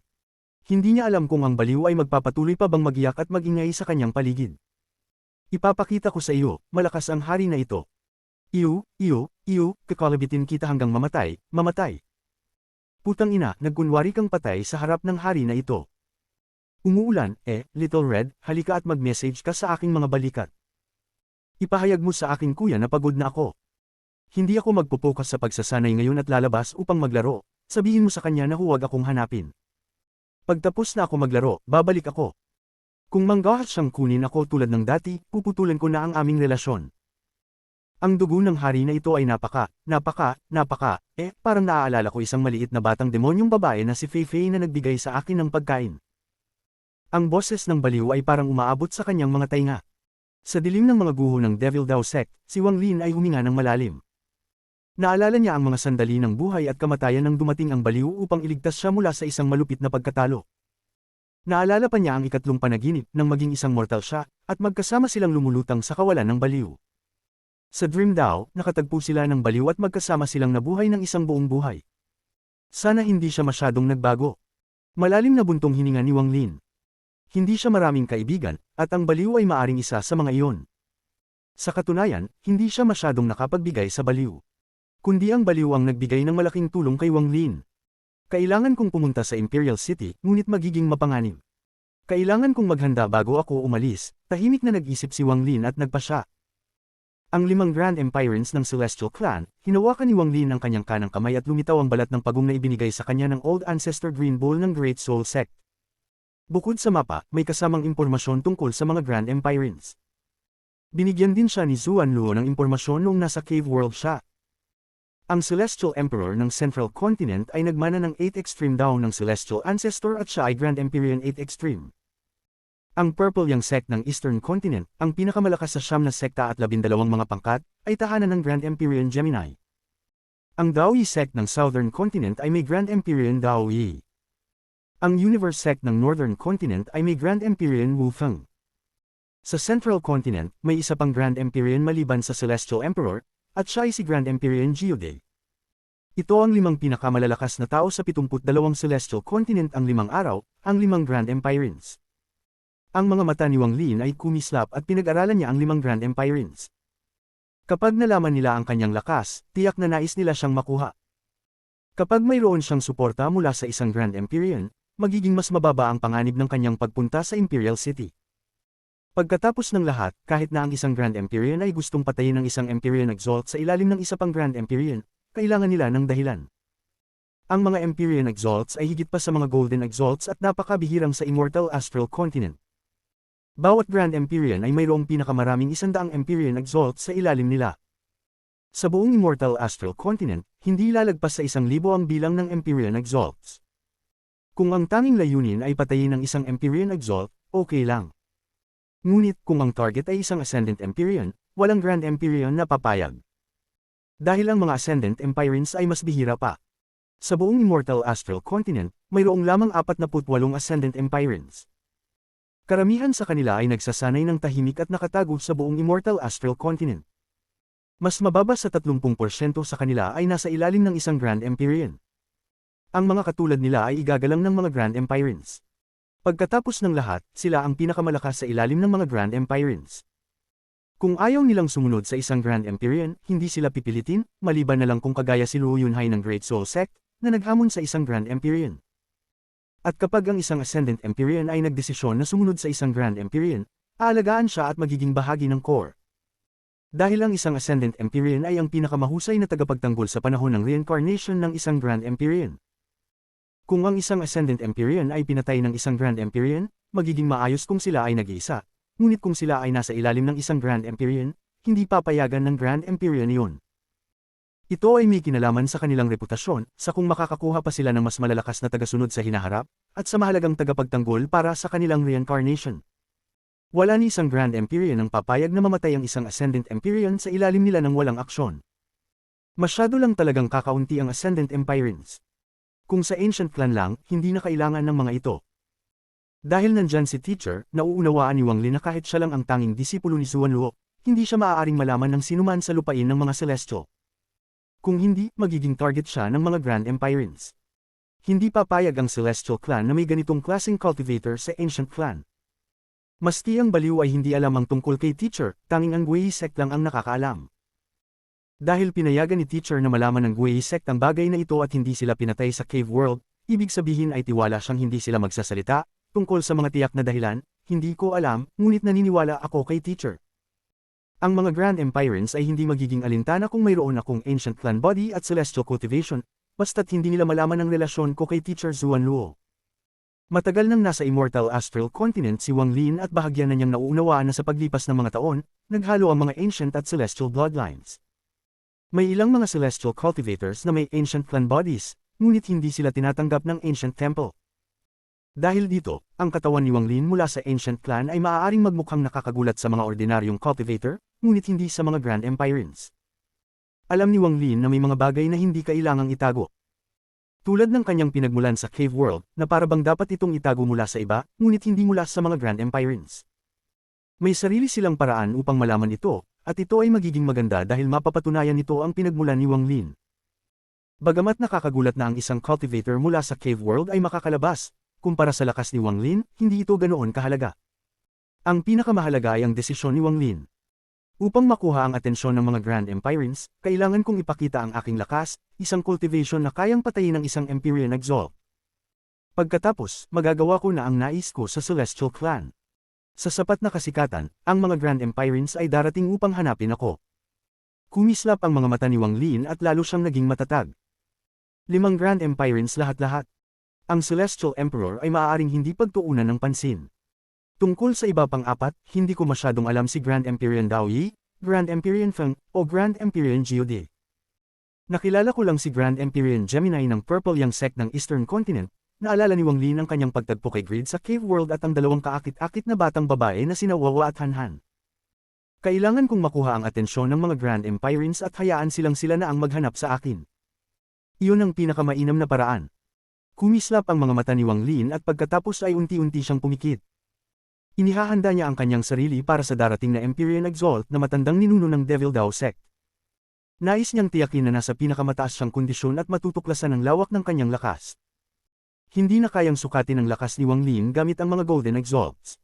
Hindi niya alam kung ang baliw ay magpapatuloy pa bang magiyak at magingay sa kanyang paligid. Ipapakita ko sa iyo, malakas ang hari na ito. Iyo, kakalabitin kita hanggang mamatay, mamatay. Putang ina, nagkunwari kang patay sa harap ng hari na ito. Umuulan, Little Red, halika at mag-message ka sa aking mga balikat. Ipahayag mo sa aking kuya na pagod na ako. Hindi ako magpupokas sa pagsasanay ngayon at lalabas upang maglaro, sabihin mo sa kanya na huwag akong hanapin. Pagtapos na ako maglaro, babalik ako. Kung manggahat siyang kunin ako tulad ng dati, puputulan ko na ang aming relasyon. Ang dugo ng hari na ito ay parang naaalala ko isang maliit na batang demonyong babae na si Fei Fei na nagbigay sa akin ng pagkain. Ang boses ng baliw ay parang umaabot sa kanyang mga tainga. Sa dilim ng mga guho ng Devil Dao Sect, si Wang Lin ay huminga ng malalim. Naalala niya ang mga sandali ng buhay at kamatayan nang dumating ang baliw upang iligtas siya mula sa isang malupit na pagkatalo. Naalala pa niya ang ikatlong panaginip nang maging isang mortal siya, at magkasama silang lumulutang sa kawalan ng baliw. Sa dream daw, nakatagpo sila ng baliw at magkasama silang nabuhay ng isang buong buhay. Sana hindi siya masyadong nagbago. Malalim na buntong hininga ni Wang Lin. Hindi siya maraming kaibigan, at ang baliw ay maaring isa sa mga iyon. Sa katunayan, hindi siya masyadong nakapagbigay sa baliw. Kundi ang baliw ang nagbigay ng malaking tulong kay Wang Lin. Kailangan kong pumunta sa Imperial City, ngunit magiging mapanganib. Kailangan kong maghanda bago ako umalis, tahimik na nag-isip si Wang Lin at nagpasya. Ang 5 Grand Empirants ng Celestial Clan, hinawakan ni Wang Lin ang kanyang kanang kamay at lumitaw ang balat ng pagong na ibinigay sa kanya ng Old Ancestor Green Bull ng Great Soul Sect. Bukod sa mapa, may kasamang impormasyon tungkol sa mga Grand Empirants. Binigyan din siya ni Zuan Luo ng impormasyon noong nasa Cave World siya. Ang Celestial Emperor ng Central Continent ay nagmana ng 8 Extreme Dawn ng Celestial Ancestor at siya ay Grand Empyrean 8 Extreme. Ang Purple Yang Sect ng Eastern Continent, ang pinakamalakas sa 9 na sekta at 12 mga pangkat, ay tahanan ng Grand Empyrean Gemini. Ang Dao Yi Sect ng Southern Continent ay may Grand Empyrean Dao Yi. Ang Universe Sect ng Northern Continent ay may Grand Empyrean Wu Feng. Sa Central Continent, may isa pang Grand Empyrean maliban sa Celestial Emperor, at siya ay si Grand Empyrean Geode. Ito ang 5 pinakamalalakas na tao sa 72 Celestial Continent ang 5 araw, ang 5 Grand Empirants. Ang mga mata ni Wang Lin ay kumislap at pinag-aralan niya ang 5 Grand Empirants. Kapag nalaman nila ang kanyang lakas, tiyak na nais nila siyang makuha. Kapag mayroon siyang suporta mula sa isang Grand Empyrean, magiging mas mababa ang panganib ng kanyang pagpunta sa Imperial City. Pagkatapos ng lahat, kahit na ang isang Grand Empyrean ay gustong patayin ng isang Empyrean Exalt sa ilalim ng isa pang Grand Empyrean, kailangan nila ng dahilan. Ang mga Empyrean Exalts ay higit pa sa mga Golden Exalts at napakabihirang sa Immortal Astral Continent. Bawat Grand Empyrean ay mayroong pinakamaraming 100 Empyrean Exalts sa ilalim nila. Sa buong Immortal Astral Continent, hindi lalagpas sa 1,000 ang bilang ng Empyrean Exalts. Kung ang tanging layunin ay patayin ng isang Empyrean Exalt, okay lang. Ngunit kung ang target ay isang Ascendant Empyrean, walang Grand Empyrean na papayag. Dahil ang mga Ascendant Empirants ay mas bihira pa. Sa buong Immortal Astral Continent, mayroong lamang 48 Ascendant Empirants. Karamihan sa kanila ay nagsasanay ng tahimik at nakatago sa buong Immortal Astral Continent. Mas mababa sa 30% sa kanila ay nasa ilalim ng isang Grand Empyrean. Ang mga katulad nila ay igagalang ng mga Grand Empirants. Pagkatapos ng lahat, sila ang pinakamalakas sa ilalim ng mga Grand Empirants. Kung ayaw nilang sumunod sa isang Grand Empyrean, hindi sila pipilitin, maliban na lang kung kagaya si Luo Yunhai ng Great Soul Sect, na naghamon sa isang Grand Empyrean. At kapag ang isang Ascendant Empyrean ay nagdesisyon na sumunod sa isang Grand Empyrean, aalagaan siya at magiging bahagi ng core. Dahil ang isang Ascendant Empyrean ay ang pinakamahusay na tagapagtanggol sa panahon ng reincarnation ng isang Grand Empyrean. Kung ang isang Ascendant Empyrean ay pinatay ng isang Grand Empyrean, magiging maayos kung sila ay nag-iisa, ngunit kung sila ay nasa ilalim ng isang Grand Empyrean, hindi papayagan ng Grand Empyrean iyon. Ito ay may kinalaman sa kanilang reputasyon, sa kung makakakuha pa sila ng mas malalakas na tagasunod sa hinaharap, at sa mahalagang tagapagtanggol para sa kanilang reincarnation. Wala ni isang Grand Empyrean ang papayag na mamatay ang isang Ascendant Empyrean sa ilalim nila ng walang aksyon. Masyado lang talagang kakaunti ang Ascendant Empyreans. Kung sa Ancient Clan lang, hindi na kailangan ng mga ito. Dahil nandyan si Teacher, nauunawaan ni Wang Lin na kahit siya lang ang tanging disipulo ni Zuan Luo, hindi siya maaaring malaman ng sinuman sa lupain ng mga Celestial. Kung hindi, magiging target siya ng mga Grand Empirants. Hindi papayag ang Celestial Clan na may ganitong klaseng cultivator sa Ancient Clan. Maski ang baliw ay hindi alam ang tungkol kay Teacher, tanging ang Guei Sect lang ang nakakaalam. Dahil pinayagan ni Teacher na malaman ng Guei Sect ang bagay na ito at hindi sila pinatay sa Cave World, ibig sabihin ay tiwala siyang hindi sila magsasalita, tungkol sa mga tiyak na dahilan, hindi ko alam, ngunit naniniwala ako kay Teacher. Ang mga Grand Empirants ay hindi magiging alintana kung mayroon akong Ancient Clan Body at Celestial Cultivation, basta't hindi nila malaman ang relasyon ko kay Teacher Zuan Luo. Matagal nang nasa Immortal Astral Continent si Wang Lin at bahagyan na niyang nauunawaan na sa paglipas ng mga taon, naghalo ang mga Ancient at Celestial Bloodlines. May ilang mga Celestial Cultivators na may Ancient Clan Bodies, ngunit hindi sila tinatanggap ng Ancient Temple. Dahil dito, ang katawan ni Wang Lin mula sa Ancient Clan ay maaaring magmukhang nakakagulat sa mga ordinaryong cultivator, ngunit hindi sa mga Grand Empirants. Alam ni Wang Lin na may mga bagay na hindi kailangang itago. Tulad ng kanyang pinagmulan sa Cave World, na parabang dapat itong itago mula sa iba, ngunit hindi mula sa mga Grand Empirans. May sarili silang paraan upang malaman ito, at ito ay magiging maganda dahil mapapatunayan nito ang pinagmulan ni Wang Lin. Bagamat nakakagulat na ang isang cultivator mula sa Cave World ay makakalabas, kumpara sa lakas ni Wang Lin, hindi ito ganoon kahalaga. Ang pinakamahalaga ay ang desisyon ni Wang Lin. Upang makuha ang atensyon ng mga Grand Empirans, kailangan kong ipakita ang aking lakas, isang cultivation na kayang patayin ng isang Empyrean Exalt. Pagkatapos, magagawa ko na ang nais ko sa Celestial Clan. Sa sapat na kasikatan, ang mga Grand Empirans ay darating upang hanapin ako. Kumislap ang mga mata ni Wang Lin at lalo siyang naging matatag. 5 Grand Empirans lahat-lahat. Ang Celestial Emperor ay maaaring hindi pagtuunan ng pansin. Tungkol sa iba pang 4, hindi ko masyadong alam si Grand Empyrean Dao Yi, Grand Empyrean Feng, o Grand Empyrean Geode. Nakilala ko lang si Grand Empyrean Gemini ng Purple Yang Sect ng Eastern Continent. Naalala ni Wang Lin ang kanyang pagtagpo kay Grid sa Cave World at ang 2 kaakit-akit na batang babae na sina Wawa at Hanhan. Kailangan kong makuha ang atensyon ng mga Grand Empirans at hayaan sila na ang maghanap sa akin. Iyon ang pinakamainam na paraan. Kumislap ang mga mata ni Wang Lin at pagkatapos ay unti-unti siyang pumikit. Inihahanda niya ang kanyang sarili para sa darating na Empyrean Exalt na matandang ninuno ng Devil Dao Sect. Nais niyang tiyakin na nasa pinakamataas siyang kondisyon at matutuklasan ang lawak ng kanyang lakas. Hindi na kayang sukatin ang lakas ni Wang Lin gamit ang mga Golden Exalts.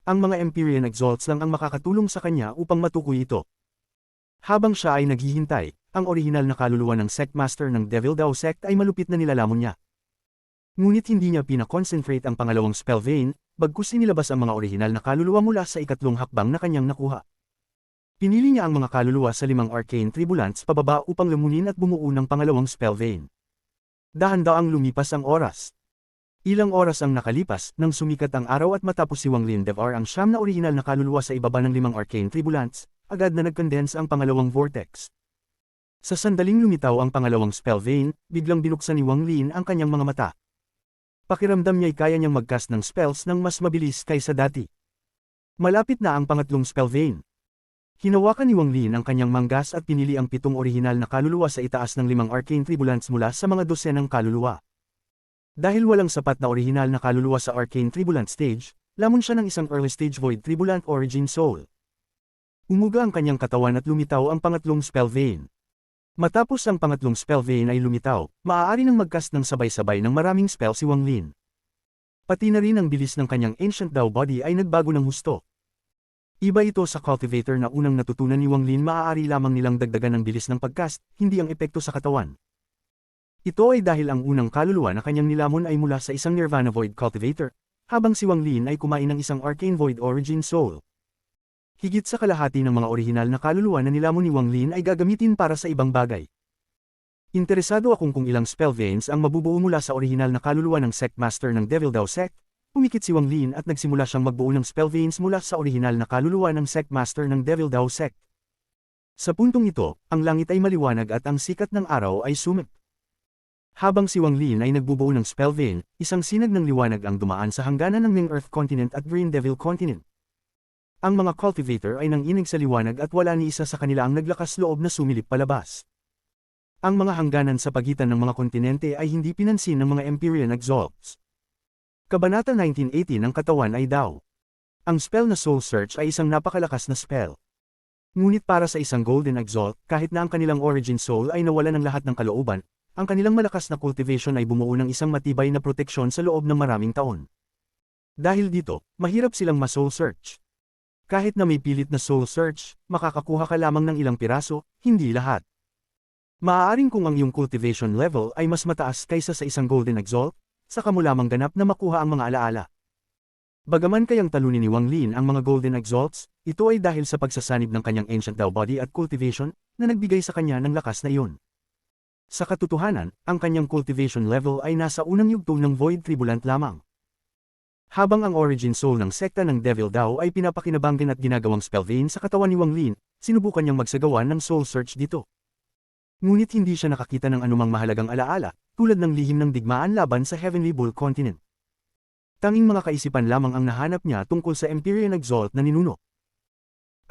Ang mga Empyrean Exalts lang ang makakatulong sa kanya upang matukoy ito. Habang siya ay naghihintay, ang orihinal na kaluluwa ng Sect Master ng Devil Dao Sect ay malupit na nilalamon niya. Ngunit hindi niya pinakonsentrate ang pangalawang spell vein, bagkus inilabas ang mga orihinal na kaluluwa mula sa ikatlong hakbang na kanyang nakuha. Pinili niya ang mga kaluluwa sa 5 arcane tribulants pababa upang lumunin at bumuo ng pangalawang spell vein. Dahan-daang lumipas ang oras. Ilang oras ang nakalipas nang sumikat ang araw at matapos si Wang Lin devour ang 9 na orihinal na kaluluwa sa ibaba ng 5 arcane tribulants, agad na nag-condense ang pangalawang vortex. Sa sandaling lumitaw ang pangalawang spell vein, biglang binuksan ni Wang Lin ang kanyang mga mata. Pakiramdam niya'y kaya niyang mag-cast ng spells ng mas mabilis kaysa dati. Malapit na ang pangatlong spell vein. Hinawakan ni Wang Lin ang kanyang manggas at pinili ang 7 orihinal na kaluluwa sa itaas ng 5 arcane tribulants mula sa mga dosenang kaluluwa. Dahil walang sapat na orihinal na kaluluwa sa arcane tribulant stage, lamon siya ng isang early stage void tribulant origin soul. Umuga ang kanyang katawan at lumitaw ang pangatlong spell vein. Matapos ang pangatlong spell vein ay lumitaw, maaari nang mag-cast ng sabay-sabay ng maraming spell si Wang Lin. Pati na rin ang bilis ng kanyang Ancient Dao body ay nagbago ng husto. Iba ito sa cultivator na unang natutunan ni Wang Lin, maaari lamang nilang dagdagan ng bilis ng pag-cast, hindi ang epekto sa katawan. Ito ay dahil ang unang kaluluwa na kanyang nilamon ay mula sa isang Nirvana Void cultivator, habang si Wang Lin ay kumain ng isang Arcane Void origin soul. Higit sa kalahati ng mga orihinal na kaluluwa na nilamon ni Wang Lin ay gagamitin para sa ibang bagay. Interesado akong kung ilang spell veins ang mabubuo mula sa orihinal na kaluluwa ng Sect Master ng Devil Dao Sect. Pumikit si Wang Lin at nagsimula siyang magbuo ng spell veins mula sa orihinal na kaluluwa ng Sect Master ng Devil Dao Sect. Sa puntong ito, ang langit ay maliwanag at ang sikat ng araw ay sumip. Habang si Wang Lin ay nagbubuo ng spell vein, isang sinag ng liwanag ang dumaan sa hangganan ng Ming Earth Continent at Green Devil Continent. Ang mga cultivator ay nanginig sa liwanag at wala ni isa sa kanila ang naglakas loob na sumilip palabas. Ang mga hangganan sa pagitan ng mga kontinente ay hindi pinansin ng mga Empyrean Exalts. Kabanata 1980 ng katawan ay Dao. Ang spell na Soul Search ay isang napakalakas na spell. Ngunit para sa isang Golden Exalt, kahit na ang kanilang Origin Soul ay nawala ng lahat ng kalooban, ang kanilang malakas na cultivation ay bumuo ng isang matibay na proteksyon sa loob ng maraming taon. Dahil dito, mahirap silang ma-Soul Search. Kahit na may pilit na Soul Search, makakakuha ka lamang ng ilang piraso, hindi lahat. Maaaring kung ang iyong cultivation level ay mas mataas kaysa sa isang Golden Exalt, saka mo lamang ganap na makuha ang mga alaala. Bagaman kayang talunin ni Wang Lin ang mga Golden Exalts, ito ay dahil sa pagsasanib ng kanyang Ancient Dao body at cultivation, na nagbigay sa kanya ng lakas na iyon. Sa katotohanan, ang kanyang cultivation level ay nasa unang yugto ng Void Tribulant lamang. Habang ang Origin Soul ng sekta ng Devil Dao ay pinapakinabanggan at ginagawang spell vein sa katawan ni Wang Lin, sinubukan niyang magsagawa ng Soul Search dito. Ngunit hindi siya nakakita ng anumang mahalagang alaala, tulad ng lihim ng digmaan laban sa Heavenly Bull Continent. Tanging mga kaisipan lamang ang nahanap niya tungkol sa Empyrean Exalt na ninuno.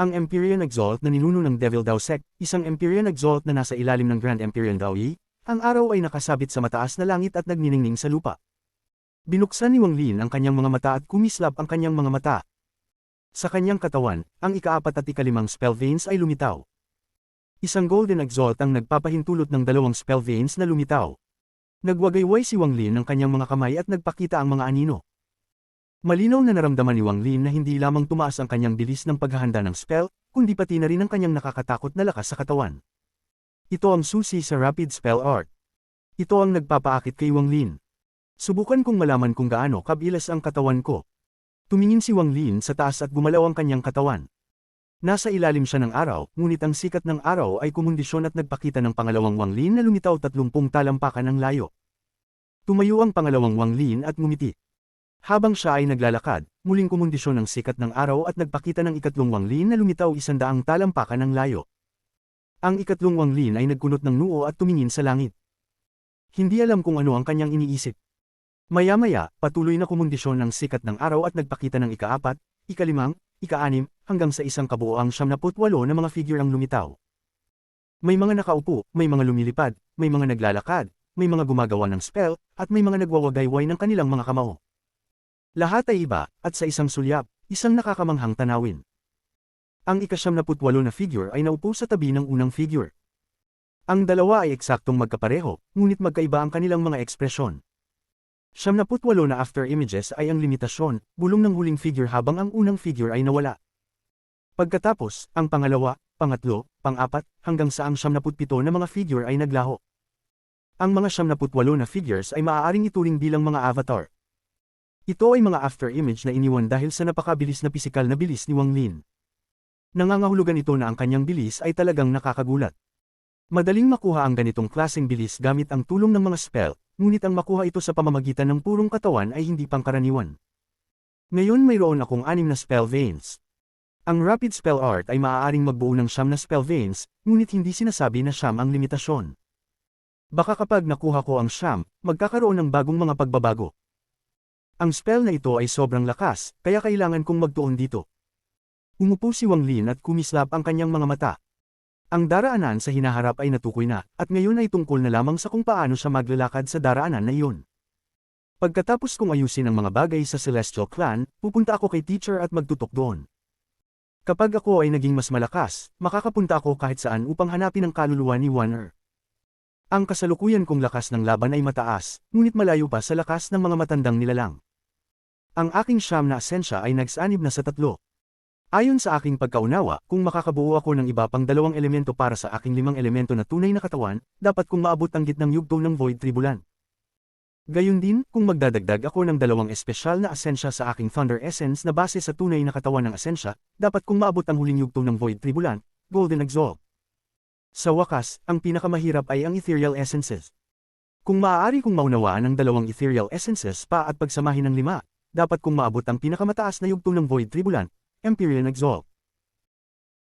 Ang Empyrean Exalt na ninuno ng Devil Dao Sect, isang Empyrean Exalt na nasa ilalim ng Grand Empyrean Dao Yi, ang araw ay nakasabit sa mataas na langit at nagniningning sa lupa. Binuksan ni Wang Lin ang kanyang mga mata at kumislap ang kanyang mga mata. Sa kanyang katawan, ang ika-4 at ika-5 spell veins ay lumitaw. Isang golden exalt ang nagpapahintulot ng 2 spell veins na lumitaw. Nagwagayway si Wang Lin ng kanyang mga kamay at nagpakita ang mga anino. Malinaw na naramdaman ni Wang Lin na hindi lamang tumaas ang kanyang bilis ng paghahanda ng spell, kundi pati na rin ang kanyang nakakatakot na lakas sa katawan. Ito ang susi sa rapid spell art. Ito ang nagpapaakit kay Wang Lin. Subukan kong malaman kung gaano kabilas ang katawan ko. Tumingin si Wang Lin sa taas at gumalaw ang kanyang katawan. Nasa ilalim siya ng araw, ngunit ang sikat ng araw ay kumundisyon at nagpakita ng pangalawang Wang Lin na lumitaw 30 talampakan ng layo. Tumayo ang pangalawang Wang Lin at ngumiti. Habang siya ay naglalakad, muling kumundisyon ng sikat ng araw at nagpakita ng ikatlong Wang Lin na lumitaw 100 talampakan ng layo. Ang ikatlong Wang Lin ay nagkunot ng noo at tumingin sa langit. Hindi alam kung ano ang kanyang iniisip. Maya-maya, patuloy na kumundisyon ng sikat ng araw at nagpakita ng ika-4, ika-5, ika-6, hanggang sa isang kabuoang 78 na mga figure ang lumitaw. May mga nakaupo, may mga lumilipad, may mga naglalakad, may mga gumagawa ng spell, at may mga nagwawagayway ng kanilang mga kamao. Lahat ay iba, at sa isang sulyap, isang nakakamanghang tanawin. Ang ika-78 na figure ay naupo sa tabi ng unang figure. Ang dalawa ay eksaktong magkapareho, ngunit magkaiba ang kanilang mga ekspresyon. 78 na after images ay ang limitasyon, bulong ng huling figure habang ang unang figure ay nawala. Pagkatapos, ang pangalawa, pangatlo, pang-4, hanggang sa ang 77 na mga figure ay naglaho. Ang mga 78 na figures ay maaaring ituring bilang mga avatar. Ito ay mga after image na iniwan dahil sa napakabilis na pisikal na bilis ni Wang Lin. Nangangahulugan ito na ang kanyang bilis ay talagang nakakagulat. Madaling makuha ang ganitong klaseng bilis gamit ang tulong ng mga spell, ngunit ang makuha ito sa pamamagitan ng purong katawan ay hindi pangkaraniwan. Ngayon mayroon akong 6 na spell veins. Ang rapid spell art ay maaaring magbuo ng 9 na spell veins, ngunit hindi sinasabi na 9 ang limitasyon. Baka kapag nakuha ko ang 9, magkakaroon ng bagong mga pagbabago. Ang spell na ito ay sobrang lakas, kaya kailangan kong magtuon dito. Umupo si Wang Lin at kumislap ang kanyang mga mata. Ang daraanan sa hinaharap ay natukoy na, at ngayon ay tungkol na lamang sa kung paano siya maglalakad sa daraanan na iyon. Pagkatapos kong ayusin ang mga bagay sa Celestial Clan, pupunta ako kay teacher at magtutok doon. Kapag ako ay naging mas malakas, makakapunta ako kahit saan upang hanapin ang kaluluwa ni Wanner. Ang kasalukuyan kong lakas ng laban ay mataas, ngunit malayo pa sa lakas ng mga matandang nilalang. Ang aking 9 na asensya ay nagsanib na sa 3. Ayon sa aking pagkaunawa, kung makakabuo ako ng iba pang 2 elemento para sa aking 5 elemento na tunay na katawan, dapat kong maabot ang gitnang yugto ng Void Tribulan. Gayun din, kung magdadagdag ako ng 2 espesyal na asensya sa aking Thunder Essence na base sa tunay na katawan ng asensya, dapat kong maabot ang huling yugto ng Void Tribulan, Golden Exalt. Sa wakas, ang pinakamahirap ay ang Ethereal Essences. Kung maaari kong maunawaan ang 2 Ethereal Essences pa at pagsamahin ng 5, dapat kong maabot ang pinakamataas na yugto ng Void Tribulan, Empyrean Exalt.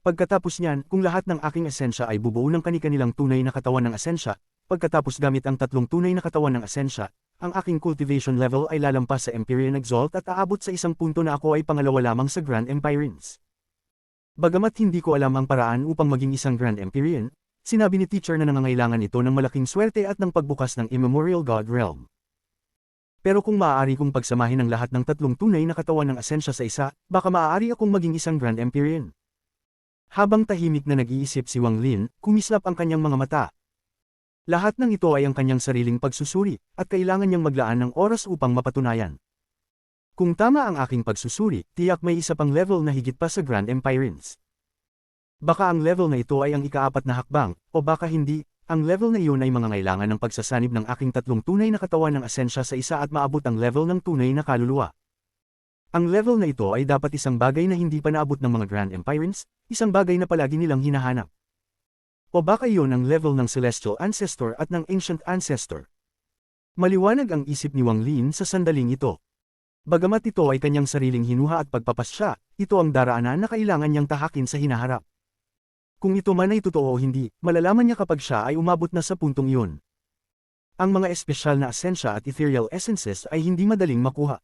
Pagkatapos niyan, kung lahat ng aking asensya ay bubuo ng kani-kanilang tunay na katawan ng asensya, pagkatapos gamit ang 3 tunay na katawan ng asensya, ang aking cultivation level ay lalampas sa Empyrean Exalt at aabot sa isang punto na ako ay pangalawa lamang sa Grand Empyrens. Bagamat hindi ko alam ang paraan upang maging isang Grand Empyrean, sinabi ni teacher na nangangailangan ito ng malaking swerte at ng pagbukas ng Immemorial God Realm. Pero kung maaari kong pagsamahin ang lahat ng 3 tunay na katawan ng asensya sa isa, baka maaari akong maging isang Grand Empyrean. Habang tahimik na nag-iisip si Wang Lin, kumislap ang kanyang mga mata. Lahat ng ito ay ang kanyang sariling pagsusuri, at kailangan niyang maglaan ng oras upang mapatunayan. Kung tama ang aking pagsusuri, tiyak may isa pang level na higit pa sa Grand Empyrens. Baka ang level na ito ay ang ika-4 na hakbang, o baka hindi. Ang level na iyon ay mangangailangan ng pagsasanib ng aking 3 tunay na katawan ng asensya sa isa at maabot ang level ng tunay na kaluluwa. Ang level na ito ay dapat isang bagay na hindi pa naabot ng mga Grand Empyrens, isang bagay na palagi nilang hinahanap. O baka iyon ang level ng Celestial Ancestor at ng Ancient Ancestor. Maliwanag ang isip ni Wang Lin sa sandaling ito. Bagamat ito ay kanyang sariling hinuha at pagpapasya, ito ang daraanan na kailangan niyang tahakin sa hinaharap. Kung ito man ay totoo o hindi, malalaman niya kapag siya ay umabot na sa puntong iyon. Ang mga espesyal na asensya at ethereal essences ay hindi madaling makuha.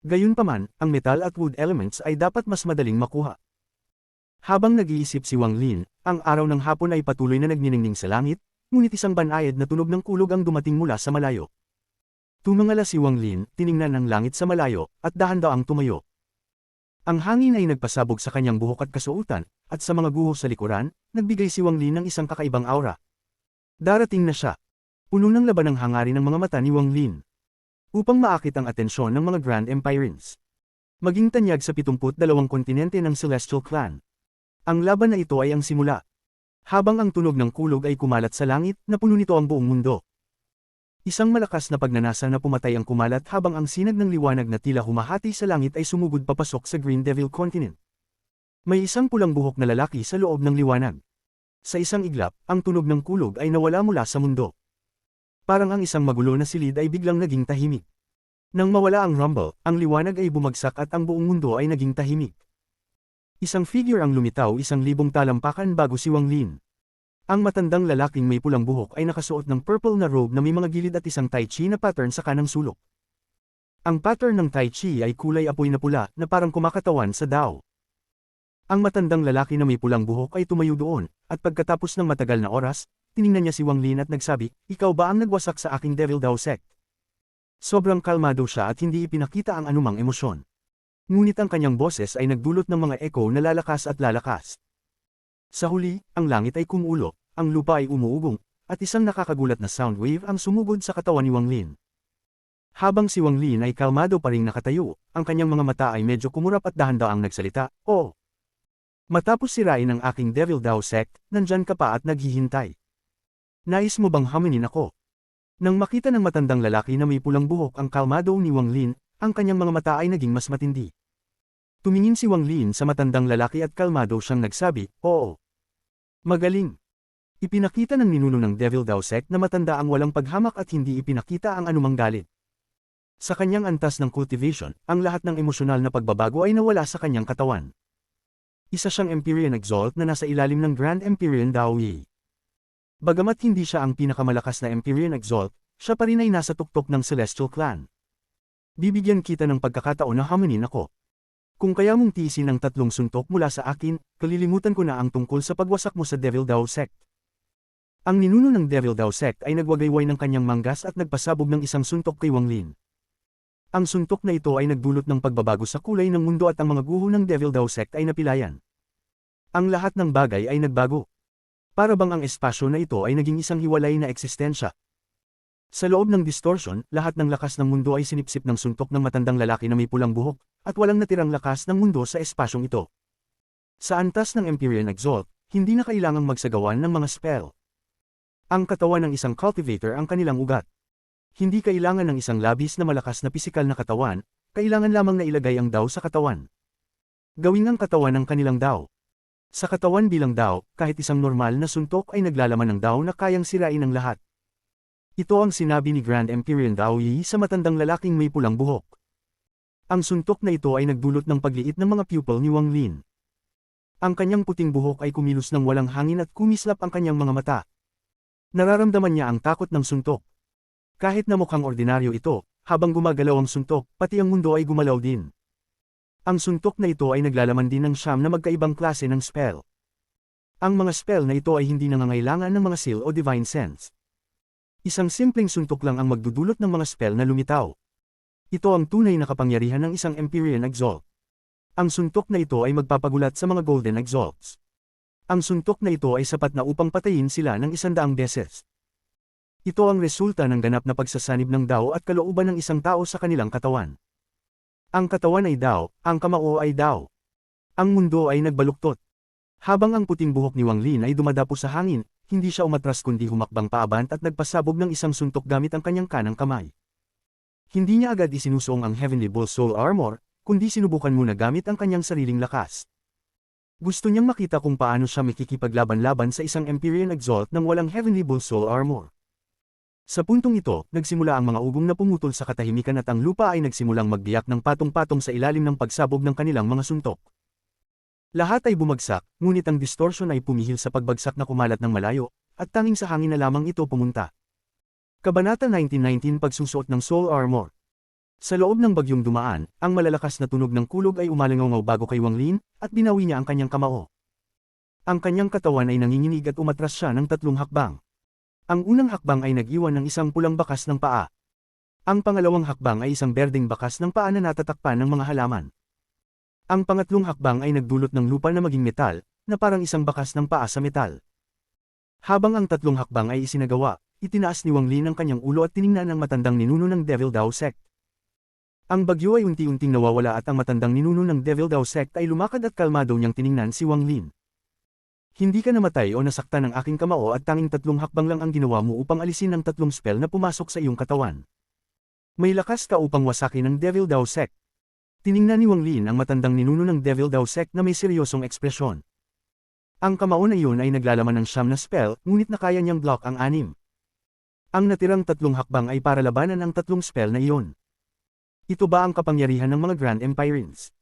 Gayunpaman, ang metal at wood elements ay dapat mas madaling makuha. Habang nag-iisip si Wang Lin, ang araw ng hapon ay patuloy na nagniningning sa langit, ngunit isang banayad na tunog ng kulog ang dumating mula sa malayo. Tumangala si Wang Lin, tiningnan ang langit sa malayo, at dahan-daang tumayo. Ang hangin ay nagpasabog sa kanyang buhok at kasuotan, at sa mga guho sa likuran, nagbigay si Wang Lin ng isang kakaibang aura. Darating na siya. Puno ng laban ang hangarin ng mga mata ni Wang Lin. Upang maakit ang atensyon ng mga Grand Empirans. Maging tanyag sa 72 kontinente ng Celestial Clan. Ang laban na ito ay ang simula. Habang ang tunog ng kulog ay kumalat sa langit, napuno nito ang buong mundo. Isang malakas na pagnanasa na pumatay ang kumalat habang ang sinag ng liwanag na tila humahati sa langit ay sumugod papasok sa Green Devil Continent. May isang pulang buhok na lalaki sa loob ng liwanag. Sa isang iglap, ang tunog ng kulog ay nawala mula sa mundo. Parang ang isang magulo na silid ay biglang naging tahimik. Nang mawala ang rumble, ang liwanag ay bumagsak at ang buong mundo ay naging tahimik. Isang figure ang lumitaw 1,000 talampakan bago si Wang Lin. Ang matandang lalaking may pulang buhok ay nakasuot ng purple na robe na may mga gilid at isang Tai Chi na pattern sa kanang sulok. Ang pattern ng Tai Chi ay kulay apoy na pula na parang kumakatawan sa Dao. Ang matandang lalaki na may pulang buhok ay tumayo doon, at pagkatapos ng matagal na oras, tiningnan niya si Wang Lin at nagsabi, "Ikaw ba ang nagwasak sa aking Devil Dao Sect?" Sobrang kalmado siya at hindi ipinakita ang anumang emosyon. Ngunit ang kanyang boses ay nagdulot ng mga echo na lalakas at lalakas. Sa huli, ang langit ay kumulo, ang lupa ay umuugong, at isang nakakagulat na sound wave ang sumugod sa katawan ni Wang Lin. Habang si Wang Lin ay kalmado pa ring nakatayo, ang kanyang mga mata ay medyo kumurap at dahan-daang nagsalita, "Oh! Matapos sirain ang aking Devil Dao Sect, nandyan ka pa at naghihintay. Nais mo bang haminin ako?" Nang makita ng matandang lalaki na may pulang buhok ang kalmado ni Wang Lin, ang kanyang mga mata ay naging mas matindi. Tumingin si Wang Lin sa matandang lalaki at kalmado siyang nagsabi, "Oo. Magaling." Ipinakita ng ninuno ng Devil Dao Sect na matanda ang walang paghamak at hindi ipinakita ang anumang galit. Sa kanyang antas ng cultivation, ang lahat ng emosyonal na pagbabago ay nawala sa kanyang katawan. Isa siyang Empyrean Exalt na nasa ilalim ng Grand Empyrean Dao Yi. Bagamat hindi siya ang pinakamalakas na Empyrean Exalt, siya pa rin ay nasa tuktok ng Celestial Clan. Bibigyan kita ng pagkakataon na haminin ako. Kung kaya mong tiisin ang 3 suntok mula sa akin, kalilimutan ko na ang tungkol sa pagwasak mo sa Devil Dao Sect. Ang ninuno ng Devil Dao Sect ay nagwagayway ng kanyang manggas at nagpasabog ng isang suntok kay Wang Lin. Ang suntok na ito ay nagdulot ng pagbabago sa kulay ng mundo at ang mga guho ng Devil Dao Sect ay napilayan. Ang lahat ng bagay ay nagbago. Para bang ang espasyo na ito ay naging isang hiwalay na eksistensya. Sa loob ng distortion, lahat ng lakas ng mundo ay sinipsip ng suntok ng matandang lalaki na may pulang buhok, at walang natirang lakas ng mundo sa espasyong ito. Sa antas ng Empyrean Exalt, hindi na kailangang magsagawan ng mga spell. Ang katawan ng isang cultivator ang kanilang ugat. Hindi kailangan ng isang labis na malakas na pisikal na katawan, kailangan lamang na ilagay ang Dao sa katawan. Gawing ang katawan ng kanilang Dao. Sa katawan bilang Dao, kahit isang normal na suntok ay naglalaman ng Dao na kayang sirain ang lahat. Ito ang sinabi ni Grand Empyrean Dao Yi sa matandang lalaking may pulang buhok. Ang suntok na ito ay nagdulot ng pagliit ng mga pupil ni Wang Lin. Ang kanyang puting buhok ay kumilos ng walang hangin at kumislap ang kanyang mga mata. Nararamdaman niya ang takot ng suntok. Kahit na mukhang ordinaryo ito, habang gumagalaw ang suntok, pati ang mundo ay gumalaw din. Ang suntok na ito ay naglalaman din ng 9 na magkaibang klase ng spell. Ang mga spell na ito ay hindi nangangailangan ng mga seal o divine sense. Isang simpleng suntok lang ang magdudulot ng mga spell na lumitaw. Ito ang tunay na kapangyarihan ng isang Empyrean Exalt. Ang suntok na ito ay magpapagulat sa mga Golden Exalts. Ang suntok na ito ay sapat na upang patayin sila ng 100 beses. Ito ang resulta ng ganap na pagsasanib ng Dao at kalooban ng isang tao sa kanilang katawan. Ang katawan ay Dao, ang kamao ay Dao. Ang mundo ay nagbaluktot. Habang ang puting buhok ni Wang Lin ay dumadapo sa hangin, hindi siya umatras kundi humakbang paabant at nagpasabog ng isang suntok gamit ang kanyang kanang kamay. Hindi niya agad isinusuong ang Heavenly Bull Soul Armor, kundi sinubukan muna gamit ang kanyang sariling lakas. Gusto niyang makita kung paano siya makikipaglaban-laban sa isang Empyrean Exalt nang walang Heavenly Bull Soul Armor. Sa puntong ito, nagsimula ang mga ugong na pumutol sa katahimikan at ang lupa ay nagsimulang magbiyak ng patong-patong sa ilalim ng pagsabog ng kanilang mga suntok. Lahat ay bumagsak, ngunit ang distortion ay pumihil sa pagbagsak na kumalat ng malayo, at tanging sa hangin na lamang ito pumunta. Kabanata 1919 Pagsusuot ng Soul Armor. Sa loob ng bagyong dumaan, ang malalakas na tunog ng kulog ay umalangaw bago kay Wang Lin, at binawi niya ang kanyang kamao. Ang kanyang katawan ay nanginginig at umatras siya ng 3 hakbang. Ang unang hakbang ay nag-iwan ng isang pulang bakas ng paa. Ang pangalawang hakbang ay isang berdeng bakas ng paa na natatakpan ng mga halaman. Ang pangatlong hakbang ay nagdulot ng lupa na maging metal, na parang isang bakas ng paa sa metal. Habang ang tatlong hakbang ay isinagawa, itinaas ni Wang Lin ang kanyang ulo at tiningnan ang matandang ninuno ng Devil Dao Sect. Ang bagyo ay unti-unting nawawala at ang matandang ninuno ng Devil Dao Sect ay lumakad at kalmado niyang tiningnan si Wang Lin. Hindi ka namatay o nasaktan ng aking kamao at tanging tatlong hakbang lang ang ginawa mo upang alisin ang tatlong spell na pumasok sa iyong katawan. May lakas ka upang wasakin ng Devil Dao Sect. Tiningnan ni Wang Lin ang matandang ninuno ng Devil Dao Sect na may seryosong ekspresyon. Ang kamao na iyon ay naglalaman ng 9 na spell, ngunit na kaya niyang block ang 6. Ang natirang tatlong hakbang ay para labanan ang tatlong spell na iyon. Ito ba ang kapangyarihan ng mga Grand Empirines?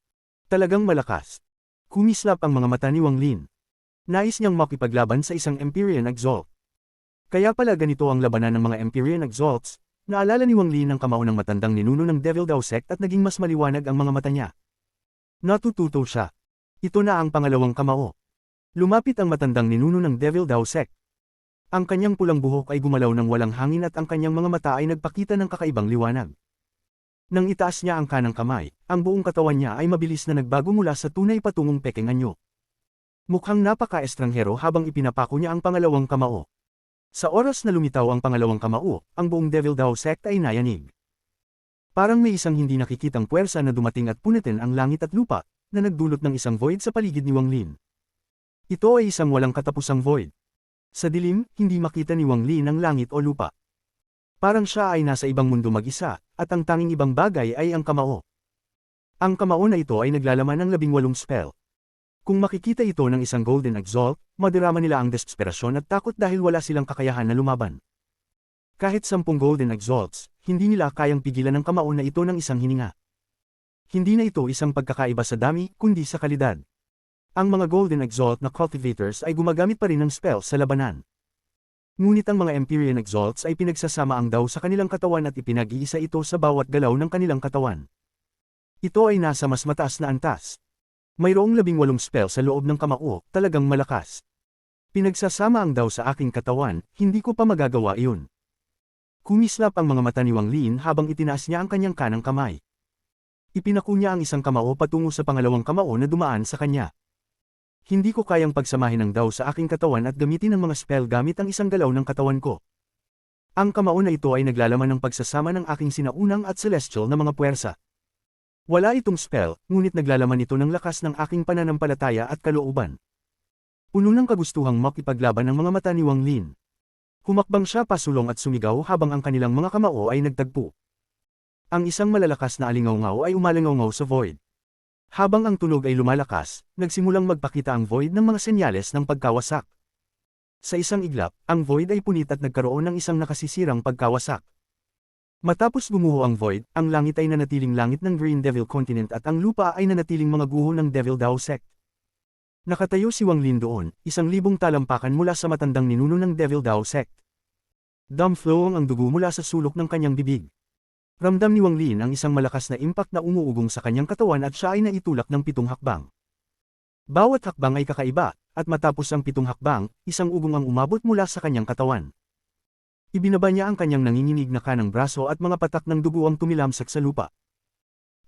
Talagang malakas. Kumislap ang mga mata ni Wang Lin. Nais niyang makipaglaban sa isang Empyrean Exalt. Kaya pala ganito ang labanan ng mga Empyrean Exalts. Naalala ni Wang Lin ang kamao ng matandang ninuno ng Devil Dao Sect at naging mas maliwanag ang mga mata niya. Natututo siya. Ito na ang pangalawang kamao. Lumapit ang matandang ninuno ng Devil Dao Sect. Ang kanyang pulang buhok ay gumalaw ng walang hangin at ang kanyang mga mata ay nagpakita ng kakaibang liwanag. Nang itaas niya ang kanang kamay, ang buong katawan niya ay mabilis na nagbago mula sa tunay patungong pekeng anyo. Mukhang napaka-estranghero habang ipinapako niya ang pangalawang kamao. Sa oras na lumitaw ang pangalawang kamao, ang buong Devil Dao Sect ay nayanig. Parang may isang hindi nakikitang puwersa na dumating at punitin ang langit at lupa, na nagdulot ng isang void sa paligid ni Wang Lin. Ito ay isang walang katapusang void. Sa dilim, hindi makita ni Wang Lin ang langit o lupa. Parang siya ay nasa ibang mundo mag-isa, at ang tanging ibang bagay ay ang kamao. Ang kamao na ito ay naglalaman ng 18 spell. Kung makikita ito ng isang Golden Exalt, madarama nila ang desperasyon at takot dahil wala silang kakayahan na lumaban. Kahit 10 Golden Exalts, hindi nila kayang pigilan ang kamao na ito ng isang hininga. Hindi na ito isang pagkakaiba sa dami, kundi sa kalidad. Ang mga Golden Exalt na cultivators ay gumagamit pa rin ng spell sa labanan. Ngunit ang mga Empyrean Exalts ay pinagsasama ang Dao sa kanilang katawan at ipinag-iisa ito sa bawat galaw ng kanilang katawan. Ito ay nasa mas mataas na antas. Mayroong 18 spell sa loob ng kamao, talagang malakas. Pinagsasama ang Dao sa aking katawan, hindi ko pa magagawa iyon. Kumislap ang mga mata ni Wang Lin habang itinaas niya ang kanyang kanang kamay. Ipinako niya ang isang kamao patungo sa pangalawang kamao na dumaan sa kanya. Hindi ko kayang pagsamahin ang Dao sa aking katawan at gamitin ang mga spell gamit ang isang galaw ng katawan ko. Ang kamao na ito ay naglalaman ng pagsasama ng aking sinaunang at celestial na mga puwersa. Wala itong spell, ngunit naglalaman ito ng lakas ng aking pananampalataya at kalooban. Puno ng kagustuhang makipaglaban ang mga mata ni Wang Lin. Humakbang siya pasulong at sumigaw habang ang kanilang mga kamao ay nagtagpo. Ang isang malalakas na alingawngaw ay umalingawngaw sa void. Habang ang tunog ay lumalakas, nagsimulang magpakita ang void ng mga senyales ng pagkawasak. Sa isang iglap, ang void ay punit at nagkaroon ng isang nakasisirang pagkawasak. Matapos gumuho ang void, ang langit ay nanatiling langit ng Green Devil Continent at ang lupa ay nanatiling mga guho ng Devil Dao Sect. Nakatayo si Wang Lin doon, 1,000 talampakan mula sa matandang ninuno ng Devil Dao Sect. Dumflowing ang dugo mula sa sulok ng kanyang bibig. Ramdam ni Wang Lin ang isang malakas na impact na umuugong sa kanyang katawan at siya ay naitulak ng 7 hakbang. Bawat hakbang ay kakaiba, at matapos ang 7 hakbang, isang ugong ang umabot mula sa kanyang katawan. Ibinaba niya ang kanyang nanginginig na kanang braso at mga patak ng dugo ang tumilamsak sa lupa.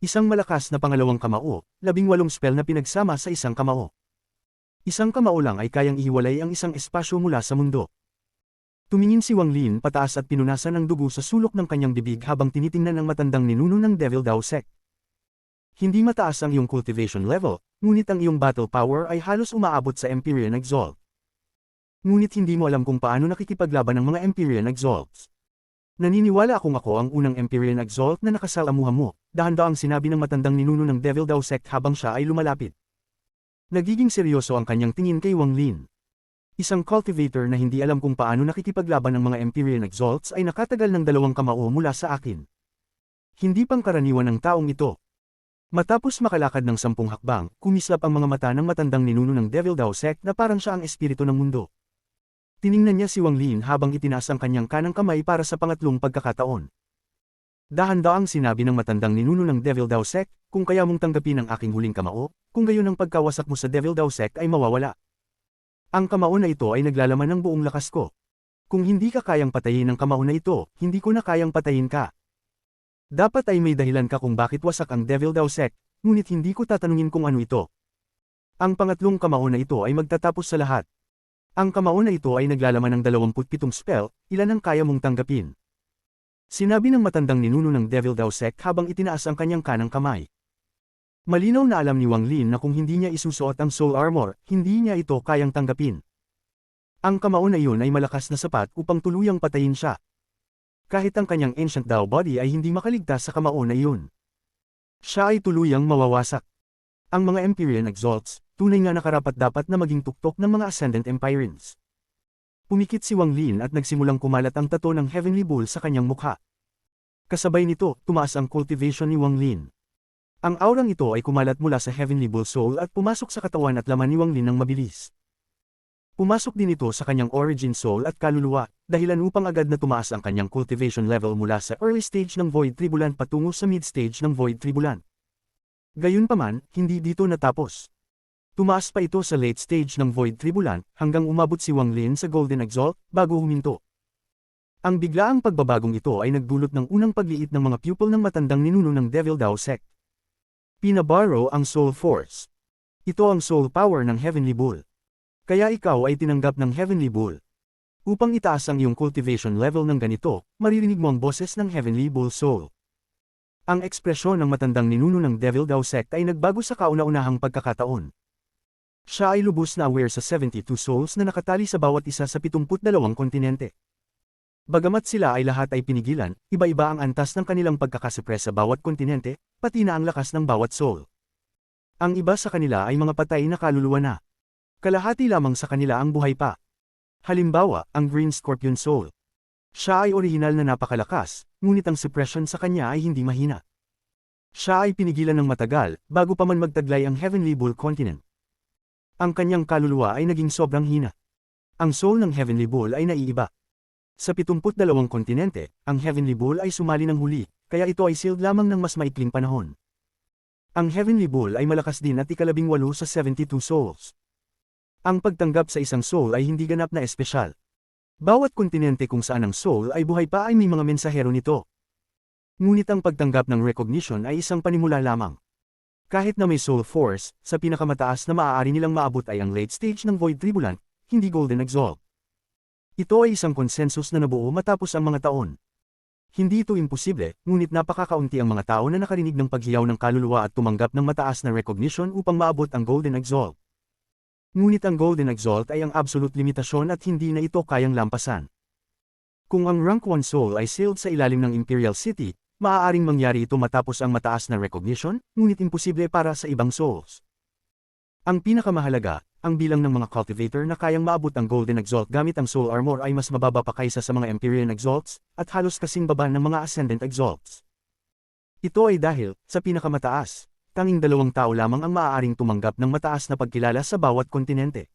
Isang malakas na pangalawang kamao, 18 spell na pinagsama sa isang kamao. Isang kamao lang ay kayang ihiwalay ang isang espasyo mula sa mundo. Tumingin si Wang Lin pataas at pinunasan ang dugo sa sulok ng kanyang bibig habang tinitingnan ang matandang ninuno ng Devil Dao Sect. Hindi mataas ang iyong cultivation level, ngunit ang iyong battle power ay halos umaabot sa Empyrean Exalt. Ngunit hindi mo alam kung paano nakikipaglaban ng mga Empyrean Exalts. Naniniwala akong ako ang unang Empyrean Exalt na nakasalamuha mo, dahan-daang sinabi ng matandang ninuno ng Devil Dao Sect habang siya ay lumalapit. Nagiging seryoso ang kanyang tingin kay Wang Lin. Isang cultivator na hindi alam kung paano nakikipaglaban ng mga Empyrean Exalts ay nakatagal ng 2 kamao mula sa akin. Hindi pangkaraniwan ng taong ito. Matapos makalakad ng 10 hakbang, kumislap ang mga mata ng matandang ninuno ng Devil Dao Sect na parang siya ang espiritu ng mundo. Tiningnan niya si Wang Lin habang itinaas ang kanyang kanang kamay para sa pangatlong pagkakataon. Dahan-daang sinabi ng matandang ninuno ng Devil Dao Sect, kung kaya mong tanggapin ang aking huling kamao, kung gayon ang pagkawasak mo sa Devil Dao Sect ay mawawala. Ang kamao na ito ay naglalaman ng buong lakas ko. Kung hindi ka kayang patayin ang kamao na ito, hindi ko na kayang patayin ka. Dapat ay may dahilan ka kung bakit wasak ang Devil Dao Sect, ngunit hindi ko tatanungin kung ano ito. Ang pangatlong kamao na ito ay magtatapos sa lahat. Ang kamao na ito ay naglalaman ng 27 spell, ilan ang kaya mong tanggapin. Sinabi ng matandang ninuno ng Devil Dao Sect habang itinaas ang kanyang kanang kamay. Malinaw na alam ni Wang Lin na kung hindi niya isusuot ang soul armor, hindi niya ito kayang tanggapin. Ang kamao na iyon ay malakas na sapat upang tuluyang patayin siya. Kahit ang kanyang ancient Dao body ay hindi makaligtas sa kamao na iyon. Siya ay tuluyang mawawasak. Ang mga Empyrean Exalts, tunay nga nakarapat-dapat na maging tuktok ng mga Ascendant Empyreans. Pumikit si Wang Lin at nagsimulang kumalat ang tato ng Heavenly Bull sa kanyang mukha. Kasabay nito, tumaas ang cultivation ni Wang Lin. Ang aurang ito ay kumalat mula sa Heavenly Bull Soul at pumasok sa katawan at laman ni Wang Lin ng mabilis. Pumasok din ito sa kanyang Origin Soul at kaluluwa, dahilan upang agad na tumaas ang kanyang cultivation level mula sa early stage ng Void Tribulant patungo sa mid stage ng Void Tribulant. Gayunpaman, hindi dito natapos. Tumaas pa ito sa late stage ng Void Tribulant hanggang umabot si Wang Lin sa Golden Exalt bago huminto. Ang biglaang pagbabagong ito ay nagdulot ng unang pagliit ng mga pupil ng matandang ninuno ng Devil Dao Sect. Pinaborrow ang Soul Force. Ito ang Soul Power ng Heavenly Bull. Kaya ikaw ay tinanggap ng Heavenly Bull. Upang itaas ang iyong cultivation level ng ganito, maririnig mo ang boses ng Heavenly Bull Soul. Ang ekspresyon ng matandang ninuno ng Devil Dao Sect ay nagbago sa kauna-unahang pagkakataon. Siya ay lubos na aware sa 72 souls na nakatali sa bawat isa sa 72 kontinente. Bagamat sila ay lahat ay pinigilan, iba-iba ang antas ng kanilang pagkakasupres sa bawat kontinente, pati na ang lakas ng bawat soul. Ang iba sa kanila ay mga patay na kaluluwa na. Kalahati lamang sa kanila ang buhay pa. Halimbawa, ang Green Scorpion Soul. Siya ay orihinal na napakalakas, ngunit ang suppression sa kanya ay hindi mahina. Siya ay pinigilan ng matagal, bago pa man magtaglay ang Heavenly Bull Continent. Ang kanyang kaluluwa ay naging sobrang hina. Ang soul ng Heavenly Bull ay naiiba. Sa 72 kontinente, ang Heavenly Bull ay sumali ng huli, kaya ito ay sealed lamang ng mas maikling panahon. Ang Heavenly Bull ay malakas din at ika-18 sa 72 souls. Ang pagtanggap sa isang soul ay hindi ganap na espesyal. Bawat kontinente kung saan ang soul ay buhay pa ay may mga mensahero nito. Ngunit ang pagtanggap ng recognition ay isang panimula lamang. Kahit na may soul force, sa pinakamataas na maaari nilang maabot ay ang late stage ng Void Tribulant, hindi Golden Exalt. Ito ay isang konsensus na nabuo matapos ang mga taon. Hindi ito imposible, ngunit napakakaunti ang mga tao na nakarinig ng paghiyaw ng kaluluwa at tumanggap ng mataas na recognition upang maabot ang Golden Exalt. Ngunit ang Golden Exalt ay ang absolute limitasyon at hindi na ito kayang lampasan. Kung ang Rank 1 Soul ay sealed sa ilalim ng Imperial City, maaaring mangyari ito matapos ang mataas na recognition, ngunit imposible para sa ibang souls. Ang pinakamahalaga, ang bilang ng mga cultivator na kayang maabot ang Golden Exalt gamit ang Soul Armor ay mas mababa pa kaysa sa mga Empyrean Exalts, at halos kasing baba ng mga Ascendant Exalts. Ito ay dahil, sa pinakamataas, tanging 2 tao lamang ang maaaring tumanggap ng mataas na pagkilala sa bawat kontinente.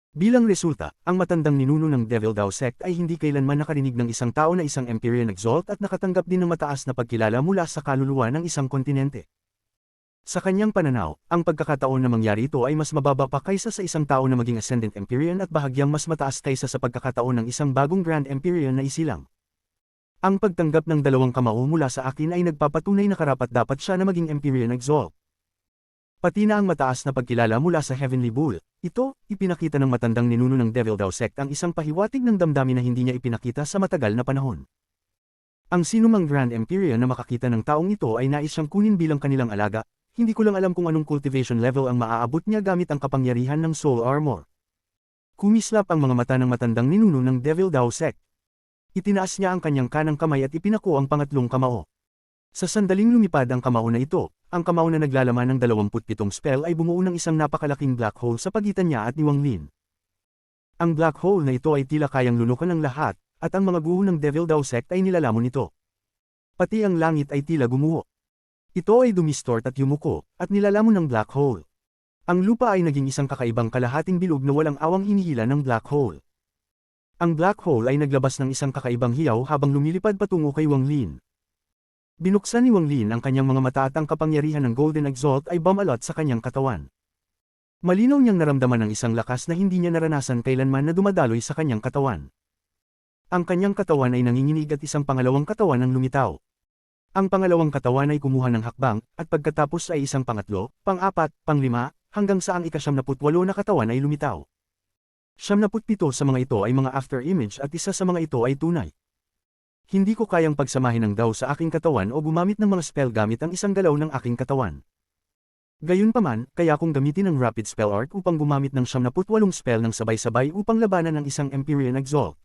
Bilang resulta, ang matandang ninuno ng Devil Dao Sect ay hindi kailanman nakarinig ng isang tao na isang Empyrean Exalt at nakatanggap din ng mataas na pagkilala mula sa kaluluwa ng isang kontinente. Sa kanyang pananaw, ang pagkakataon na mangyari ito ay mas mababa pa kaysa sa isang tao na maging Ascendant Empyrean at bahagyang mas mataas kaysa sa pagkakataon ng isang bagong Grand Empyrean na isilang. Ang pagtanggap ng 2 kamao mula sa akin ay nagpapatunay na karapat-dapat siya na maging Empyrean Exalt. Pati na ang mataas na pagkilala mula sa Heavenly Bull, ito, ipinakita ng matandang ninuno ng Devil Dao Sect ang isang pahiwatig ng damdamin na hindi niya ipinakita sa matagal na panahon. Ang sinumang Grand Empyrean na makakita ng taong ito ay nais siyang kunin bilang kanilang alaga. Hindi ko lang alam kung anong cultivation level ang maaabot niya gamit ang kapangyarihan ng Soul Armor. Kumislap ang mga mata ng matandang ninuno ng Devil Dao Sect. Itinaas niya ang kanyang kanang kamay at ipinako ang pangatlong kamao. Sa sandaling lumipad ang kamao na ito, ang kamao na naglalaman ng 27 spell ay bumuo ng isang napakalaking black hole sa pagitan niya at ni Wang Lin. Ang black hole na ito ay tila kayang lunukan ng lahat, at ang mga guho ng Devil Dao Sect ay nilalamon nito. Pati ang langit ay tila gumuho. Ito ay dumistort at yumuko, at nilalamon ng black hole. Ang lupa ay naging isang kakaibang kalahating bilog na walang awang hinihila ng black hole. Ang black hole ay naglabas ng isang kakaibang hiyaw habang lumilipad patungo kay Wang Lin. Binuksan ni Wang Lin ang kanyang mga mata at ang kapangyarihan ng Golden Exalt ay bumalot sa kanyang katawan. Malinaw niyang naramdaman ng isang lakas na hindi niya naranasan kailanman na dumadaloy sa kanyang katawan. Ang kanyang katawan ay nanginginig at isang pangalawang katawan ang lumitaw. Ang pangalawang katawan ay kumuha ng hakbang, at pagkatapos ay isang pangatlo, pang-apat, pang-lima, hanggang sa ang ika-78 na katawan ay lumitaw. 77 sa mga ito ay mga after image at isa sa mga ito ay tunay. Hindi ko kayang pagsamahin ng daw sa aking katawan o gumamit ng mga spell gamit ang isang galaw ng aking katawan. Gayunpaman, kaya kong gamitin ang Rapid Spell Art upang gumamit ng 78 spell ng sabay-sabay upang labanan ng isang Empyrean Exalt.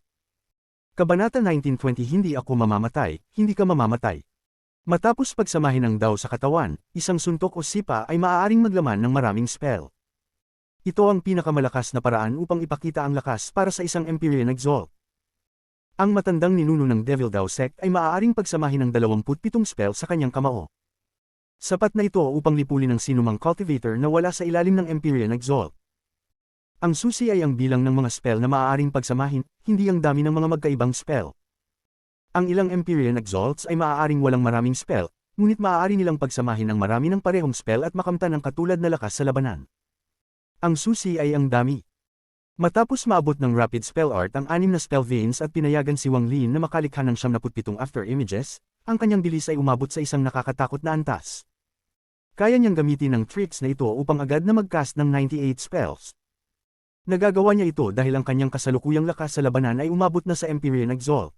Kabanata 1920. Hindi ako mamamatay, hindi ka mamamatay. Matapos pagsamahin ng daw sa katawan, isang suntok o sipa ay maaaring maglaman ng maraming spell. Ito ang pinakamalakas na paraan upang ipakita ang lakas para sa isang Empyrean Exalt. Ang matandang ninuno ng Devil Dao Sect ay maaaring pagsamahin ng 27 spell sa kanyang kamao. Sapat na ito upang lipulin ng sinumang cultivator na wala sa ilalim ng Empyrean Exalt. Ang susi ay ang bilang ng mga spell na maaaring pagsamahin, hindi ang dami ng mga magkaibang spell. Ang ilang Empyrean Exalts ay maaaring walang maraming spell, ngunit maaari nilang pagsamahin ang marami ng parehong spell at makamtan ng katulad na lakas sa labanan. Ang susi ay ang dami. Matapos maabot ng Rapid Spell Art ang 6 na spell veins at pinayagan si Wang Lin na makalikha ng 77 after images, ang kanyang bilis ay umabot sa isang nakakatakot na antas. Kaya niyang gamitin ng tricks na ito upang agad na mag-cast ng 98 spells. Nagagawa niya ito dahil ang kanyang kasalukuyang lakas sa labanan ay umabot na sa Empyrean Exalt.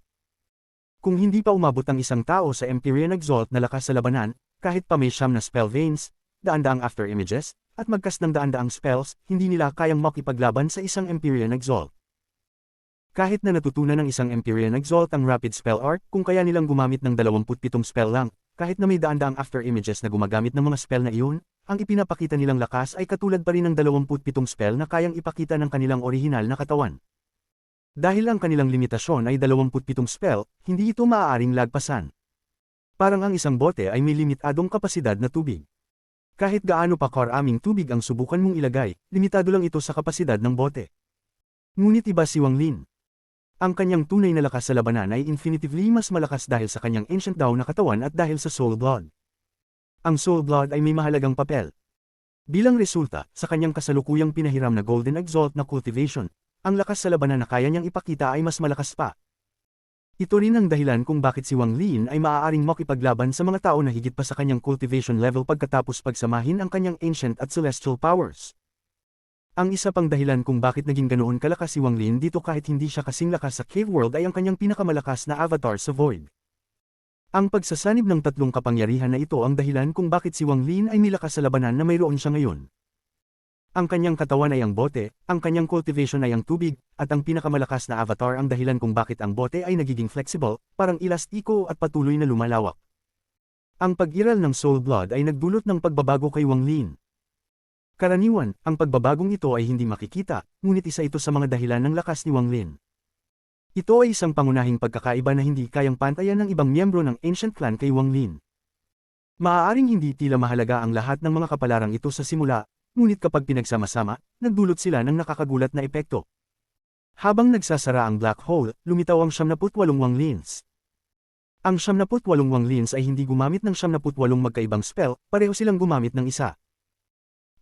Kung hindi pa umabot ang isang tao sa Empyrean Exalt na lakas sa labanan, kahit pa may 9 na spell veins, daan-daang after images, at mag-cast ng daan-daang spells, hindi nila kayang makipaglaban sa isang Empyrean Exalt. Kahit na natutunan ng isang Empyrean Exalt ang Rapid Spell Art, kung kaya nilang gumamit ng 27 spell lang, kahit na may daan-daang after images na gumagamit ng mga spell na iyon, ang ipinapakita nilang lakas ay katulad pa rin ng 27 spell na kayang ipakita ng kanilang orihinal na katawan. Dahil ang kanilang limitasyon ay 27 spell, hindi ito maaaring lagpasan. Parang ang isang bote ay may limitadong kapasidad na tubig. Kahit gaano pa karaming tubig ang subukan mong ilagay, limitado lang ito sa kapasidad ng bote. Ngunit iba si Wang Lin. Ang kanyang tunay na lakas sa labanan ay infinitively mas malakas dahil sa kanyang ancient Dao na katawan at dahil sa Soul Blood. Ang Soul Blood ay may mahalagang papel. Bilang resulta, sa kanyang kasalukuyang pinahiram na Golden Exalt na cultivation, ang lakas sa labanan na kaya niyang ipakita ay mas malakas pa. Ito rin ang dahilan kung bakit si Wang Lin ay maaaring makipaglaban sa mga tao na higit pa sa kanyang cultivation level pagkatapos pagsamahin ang kanyang ancient at celestial powers. Ang isa pang dahilan kung bakit naging ganoon kalakas si Wang Lin dito kahit hindi siya kasing lakas sa Cave World ay ang kanyang pinakamalakas na avatar sa Void. Ang pagsasanib ng tatlong kapangyarihan na ito ang dahilan kung bakit si Wang Lin ay may lakas sa labanan na mayroon siya ngayon. Ang kanyang katawan ay ang bote, ang kanyang cultivation ay ang tubig, at ang pinakamalakas na avatar ang dahilan kung bakit ang bote ay nagiging flexible, parang elastiko at patuloy na lumalawak. Ang pag-iral ng Soul Blood ay nagdulot ng pagbabago kay Wang Lin. Karaniwan, ang pagbabagong ito ay hindi makikita, ngunit isa ito sa mga dahilan ng lakas ni Wang Lin. Ito ay isang pangunahing pagkakaiba na hindi kayang pantayan ng ibang miyembro ng Ancient Clan kay Wang Lin. Maaaring hindi tila mahalaga ang lahat ng mga kapalarang ito sa simula, ngunit kapag pinagsama-sama, nagdulot sila ng nakakagulat na epekto. Habang nagsasara ang Black Hole, lumitaw ang 78 Wang Lins. Ang 78 Wang Lins ay hindi gumamit ng 78 magkaibang spell, pareho silang gumamit ng isa.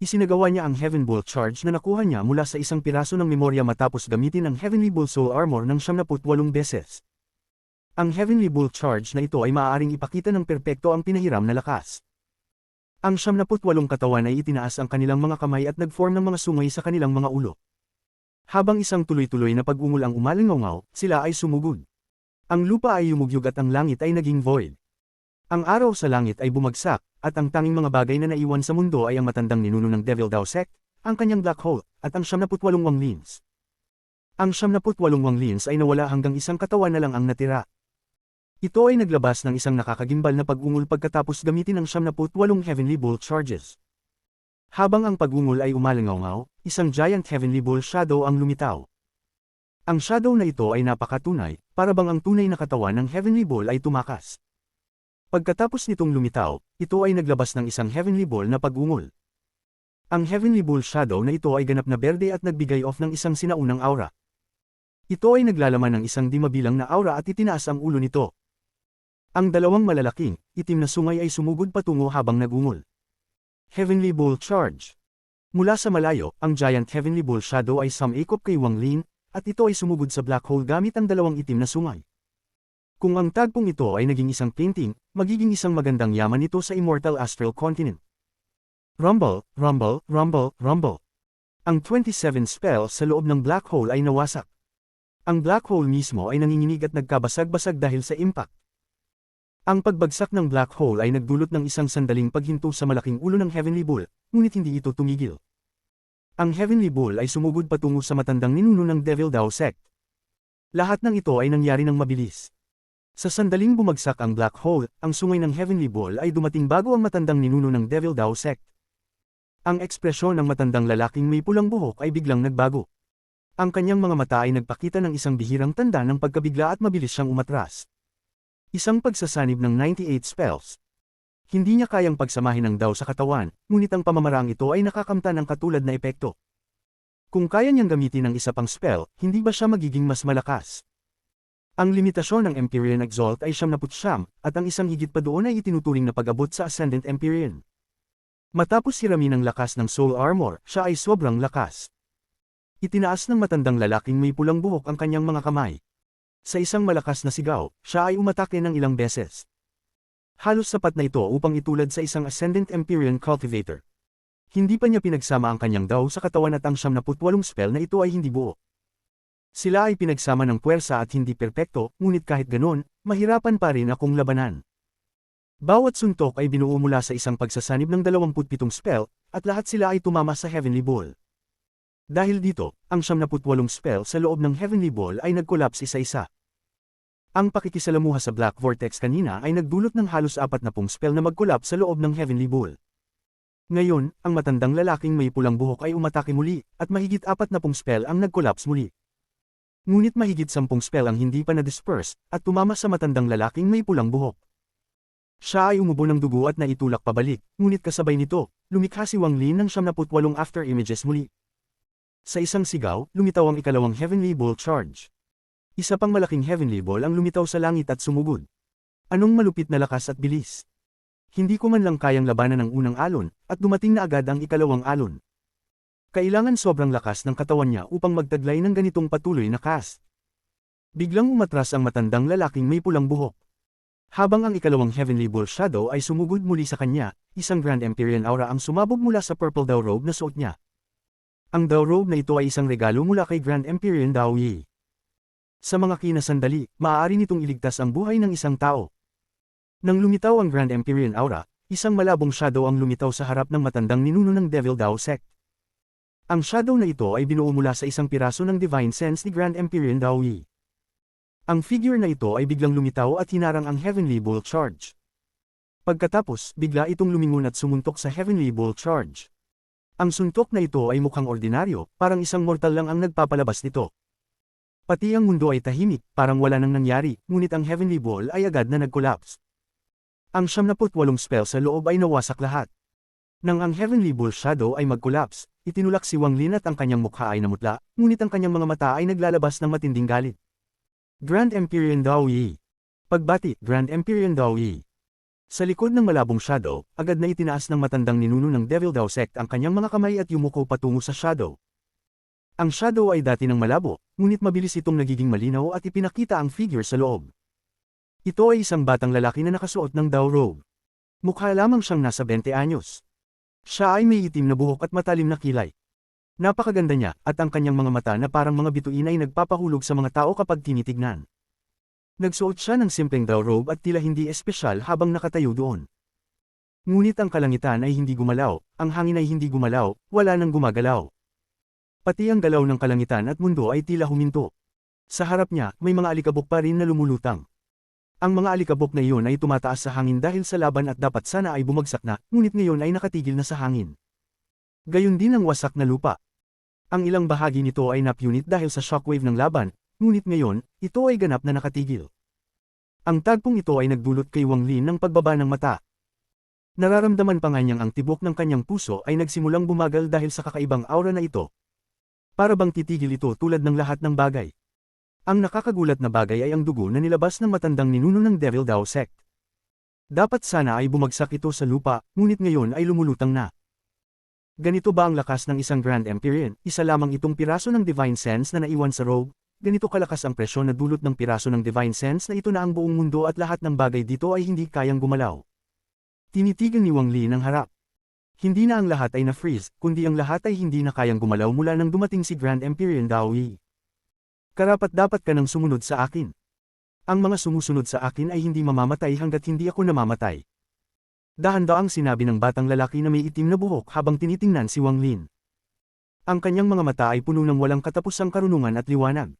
Isinagawa niya ang Heaven Bolt Charge na nakuha niya mula sa isang piraso ng memorya matapos gamitin ang Heavenly Bull Soul Armor ng 78 beses. Ang Heavenly Bolt Charge na ito ay maaaring ipakita ng perpekto ang pinahiram na lakas. Ang 78 katawan ay itinaas ang kanilang mga kamay at nag-form ng mga sungay sa kanilang mga ulo. Habang isang tuloy-tuloy na pag-ungol ang umalingaw, sila ay sumugod. Ang lupa ay yumugyug at ang langit ay naging void. Ang araw sa langit ay bumagsak, at ang tanging mga bagay na naiwan sa mundo ay ang matandang ninuno ng Devil Dao Sect, ang kanyang Black Hole, at ang 78 Wang Lins. Ang 78 Wang Lins ay nawala hanggang isang katawan na lang ang natira. Ito ay naglabas ng isang nakakagimbal na pag-ungol pagkatapos gamitin ang 78 Heavenly Bolt Charges. Habang ang pag-ungol ay umalingaw, isang giant Heavenly Bull Shadow ang lumitaw. Ang shadow na ito ay napakatunay, para bang ang tunay na katawan ng Heavenly Bull ay tumakas. Pagkatapos nitong lumitaw, ito ay naglabas ng isang Heavenly Bull na pag-ungol. Ang Heavenly Bull Shadow na ito ay ganap na berde at nagbigay off ng isang sinaunang aura. Ito ay naglalaman ng isang di mabilang na aura at itinaas ang ulo nito. Ang dalawang malalaking, itim na sungay ay sumugod patungo habang nagungol. Heavenly Bull Charge. Mula sa malayo, ang giant Heavenly Bull Shadow ay sumakop kay Wang Lin, at ito ay sumugod sa black hole gamit ang dalawang itim na sungay. Kung ang tagpong ito ay naging isang painting, magiging isang magandang yaman ito sa Immortal Astral Continent. Rumble, rumble, rumble, rumble. Ang 27 spell sa loob ng black hole ay nawasak. Ang black hole mismo ay nanginginig at nagkabasag-basag dahil sa impact. Ang pagbagsak ng black hole ay nagdulot ng isang sandaling paghinto sa malaking ulo ng Heavenly Bull, ngunit hindi ito tumigil. Ang Heavenly Bull ay sumugod patungo sa matandang ninuno ng Devil Dao Sect. Lahat ng ito ay nangyari ng mabilis. Sa sandaling bumagsak ang black hole, ang sungay ng Heavenly Bull ay dumating bago ang matandang ninuno ng Devil Dao Sect. Ang ekspresyon ng matandang lalaking may pulang buhok ay biglang nagbago. Ang kanyang mga mata ay nagpakita ng isang bihirang tanda ng pagkabigla at mabilis siyang umatras. Isang pagsasanib ng 98 spells. Hindi niya kayang pagsamahin ang Dao sa katawan, ngunit ang pamamaraang ito ay nakakamtan ng katulad na epekto. Kung kaya niyang gamitin ang isa pang spell, hindi ba siya magiging mas malakas? Ang limitasyon ng Empyrean Exalt ay 79, at ang isang higit pa doon ay itinuturing na pag-abot sa Ascendant Empyrean. Matapos hiramin ang lakas ng Soul Armor, siya ay sobrang lakas. Itinaas ng matandang lalaking may pulang buhok ang kanyang mga kamay. Sa isang malakas na sigaw, siya ay umatake ng ilang beses. Halos sapat na ito upang itulad sa isang Ascendant Empyrean Cultivator. Hindi pa niya pinagsama ang kanyang Dao sa katawan at ang 78 spell na ito ay hindi buo. Sila ay pinagsama ng puwersa at hindi perpekto, ngunit kahit ganon, mahirapan pa rin akong labanan. Bawat suntok ay binuo mula sa isang pagsasanib ng 27 spell, at lahat sila ay tumama sa Heavenly Bull. Dahil dito, ang 78 spell sa loob ng Heavenly Ball ay nag-collapse isa-isa. Ang pakikisalamuha sa Black Vortex kanina ay nagdulot ng halos 40 spell na mag-collapse sa loob ng Heavenly Ball. Ngayon, ang matandang lalaking may pulang buhok ay umatake muli, at mahigit 40 spell ang nag-collapse muli. Ngunit mahigit 10 spell ang hindi pa na-disperse, at tumama sa matandang lalaking may pulang buhok. Siya ay umubo ng dugo at naitulak pabalik, ngunit kasabay nito, lumikha si Wang Lin ng 78 after images muli. Sa isang sigaw, lumitaw ang ikalawang Heavenly Ball Charge. Isa pang malaking Heavenly Ball ang lumitaw sa langit at sumugod. Anong malupit na lakas at bilis! Hindi ko man lang kayang labanan ang unang alon, at dumating na agad ang ikalawang alon. Kailangan sobrang lakas ng katawan niya upang magtaglay ng ganitong patuloy na cast. Biglang umatras ang matandang lalaking may pulang buhok. Habang ang ikalawang Heavenly Ball Shadow ay sumugod muli sa kanya, isang Grand Empyrean Aura ang sumabog mula sa purple Dao robe na suot niya. Ang Dao robe na ito ay isang regalo mula kay Grand Empyrean Dao Yi. Sa mga kinasandali, maaari nitong iligtas ang buhay ng isang tao. Nang lumitaw ang Grand Empyrean Aura, isang malabong shadow ang lumitaw sa harap ng matandang ninuno ng Devil Dao Sect. Ang shadow na ito ay binuo mula sa isang piraso ng Divine Sense ni Grand Empyrean Dao Yi. Ang figure na ito ay biglang lumitaw at hinarang ang Heavenly Ball Charge. Pagkatapos, bigla itong lumingon at sumuntok sa Heavenly Ball Charge. Ang suntok na ito ay mukhang ordinaryo, parang isang mortal lang ang nagpapalabas nito. Pati ang mundo ay tahimik, parang wala nang nangyari, ngunit ang Heavenly Ball ay agad na nag-collapse. Ang 78 spell sa loob ay nawasak lahat. Nang ang Heavenly Ball Shadow ay mag-collapse, itinulak si Wang Lin at ang kanyang mukha ay namutla, ngunit ang kanyang mga mata ay naglalabas ng matinding galit. Grand Empyrean Dao Yi. Pagbati, Grand Empyrean Dao Yi. Sa likod ng malabong shadow, agad na itinaas ng matandang ninuno ng Devil Dao Sect ang kanyang mga kamay at yumuko patungo sa shadow. Ang shadow ay dati ng malabo, ngunit mabilis itong nagiging malinaw at ipinakita ang figure sa loob. Ito ay isang batang lalaki na nakasuot ng Dao robe. Mukha lamang siyang nasa 20 anyos. Siya ay may itim na buhok at matalim na kilay. Napakaganda niya, at ang kanyang mga mata na parang mga bituin ay nagpapahulog sa mga tao kapag tinitignan. Nagsuot siya ng simpleng Dao robe at tila hindi espesyal habang nakatayo doon. Ngunit ang kalangitan ay hindi gumalaw, ang hangin ay hindi gumalaw, wala nang gumagalaw. Pati ang galaw ng kalangitan at mundo ay tila huminto. Sa harap niya, may mga alikabok pa rin na lumulutang. Ang mga alikabok na iyon ay tumataas sa hangin dahil sa laban at dapat sana ay bumagsak na, ngunit ngayon ay nakatigil na sa hangin. Gayon din ang wasak na lupa. Ang ilang bahagi nito ay napunit dahil sa shockwave ng laban, ngunit ngayon, ito ay ganap na nakatigil. Ang tagpong ito ay nagdulot kay Wang Lin ng pagbaba ng mata. Nararamdaman pa nga niyang ang tibok ng kanyang puso ay nagsimulang bumagal dahil sa kakaibang aura na ito. Para bang titigil ito tulad ng lahat ng bagay. Ang nakakagulat na bagay ay ang dugo na nilabas ng matandang ninuno ng Devil Dao Sect. Dapat sana ay bumagsak ito sa lupa, ngunit ngayon ay lumulutang na. Ganito ba ang lakas ng isang Grand Empyrean? Isa lamang itong piraso ng Divine Sense na naiwan sa robe? Ganito kalakas ang presyon na dulot ng piraso ng Divine Sense na ito na ang buong mundo at lahat ng bagay dito ay hindi kayang gumalaw. Tinitigan ni Wang Li ng harap. Hindi na ang lahat ay na-freeze, kundi ang lahat ay hindi na kayang gumalaw mula nang dumating si Grand Empyrean Dao Yi. Karapat-dapat ka nang sumunod sa akin. Ang mga sumusunod sa akin ay hindi mamamatay hanggat hindi ako namamatay. Dahan-daang sinabi ng batang lalaki na may itim na buhok habang tinitingnan si Wang Lin. Ang kanyang mga mata ay puno ng walang katapusang karunungan at liwanag.